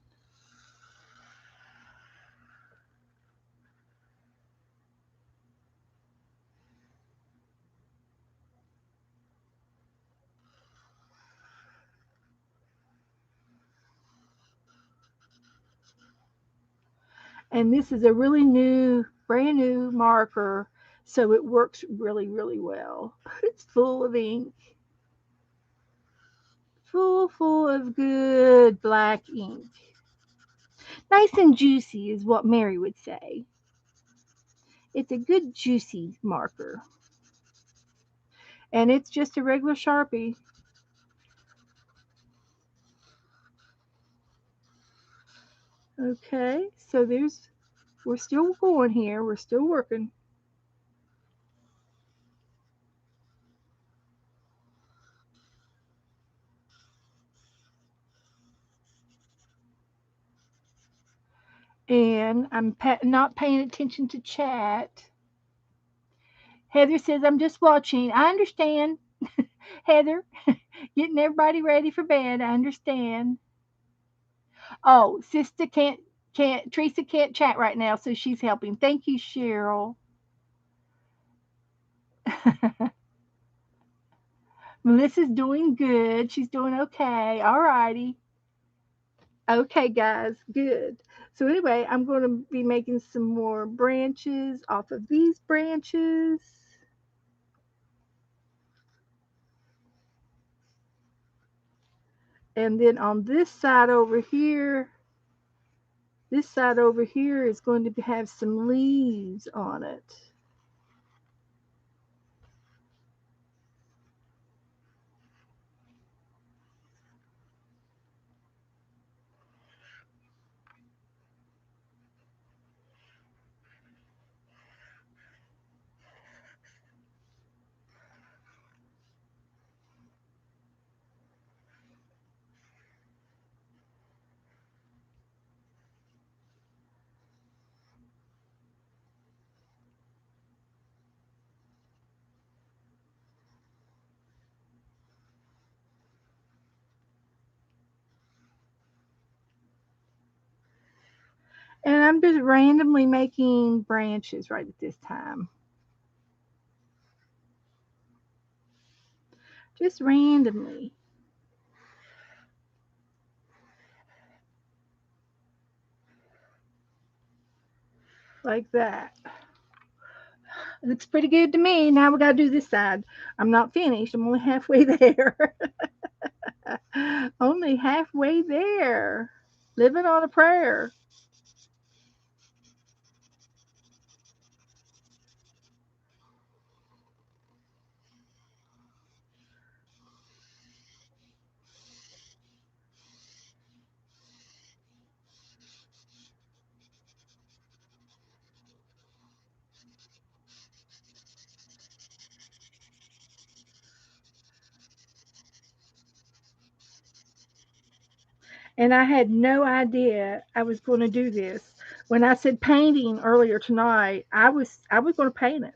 And this is a really brand new marker, so it works really, really well. It's full of ink, full of good black ink. Nice and juicy is what Mary would say. It's a good juicy marker. And it's just a regular Sharpie. Okay, so we're still going here. We're still working. And I'm not paying attention to chat. Heather says, I'm just watching. I understand, Heather. Getting everybody ready for bed. I understand. Oh, sister can't Teresa can't chat right now, so she's helping. Thank you, Cheryl. Melissa's doing good. She's doing okay. All righty. Okay, guys, good. So anyway, I'm going to be making some more branches off of these branches. And then on this side over here is going to have some leaves on it. And I'm just randomly making branches right at this time. Just randomly. Like that. It looks pretty good to me. Now we gotta do this side. I'm not finished. I'm only halfway there. Only halfway there. Living on a prayer. And I had no idea I was going to do this. When I said painting earlier tonight, I was going to paint it.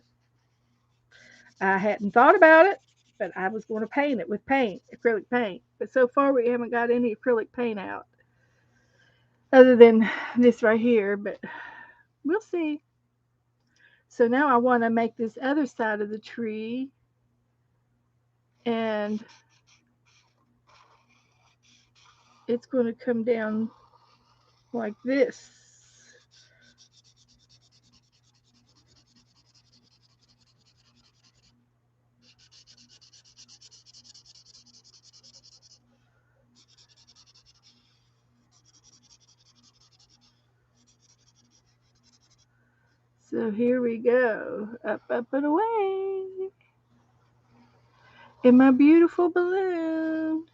I hadn't thought about it, but I was going to paint it with paint, acrylic paint. But so far we haven't got any acrylic paint out other than this right here, but we'll see. So now I want to make this other side of the tree, and it's going to come down like this. So here we go. Up, up, and away. In my beautiful balloon.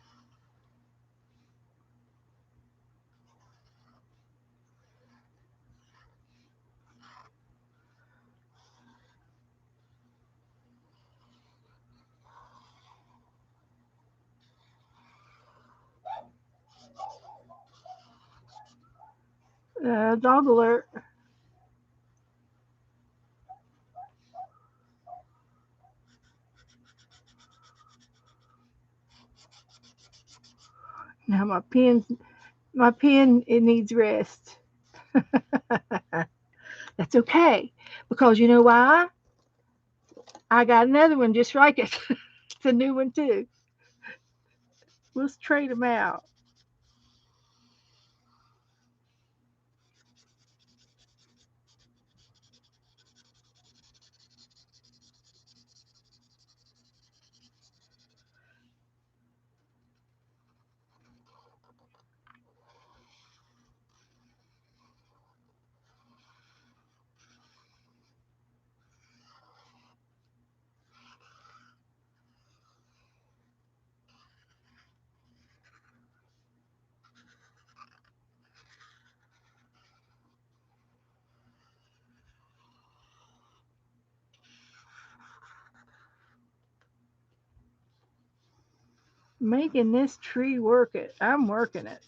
Dog alert. Now my pen, it needs rest. That's okay, because you know why? I got another one just like it. It's a new one too. Let's trade them out. Making this tree work it. I'm working it.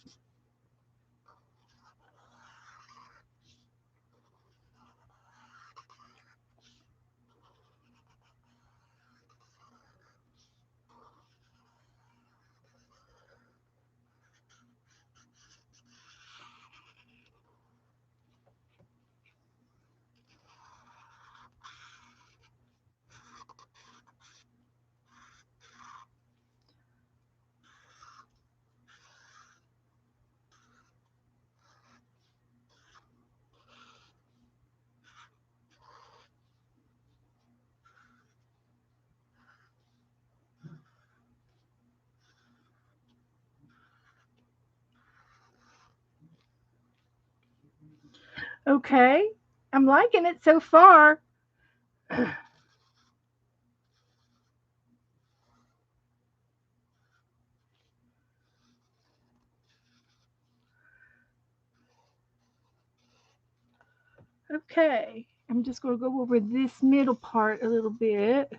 Okay. I'm liking it so far. Okay. I'm just going to go over this middle part a little bit.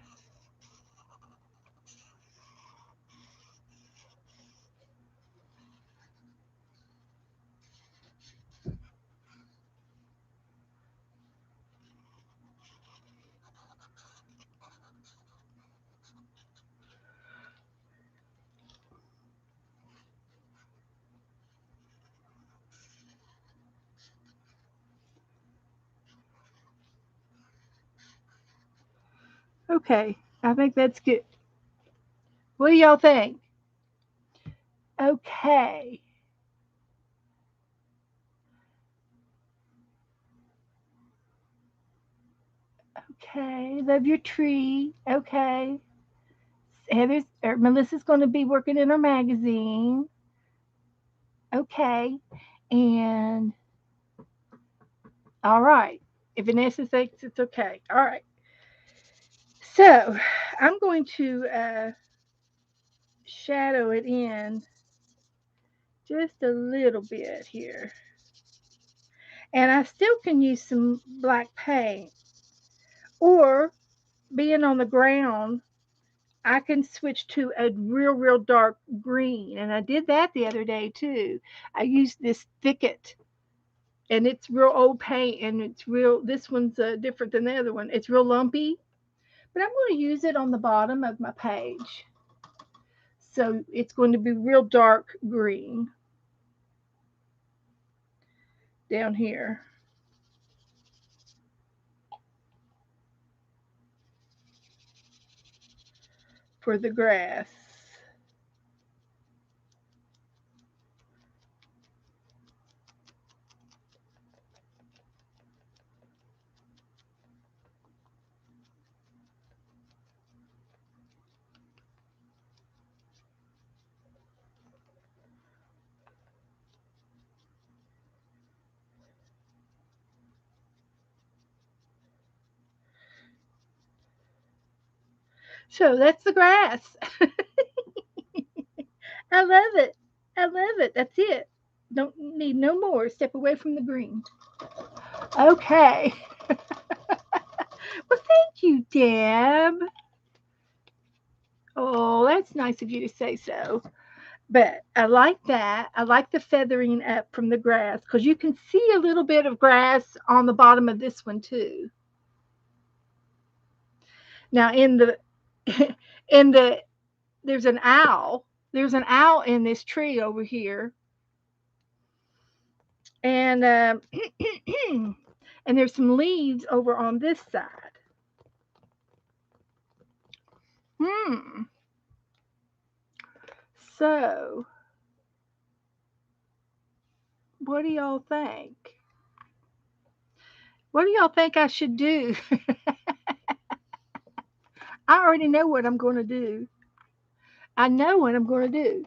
Okay. I think that's good. What do y'all think? Okay. Okay. Love your tree. Okay. Heather's or Melissa's going to be working in her magazine. Okay. And all right. If Vanessa thinks it's okay. All right. So I'm going to shadow it in just a little bit here. And I still can use some black paint. Or being on the ground, I can switch to a real dark green. And I did that the other day too. I used this thicket, and it's real old paint, and it's real, this one's different than the other one. It's real lumpy, but I'm going to use it on the bottom of my page. So it's going to be real dark green down here for the grass. So that's the grass. I love it. I love it. That's it. Don't need no more. Step away from the green. Okay. Well, thank you, Deb. Oh, that's nice of you to say so. But I like that. I like the feathering up from the grass because you can see a little bit of grass on the bottom of this one too. Now in the in the there's an owl. There's an owl in this tree over here, and and there's some leaves over on this side. Hmm. So, what do y'all think? What do y'all think I should do? I already know what I'm going to do. I know what I'm going to do.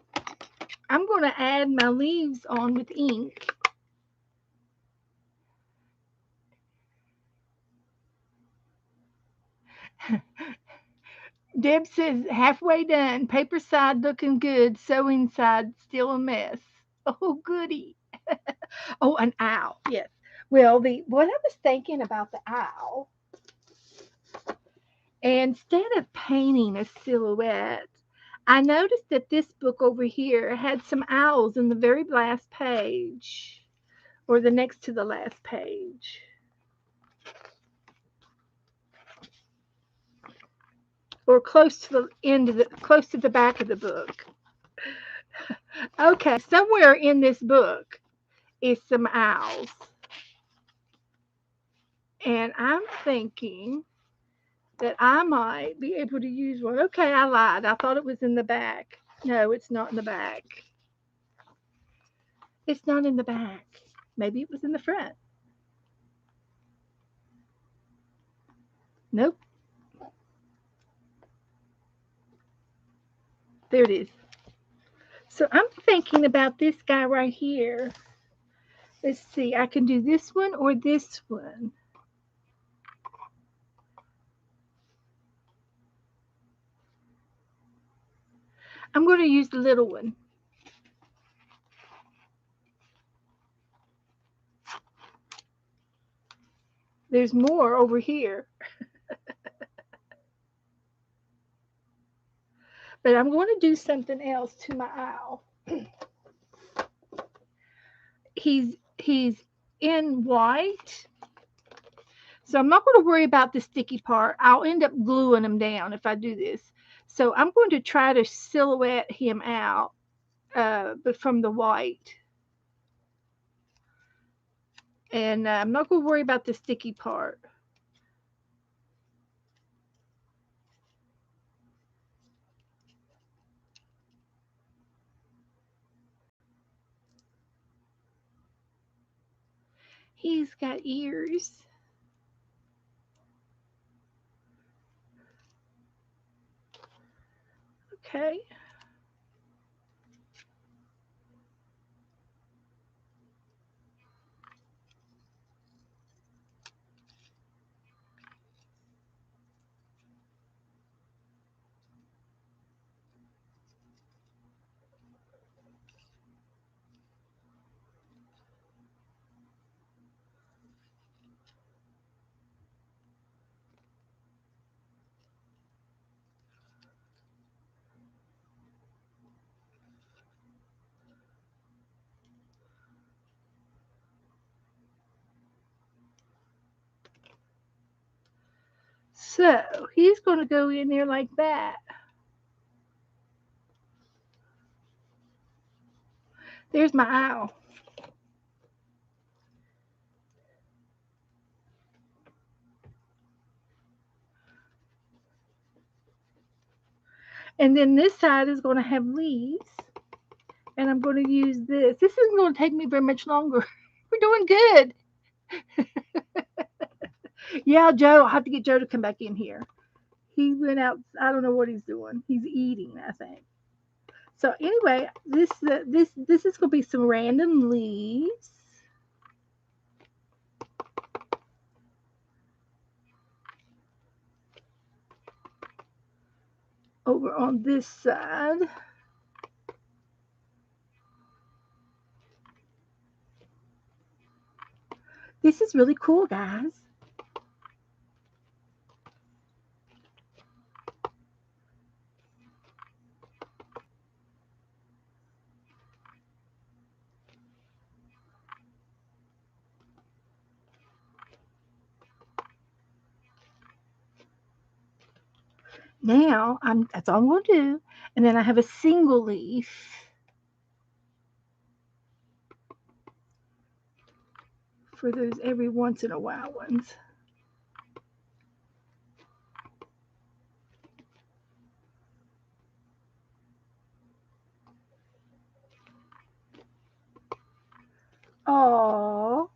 I'm going to add my leaves on with ink. Deb says halfway done, paper side looking good, sewing side still a mess. Oh goody. Oh, an owl. Yes. Well, the what I was thinking about the owl, instead of painting a silhouette, I noticed that this book over here had some owls in the very last page, or the next to the last page, or close to the back of the book. Okay, somewhere in this book is some owls. And I'm thinking that I might be able to use one. Okay, I lied. I thought it was in the back. No, it's not in the back. It's not in the back. Maybe it was in the front. Nope. There it is. So I'm thinking about this guy right here. Let's see. I can do this one or this one. I'm going to use the little one. There's more over here. But I'm going to do something else to my owl. He's in white. So I'm not going to worry about the sticky part. I'll end up gluing him down if I do this. So I'm going to try to silhouette him out, but from the white. And I'm not going to worry about the sticky part. He's got ears. Okay. So he's going to go in there like that. There's my owl. And then this side is going to have leaves. And I'm going to use this. This isn't going to take me very much longer. We're doing good. Yeah, Joe, I'll have to get Joe to come back in here. He went out. I don't know what he's doing. He's eating, I think. So anyway, this is gonna be some random leaves over on this side. This is really cool, guys. Now that's all I'm going to do. And then I have a single leaf for those every once in a while ones. Oh,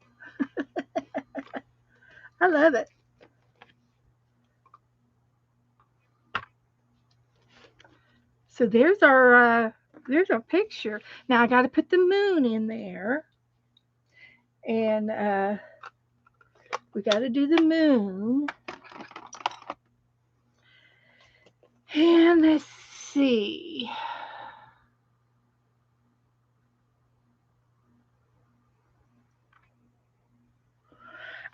I love it. So there's our picture. Now I got to put the moon in there, and we got to do the moon. And let's see.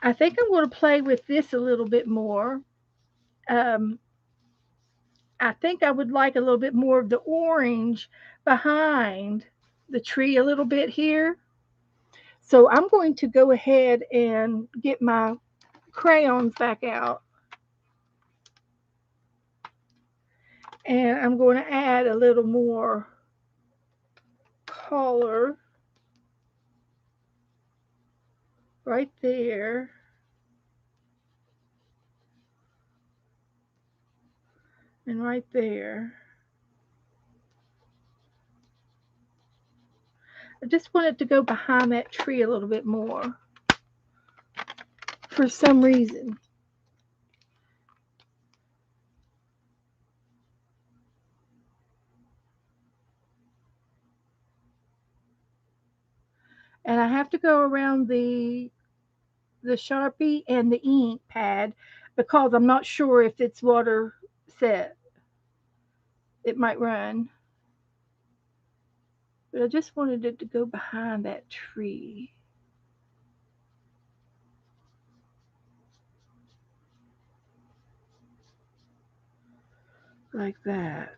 I think I'm going to play with this a little bit more. Um, I think I would like a little bit more of the orange behind the tree a little bit here. So I'm going to go ahead and get my crayons back out. And I'm going to add a little more color right there and right there. I just want it to go behind that tree a little bit more for some reason. And I have to go around the Sharpie and the ink pad because I'm not sure if it's water set. It might run. But I just wanted it to go behind that tree like that.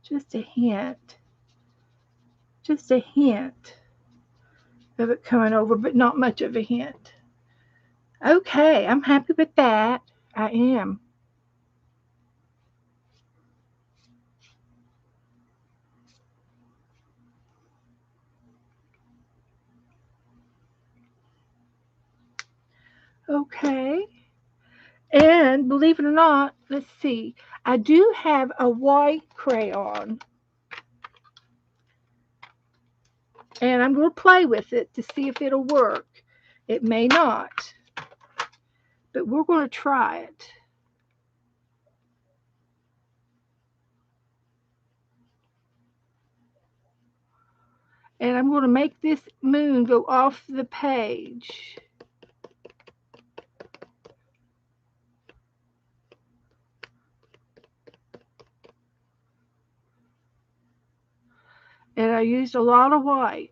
Just a hint. Just a hint of it coming over, but not much of a hint. Okay, I'm happy with that. I am. Okay. And believe it or not, let's see. I do have a white crayon, and I'm going to play with it to see if it'll work. It may not, but we're going to try it. And I'm going to make this moon go off the page. And I used a lot of white.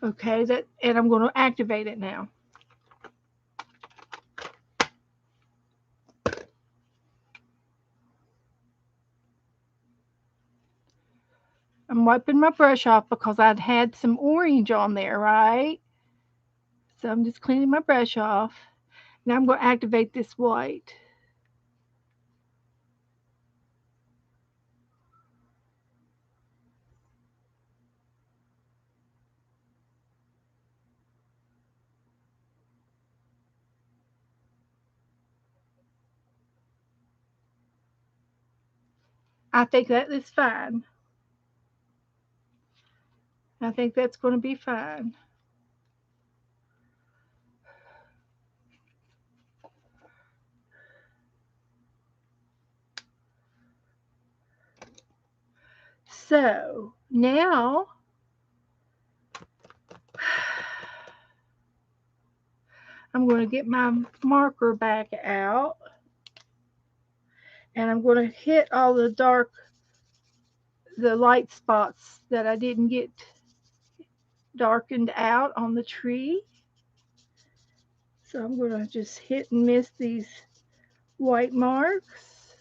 Okay, that and I'm going to activate it now. I'm wiping my brush off because I'd had some orange on there, right? So I'm just cleaning my brush off. Now I'm going to activate this white. I think that is fine. I think that's going to be fine. So now I'm going to get my marker back out, and I'm going to hit all the light spots that I didn't get darkened out on the tree. So I'm going to just hit and miss these white marks.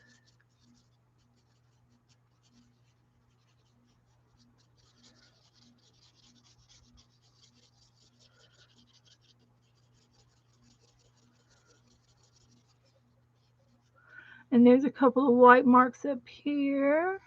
And there's a couple of white marks up here.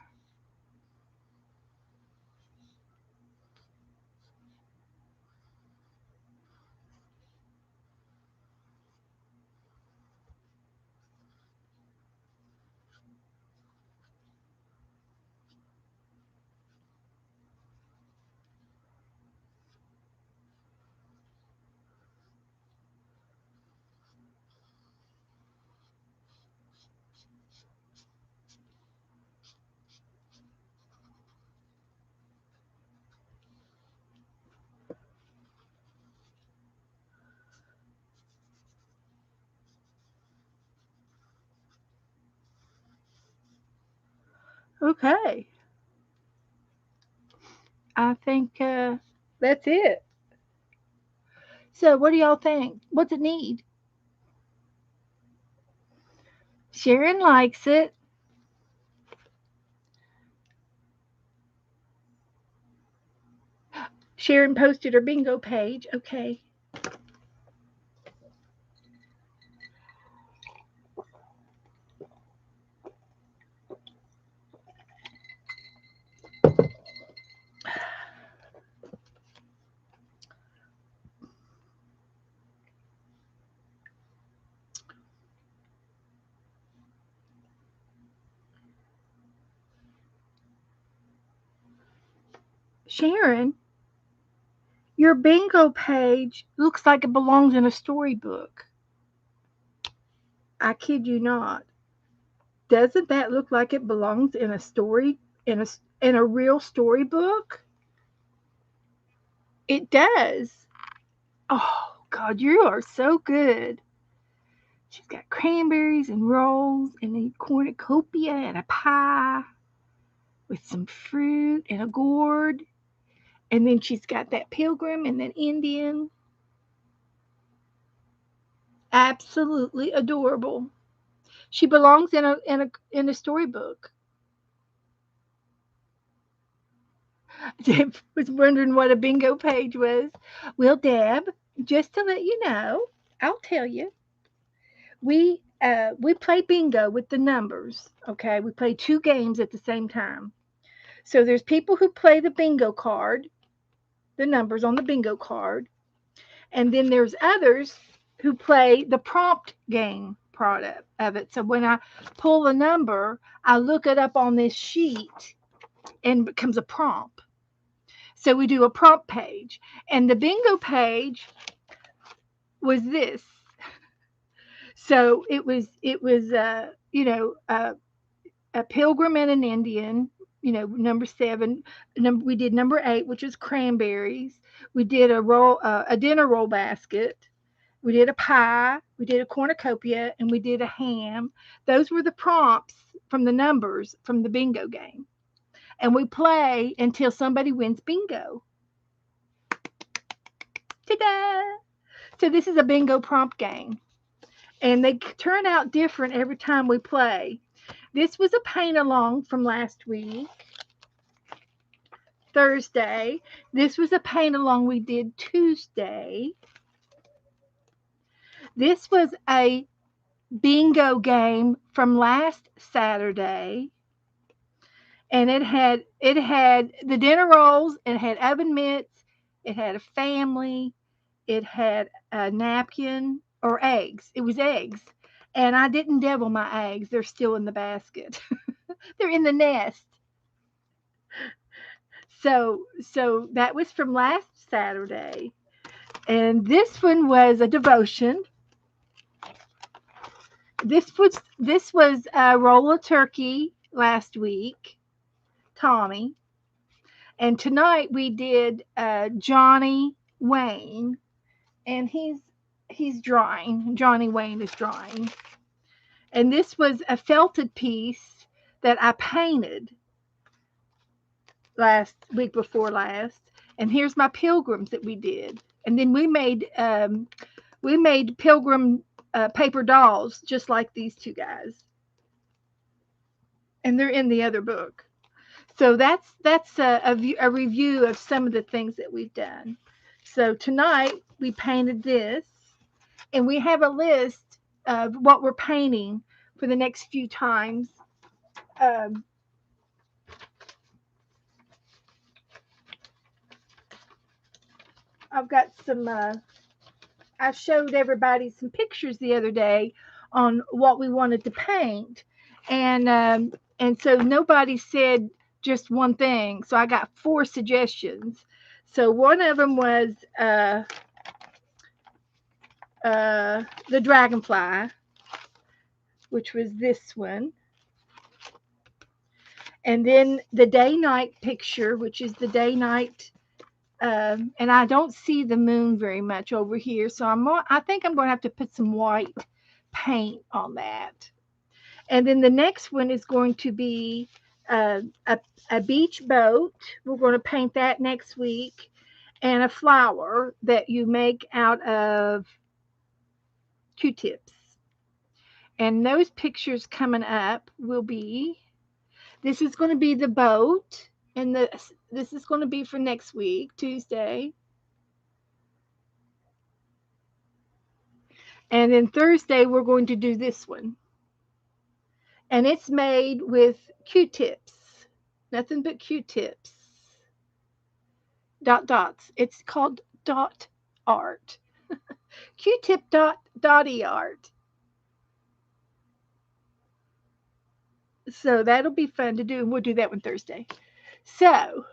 Okay. I think that's it. So what do y'all think? What's it need? Sharon likes it. Sharon posted her bingo page. Okay. Sharon, your bingo page looks like it belongs in a storybook. I kid you not. Doesn't that look like it belongs in a story in a real storybook? It does. Oh God, you are so good. She's got cranberries and rolls and a cornucopia and a pie with some fruit and a gourd. And then she's got that pilgrim and that Indian. Absolutely adorable. She belongs in a storybook. Deb was wondering what a bingo page was. Well, Deb, just to let you know, I'll tell you. We play bingo with the numbers. Okay, we play two games at the same time. So there's people who play the bingo card, the numbers on the bingo card, and then there's others who play the prompt game product of it. So when I pull a number, I look it up on this sheet and it becomes a prompt. So we do a prompt page, and the bingo page was this. So it was a pilgrim and an Indian. Number 7. We did number 8, which is cranberries. We did a dinner roll basket. We did a pie. We did a cornucopia, and we did a ham. Those were the prompts from the numbers from the bingo game, and we play until somebody wins bingo. Ta-da! So this is a bingo prompt game, and they turn out different every time we play. This was a paint along from last week, Thursday. This was a paint along we did Tuesday. This was a bingo game from last Saturday, and it had the dinner rolls, it had oven mitts, it had a family, it had a napkin or eggs. It was eggs. And I didn't devil my eggs. They're still in the basket. They're in the nest. So that was from last Saturday. And this one was a devotion. This was a roll of turkey last week, Tommy. And tonight we did Johnny Wayne, and he's drawing. Johnny Wayne is drawing. And this was a felted piece that I painted last week before last. And here's my pilgrims that we did. And then we made pilgrim paper dolls just like these two guys, and they're in the other book. So that's a review of some of the things that we've done. So tonight we painted this, and we have a list of what we're painting for the next few times. Um, I've got some. I showed everybody some pictures the other day on what we wanted to paint, and so nobody said just one thing. So I got four suggestions. So one of them was the dragonfly, which was this one, and then the day night picture, which is the day night. And I don't see the moon very much over here, so I think I'm going to have to put some white paint on that. And then the next one is going to be uh, a, a beach boat. We're going to paint that next week, and a flower that you make out of Q-tips. And those pictures coming up will be, this is going to be the boat, and this is going to be for next week, Tuesday. And then Thursday, we're going to do this one. And it's made with Q-tips, nothing but Q-tips. Dot dots. It's called dot art. Q-tip dotty art. So that'll be fun to do, and we'll do that one Thursday. So,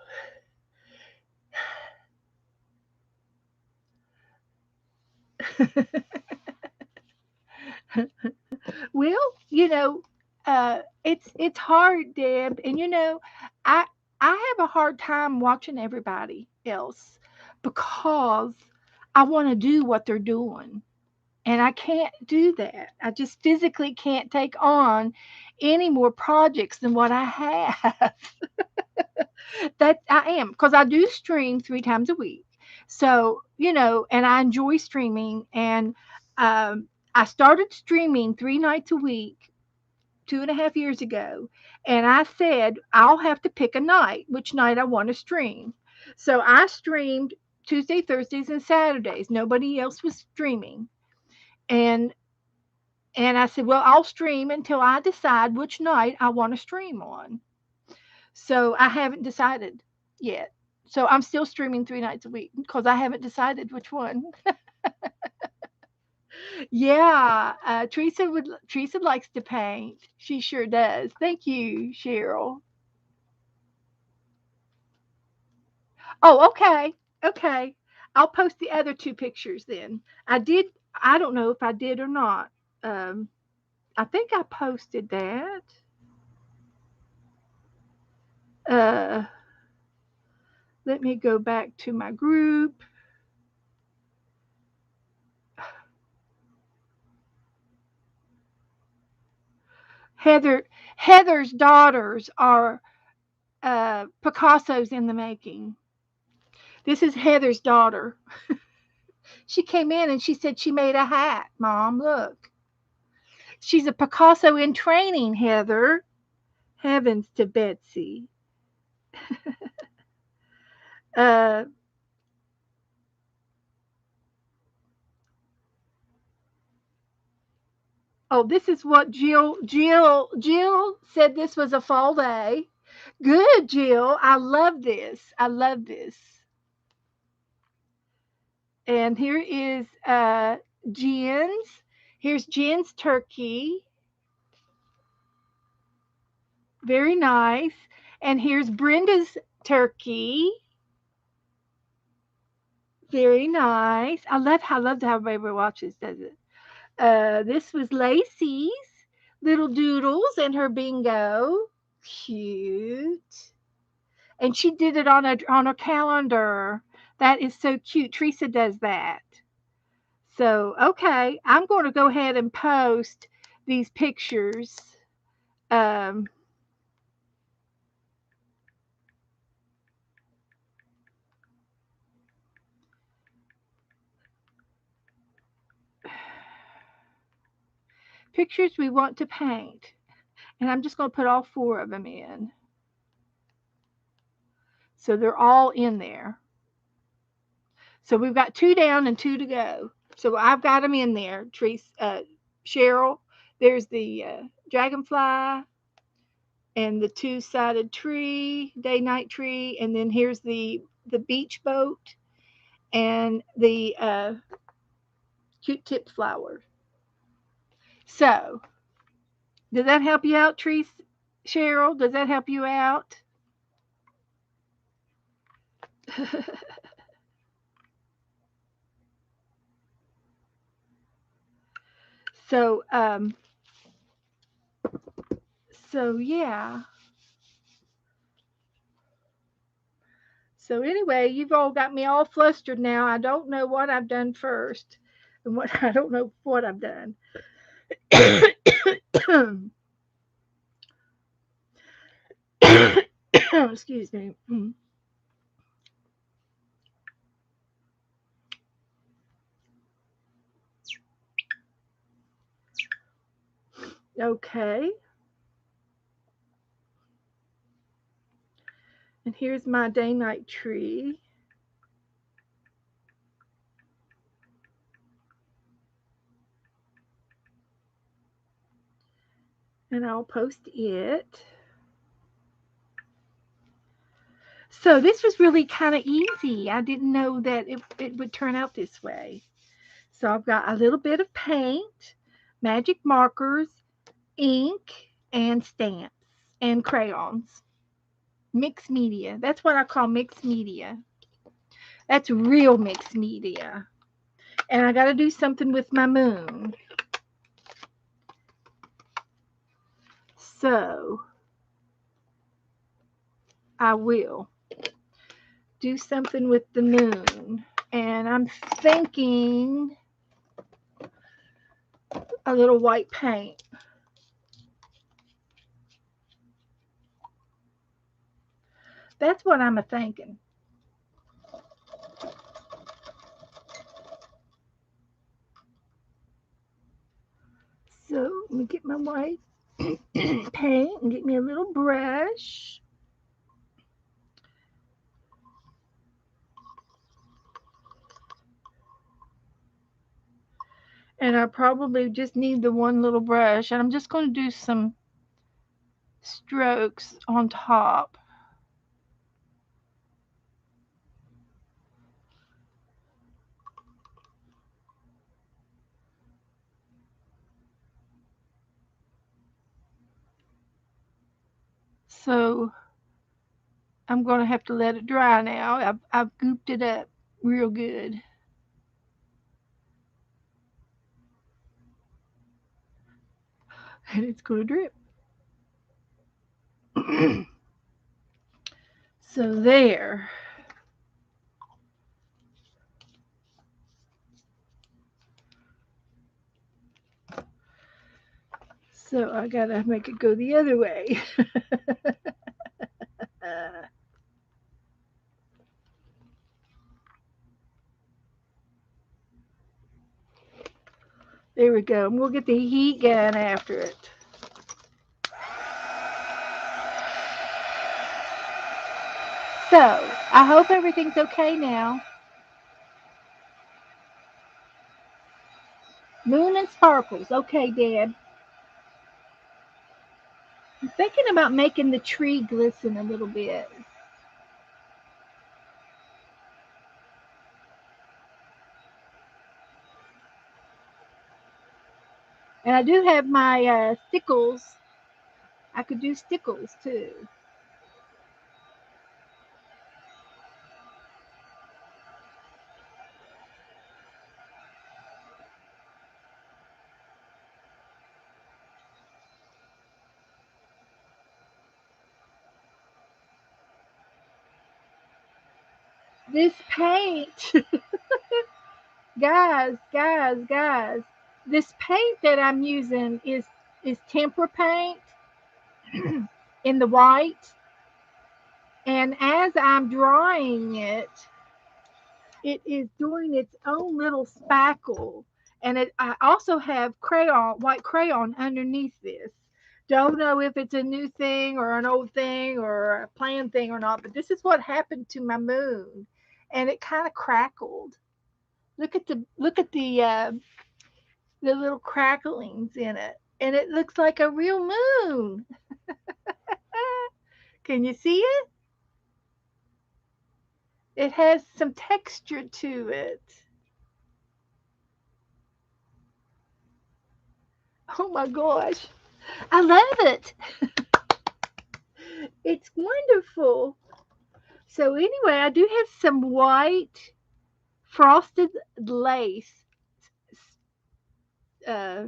well, it's hard, Deb, and I I have a hard time watching everybody else because I want to do what they're doing. And I can't do that. I just physically can't take on any more projects than what I have. That I am, because I do stream 3 times a week. So, and I enjoy streaming. And I started streaming 3 nights a week 2.5 years ago. And I said, I'll have to pick a night, which night I want to stream. So I streamed Tuesday, Thursdays, and Saturdays. Nobody else was streaming. And I said, well, I'll stream until I decide which night I want to stream on. So I haven't decided yet. So I'm still streaming 3 nights a week because I haven't decided which one. Yeah, Teresa likes to paint. She sure does. Thank you, Cheryl. Oh, okay, okay. I'll post the other two pictures then. I did. I don't know if I did or not. Um, I think I posted that. Uh, Let me go back to my group. Heather Heather's daughters are Picasso's in the making. This is Heather's daughter. She came in and she said she made a hat. Mom, look. She's a Picasso in training, Heather. Heavens to Betsy. Uh, oh, this is what Jill said this was a fall day. Good, Jill. I love this. I love this. And here is Jen's. Here's Jen's turkey. Very nice. And here's Brenda's turkey. Very nice. I love how everybody watches, does it? This was Lacey's little doodles and her bingo. Cute. And she did it on a calendar. That is so cute. Teresa does that. So, okay, I'm going to go ahead and post these pictures. Um, pictures we want to paint. And I'm just going to put all 4 of them in. So they're all in there. So we've got 2 down and 2 to go. So I've got them in there. Cheryl, there's the dragonfly and the 2-sided tree, day-night tree, and then here's the beach boat and the cute tip flower. So, does that help you out, Cheryl? Does that help you out? so, um, so yeah. So anyway, you've all got me all flustered now. I don't know what I've done first, and what I don't know what I've done. Excuse me. Okay. And here's my day-night tree. And I'll post it. So this was really kind of easy. I didn't know that it would turn out this way. So I've got a little bit of paint, magic markers, ink, and stamps, and crayons. Mixed media. That's what I call mixed media. That's real mixed media. And I got to do something with my moon. So I will do something with the moon. And I'm thinking a little white paint. That's what I'm a thinking. So let me get my white paint and get me a little brush. And I probably just need the one little brush. And I'm just going to do some strokes on top. So I'm going to have to let it dry now. I've gooped it up real good. And it's going to drip. So there. So I got to make it go the other way. There we go. And we'll get the heat gun after it. So I hope everything's okay now. Moon and sparkles. Okay, Dad. I'm thinking about making the tree glisten a little bit. And I do have my stickles. I could do stickles too. This paint, guys, this paint that I'm using is tempera paint in the white. And as I'm drying it, it is doing its own little spackle. And I also have white crayon underneath this. Don't know if it's a new thing or an old thing or a planned thing or not, but this is what happened to my moon, and it kind of crackled. Look at the little cracklings in it, and it looks like a real moon. Can you see it? It has some texture to it. Oh my gosh, I love it. It's wonderful. So anyway, I do have some white frosted lace uh,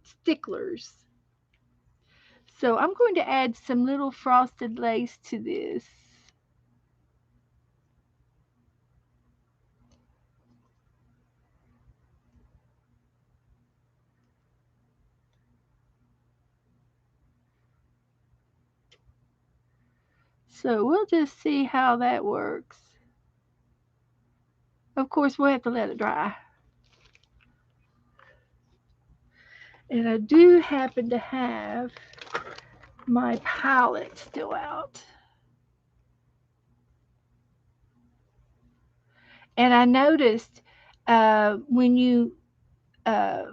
sticklers. So I'm going to add some little frosted lace to this. So we'll just see how that works. Of course, we'll have to let it dry. And I do happen to have my palette still out. And I noticed when you uh,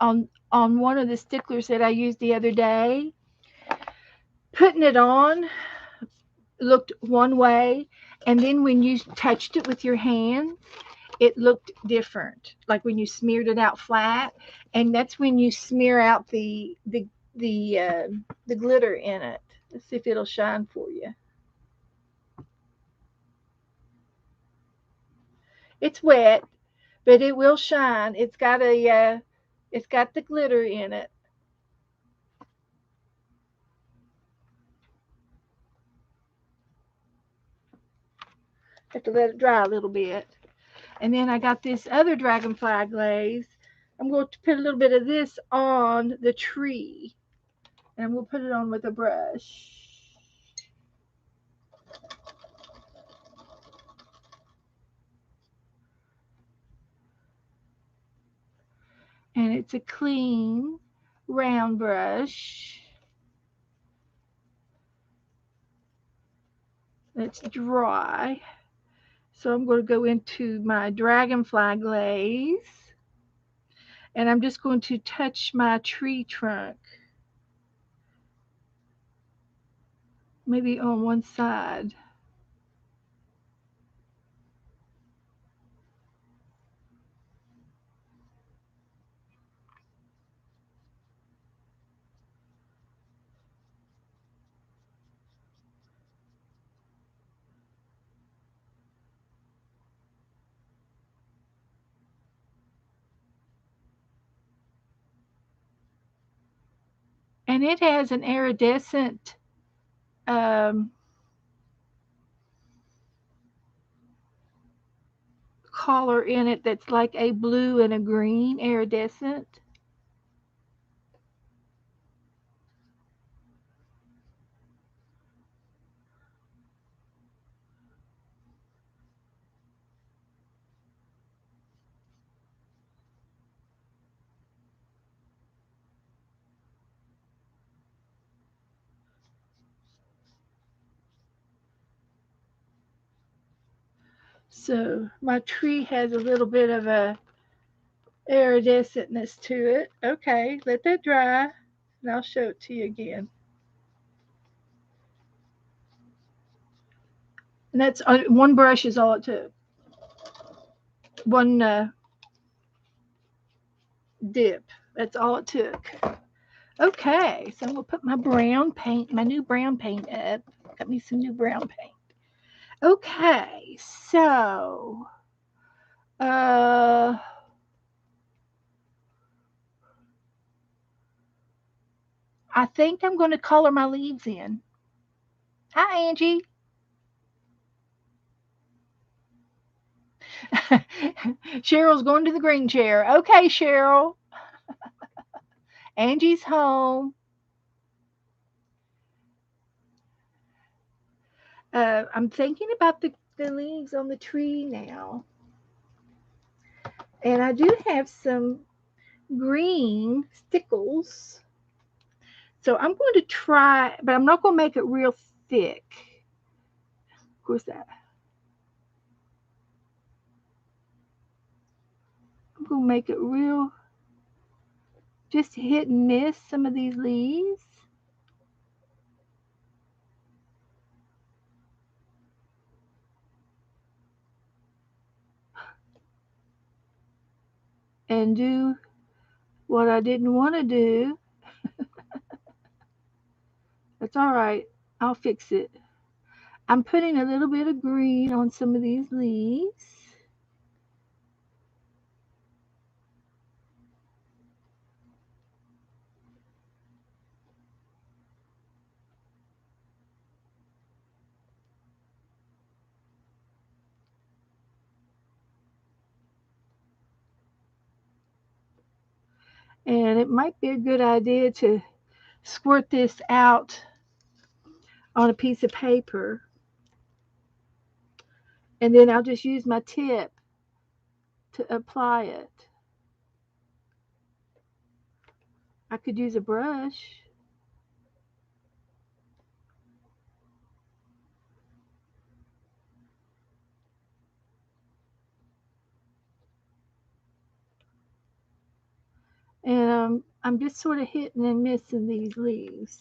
on one of the sticklers that I used the other day, putting it on looked one way, and then when you touched it with your hand, it looked different. Like when you smeared it out flat, and that's when you smear out the glitter in it. Let's see if it'll shine for you. It's wet, but it will shine. It's got the glitter in it. Have to let it dry a little bit. And then I got this other dragonfly glaze. I'm going to put a little bit of this on the tree, and we'll put it on with a brush. And it's a clean round brush that's dry. So I'm going to go into my dragonfly glaze, and I'm just going to touch my tree trunk, maybe on one side. And it has an iridescent um, color in it that's like a blue and a green iridescent. So my tree has a little bit of a iridescentness to it. Okay, let that dry, and I'll show it to you again. And that's one brush is all it took. One dip. That's all it took. Okay, so I'm gonna put my brown paint, my new brown paint up. Got me some new brown paint. Okay, so uh, I think I'm gonna color my leaves in. Hi, Angie. Cheryl's going to the green chair. Okay, Cheryl. Angie's home. I'm thinking about the leaves on the tree now. And I do have some green stickles. So I'm going to try, but I'm not going to make it real thick. Of course, I'm going to make it real, just hit and miss some of these leaves. And do what I didn't want to do. That's all right. I'll fix it. I'm putting a little bit of green on some of these leaves. And it might be a good idea to squirt this out on a piece of paper. And then I'll just use my tip to apply it. I could use a brush. And I'm just sort of hitting and missing these leaves.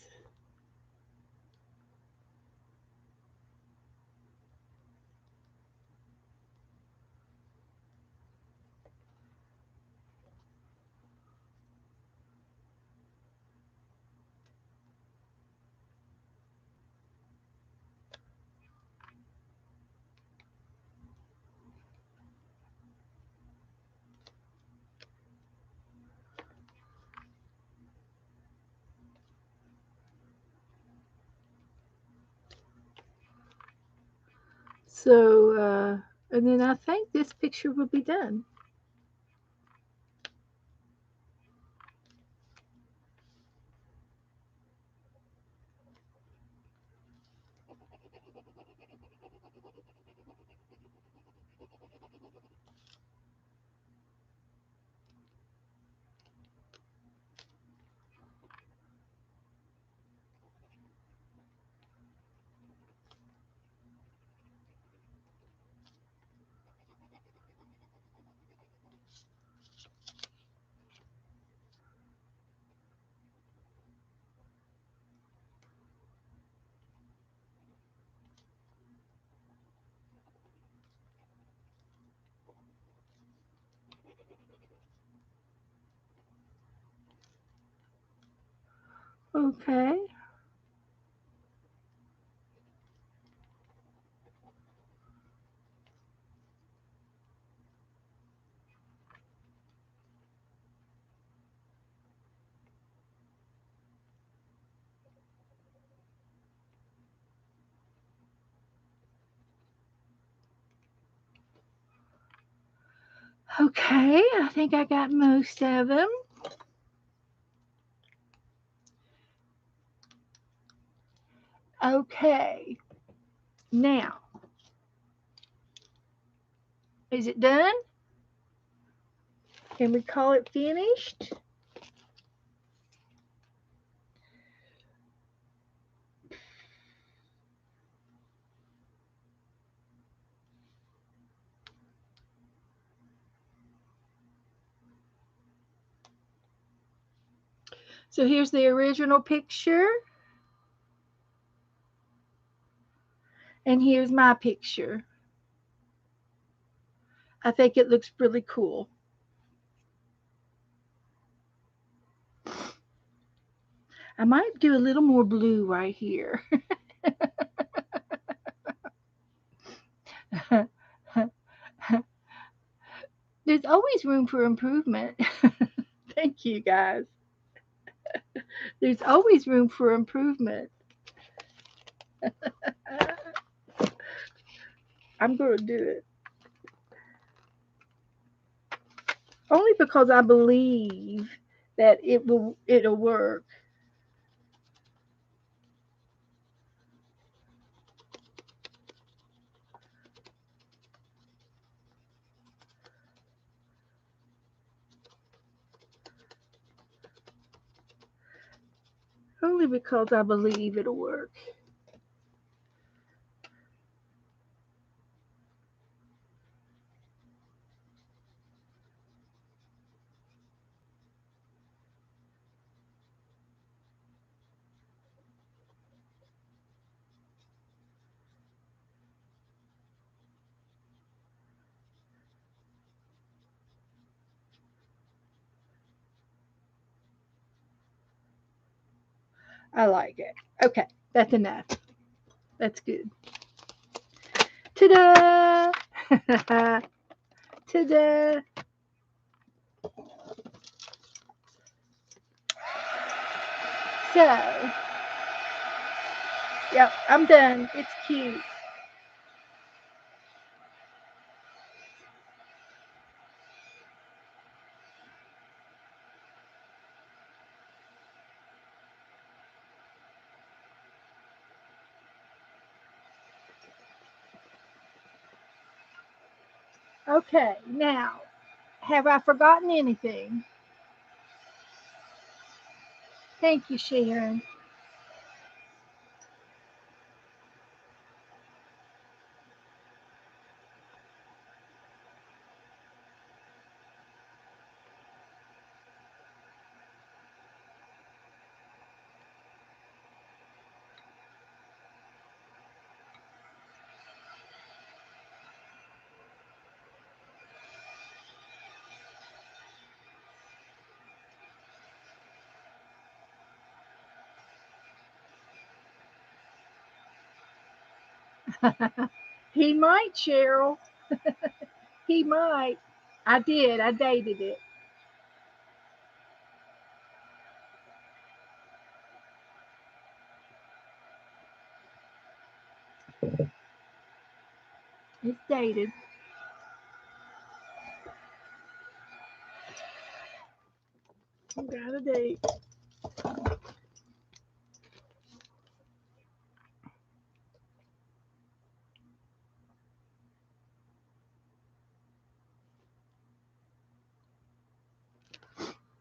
So, and then I think this picture will be done. Okay. Okay, I think I got most of them. Okay, now, is it done? Can we call it finished? So here's the original picture, and here's my picture. I think it looks really cool. I might do a little more blue right here. There's always room for improvement. Thank you, guys. There's always room for improvement. I'm going to do it. Only because I believe that it'll work. only because I believe it'll work. I like it. Okay, that's enough. That's good. Ta-da! Ta-da! So, yep, I'm done. It's cute. Okay, now, have I forgotten anything? Thank you, Sharon. He might, Cheryl. He might. I did. I dated it. It's dated. Got a date.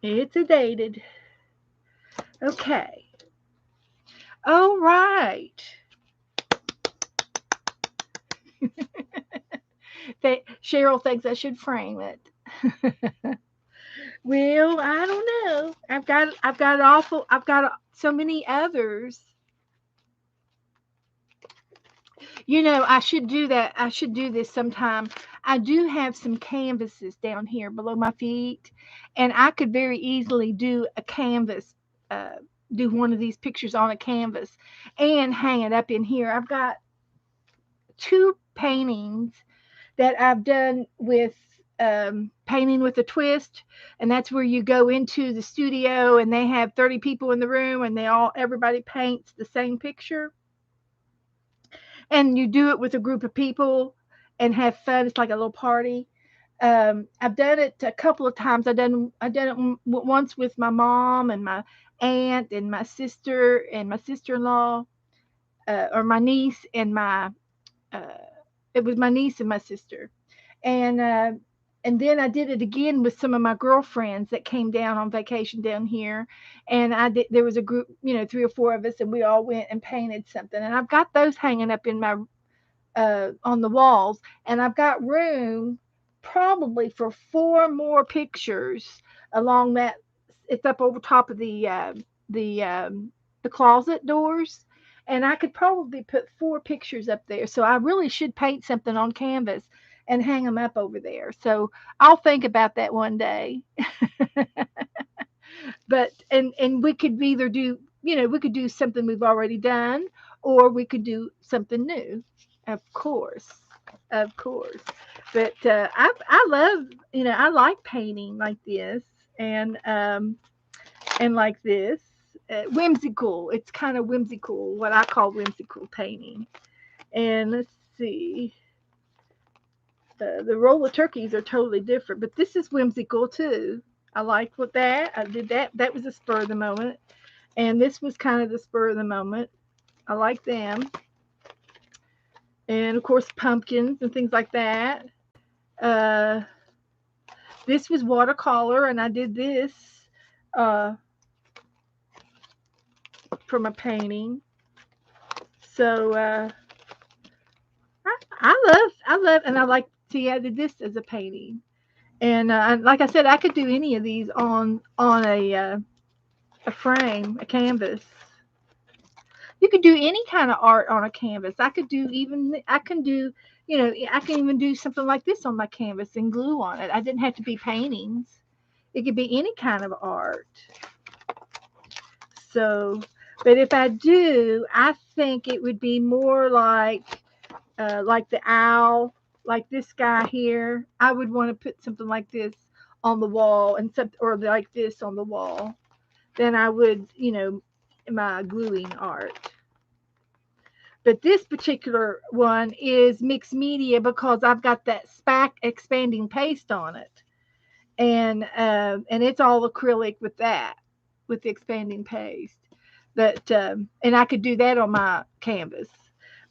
It's a dated. Okay. All right. Cheryl thinks I should frame it. Well, I don't know. I've got so many others. I should do that. I should do this sometime. I do have some canvases down here below my feet, and I could very easily do a canvas, uh, do one of these pictures on a canvas and hang it up in here. I've got two paintings that I've done with painting with a twist, and that's where you go into the studio and they have 30 people in the room and everybody paints the same picture, and you do it with a group of people and have fun. It's like a little party. I've done it a couple of times. I done it once with my mom and my aunt and my sister and my sister-in-law, or my niece and my uh, it was my niece and my sister, and then I did it again with some of my girlfriends that came down on vacation down here, and I did. There was a group, 3 or 4 of us, and we all went and painted something, and I've got those hanging up in my on the walls, and I've got room probably for 4 more pictures along that. It's up over top of the the closet doors, and I could probably put 4 pictures up there. So I really should paint something on canvas and hang them up over there. So I'll think about that one day. But and we could either do, we could do something we've already done, or we could do something new, of course, of course. But I love, I like painting like this, and like this, whimsical. It's kind of whimsical, what I call whimsical painting. And let's see, the roller turkeys are totally different, but this is whimsical too. I like what that I did. That was a spur of the moment, and this was kind of the spur of the moment. I like them, and of course pumpkins and things like that. Uh, this was watercolor, and I did this. Uh, from a painting. So I love, and I like to add this as a painting. And like I said, I could do any of these on a frame, a canvas. You could do any kind of art on a canvas. I can do, I can even do something like this on my canvas and glue on it. I didn't have to be paintings. It could be any kind of art. So, but if I do, I think it would be more like the owl, like this guy here. I would want to put something like this on the wall and some, or like this on the wall. Then I would, my gluing art. But this particular one is mixed media because I've got that SPAC expanding paste on it, and it's all acrylic with that, with the expanding paste. But and I could do that on my canvas.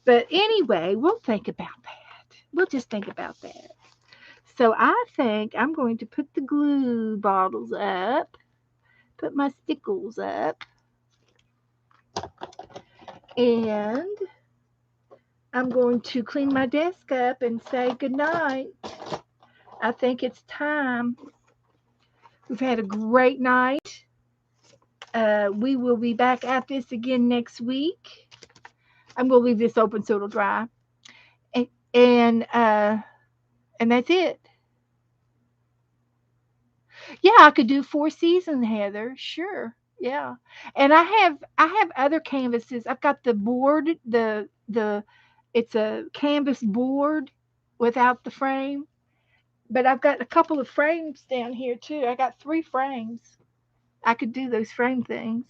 But anyway, we'll think about that. We'll just think about that. So I think I'm going to put the glue bottles up, put my stickles up, and I'm going to clean my desk up and say goodnight. I think it's time. We've had a great night. We will be back at this again next week. I'm going to leave this open so it'll dry. And, and, uh, and that's it. Yeah, I could do 4 seasons, Heather. Sure. Yeah. And I have other canvases. I've got the board, the it's a canvas board without the frame. But I've got a couple of frames down here too. I got 3 frames. I could do those frame things.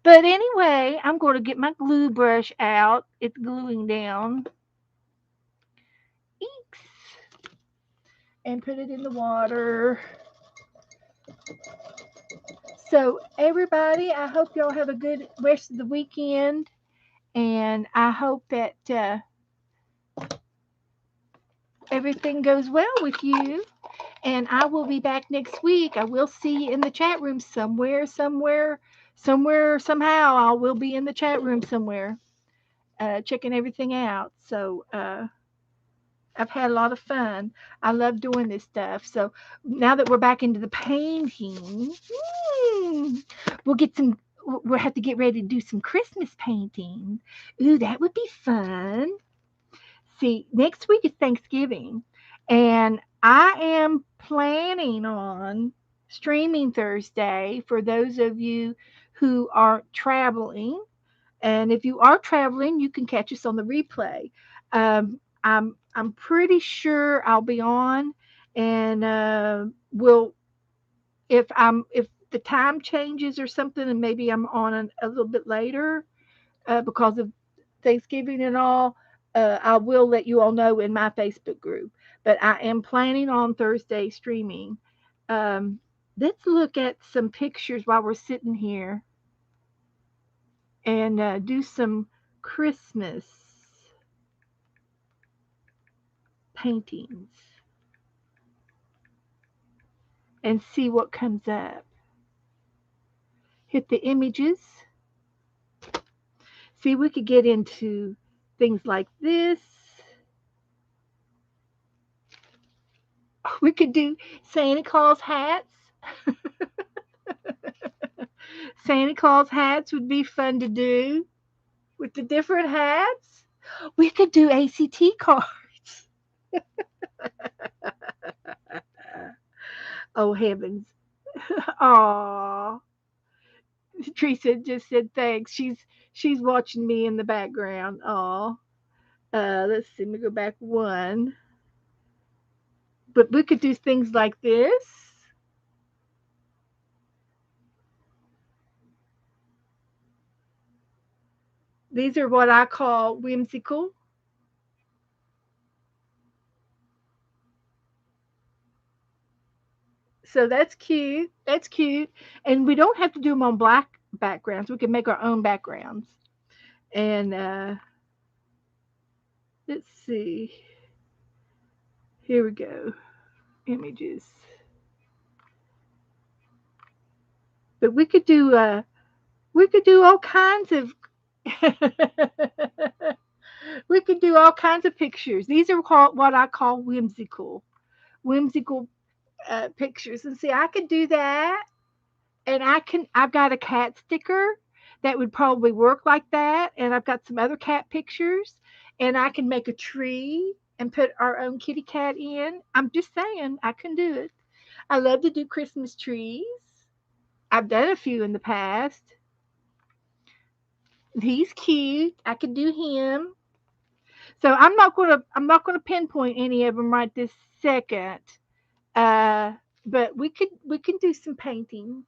But anyway, I'm going to get my glue brush out. It's gluing down. Eeks. And put it in the water. So, everybody, I hope y'all have a good rest of the weekend. And I hope that everything goes well with you. And I will be back next week. I will see you in the chat room somewhere, somehow. I will be in the chat room somewhere, checking everything out. So I've had a lot of fun. I love doing this stuff. So now that we're back into the painting, we'll get some. We'll have to get ready to do some Christmas painting. Ooh, that would be fun. See, next week is Thanksgiving, and I am planning on streaming Thursday for those of you who are traveling. And if you are traveling, you can catch us on the replay. I'm pretty sure I'll be on, and we'll if the time changes or something, and maybe I'm on a little bit later because of Thanksgiving and all, I will let you all know in my Facebook group. But I am planning on Thursday streaming. Um, let's look at some pictures while we're sitting here and do some Christmas paintings and see what comes up. Hit the images. See, we could get into things like this. We could do Santa Claus hats. Santa Claus hats would be fun to do with the different hats. We could do ACT cards. Oh heavens. Aw. Teresa just said thanks. She's watching me in the background. Aw. Let's see, let me go back one. But we could do things like this. These are what I call whimsical. So that's cute. That's cute. And we don't have to do them on black backgrounds. We can make our own backgrounds. And let's see. Here we go. Images. But we could do We could do all kinds of we could do all kinds of pictures. These are called what I call whimsical pictures. And see, I could do that, and I've got a cat sticker that would probably work like that, and I've got some other cat pictures, and I can make a tree and put our own kitty cat in. I'm just saying, I can do it. I love to do Christmas trees. I've done a few in the past. He's cute. I could do him. So I'm not gonna pinpoint any of them right this second. Uh, but we can do some paintings,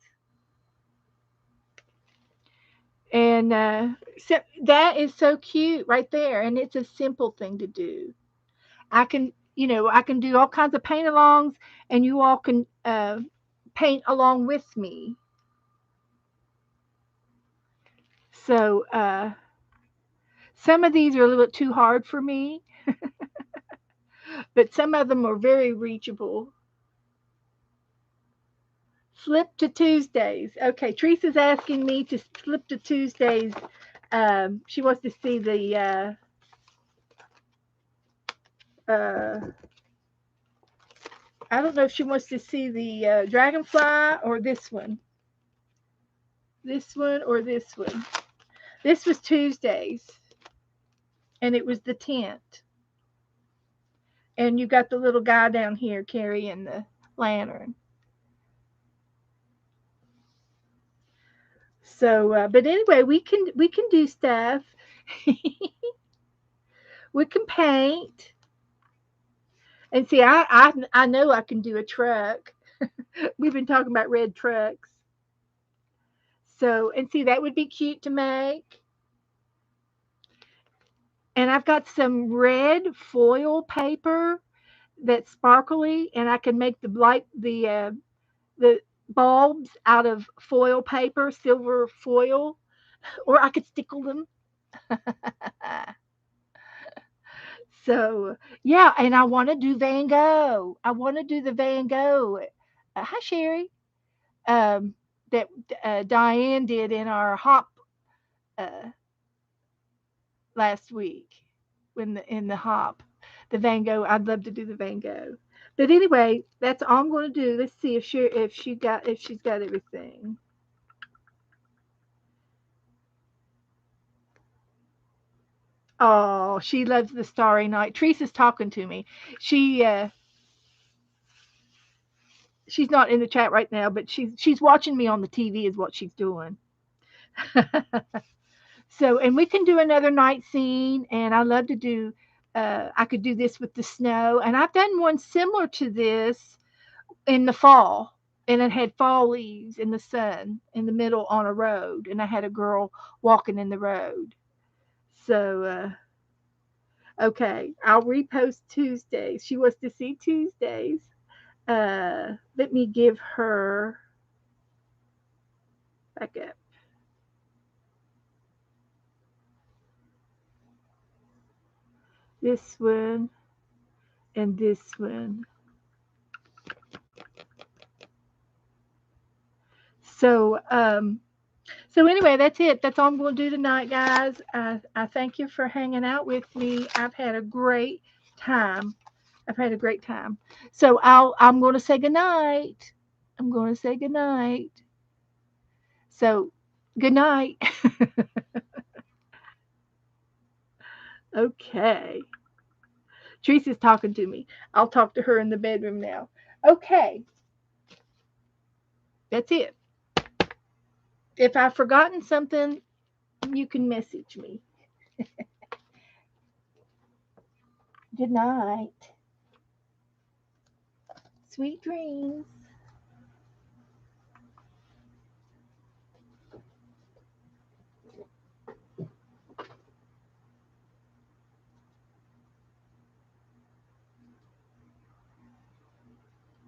and so that is so cute right there, and it's a simple thing to do. I can do all kinds of paint alongs, and you all can paint along with me. So some of these are a little bit too hard for me, but some of them are very reachable. Flip to Tuesdays. Okay, Teresa's asking me to flip to Tuesdays. She wants to see the uh, I don't know if she wants to see the dragonfly or this one. This one or this one. This was Tuesdays, and it was the tent. And you got the little guy down here carrying the lantern. So, but anyway, we can do stuff. We can paint. And see, I know I can do a truck. We've been talking about red trucks. So, and see, that would be cute to make. And I've got some red foil paper that's sparkly, and I can make the bulbs out of foil paper, silver foil, or I could stickle them. So yeah, and I want to do Van Gogh. I want to do the Van Gogh. Hi, Sherry. Um, that Diane did in our hop uh, last week when in the hop, the Van Gogh. I'd love to do the Van Gogh. But anyway, that's all I'm going to do. Let's see if she's got everything. Oh, she loves the Starry Night. Teresa's talking to me. She she's not in the chat right now, but she's watching me on the TV is what she's doing. So, and we can do another night scene, and I love to do. I could do this with the snow, and I've done one similar to this in the fall, and it had fall leaves in the sun in the middle on a road, and I had a girl walking in the road. So, okay, I'll repost Tuesdays. She wants to see Tuesdays. Let me give her back up this one and this one. So, so anyway, that's it. That's all I'm going to do tonight, guys. I thank you for hanging out with me. I've had a great time. I've had a great time. So I'm going to say goodnight. I'm going to say goodnight. So good night. Okay. Teresa's talking to me. I'll talk to her in the bedroom now. Okay. That's it. If I've forgotten something, you can message me. Good night. Sweet dreams.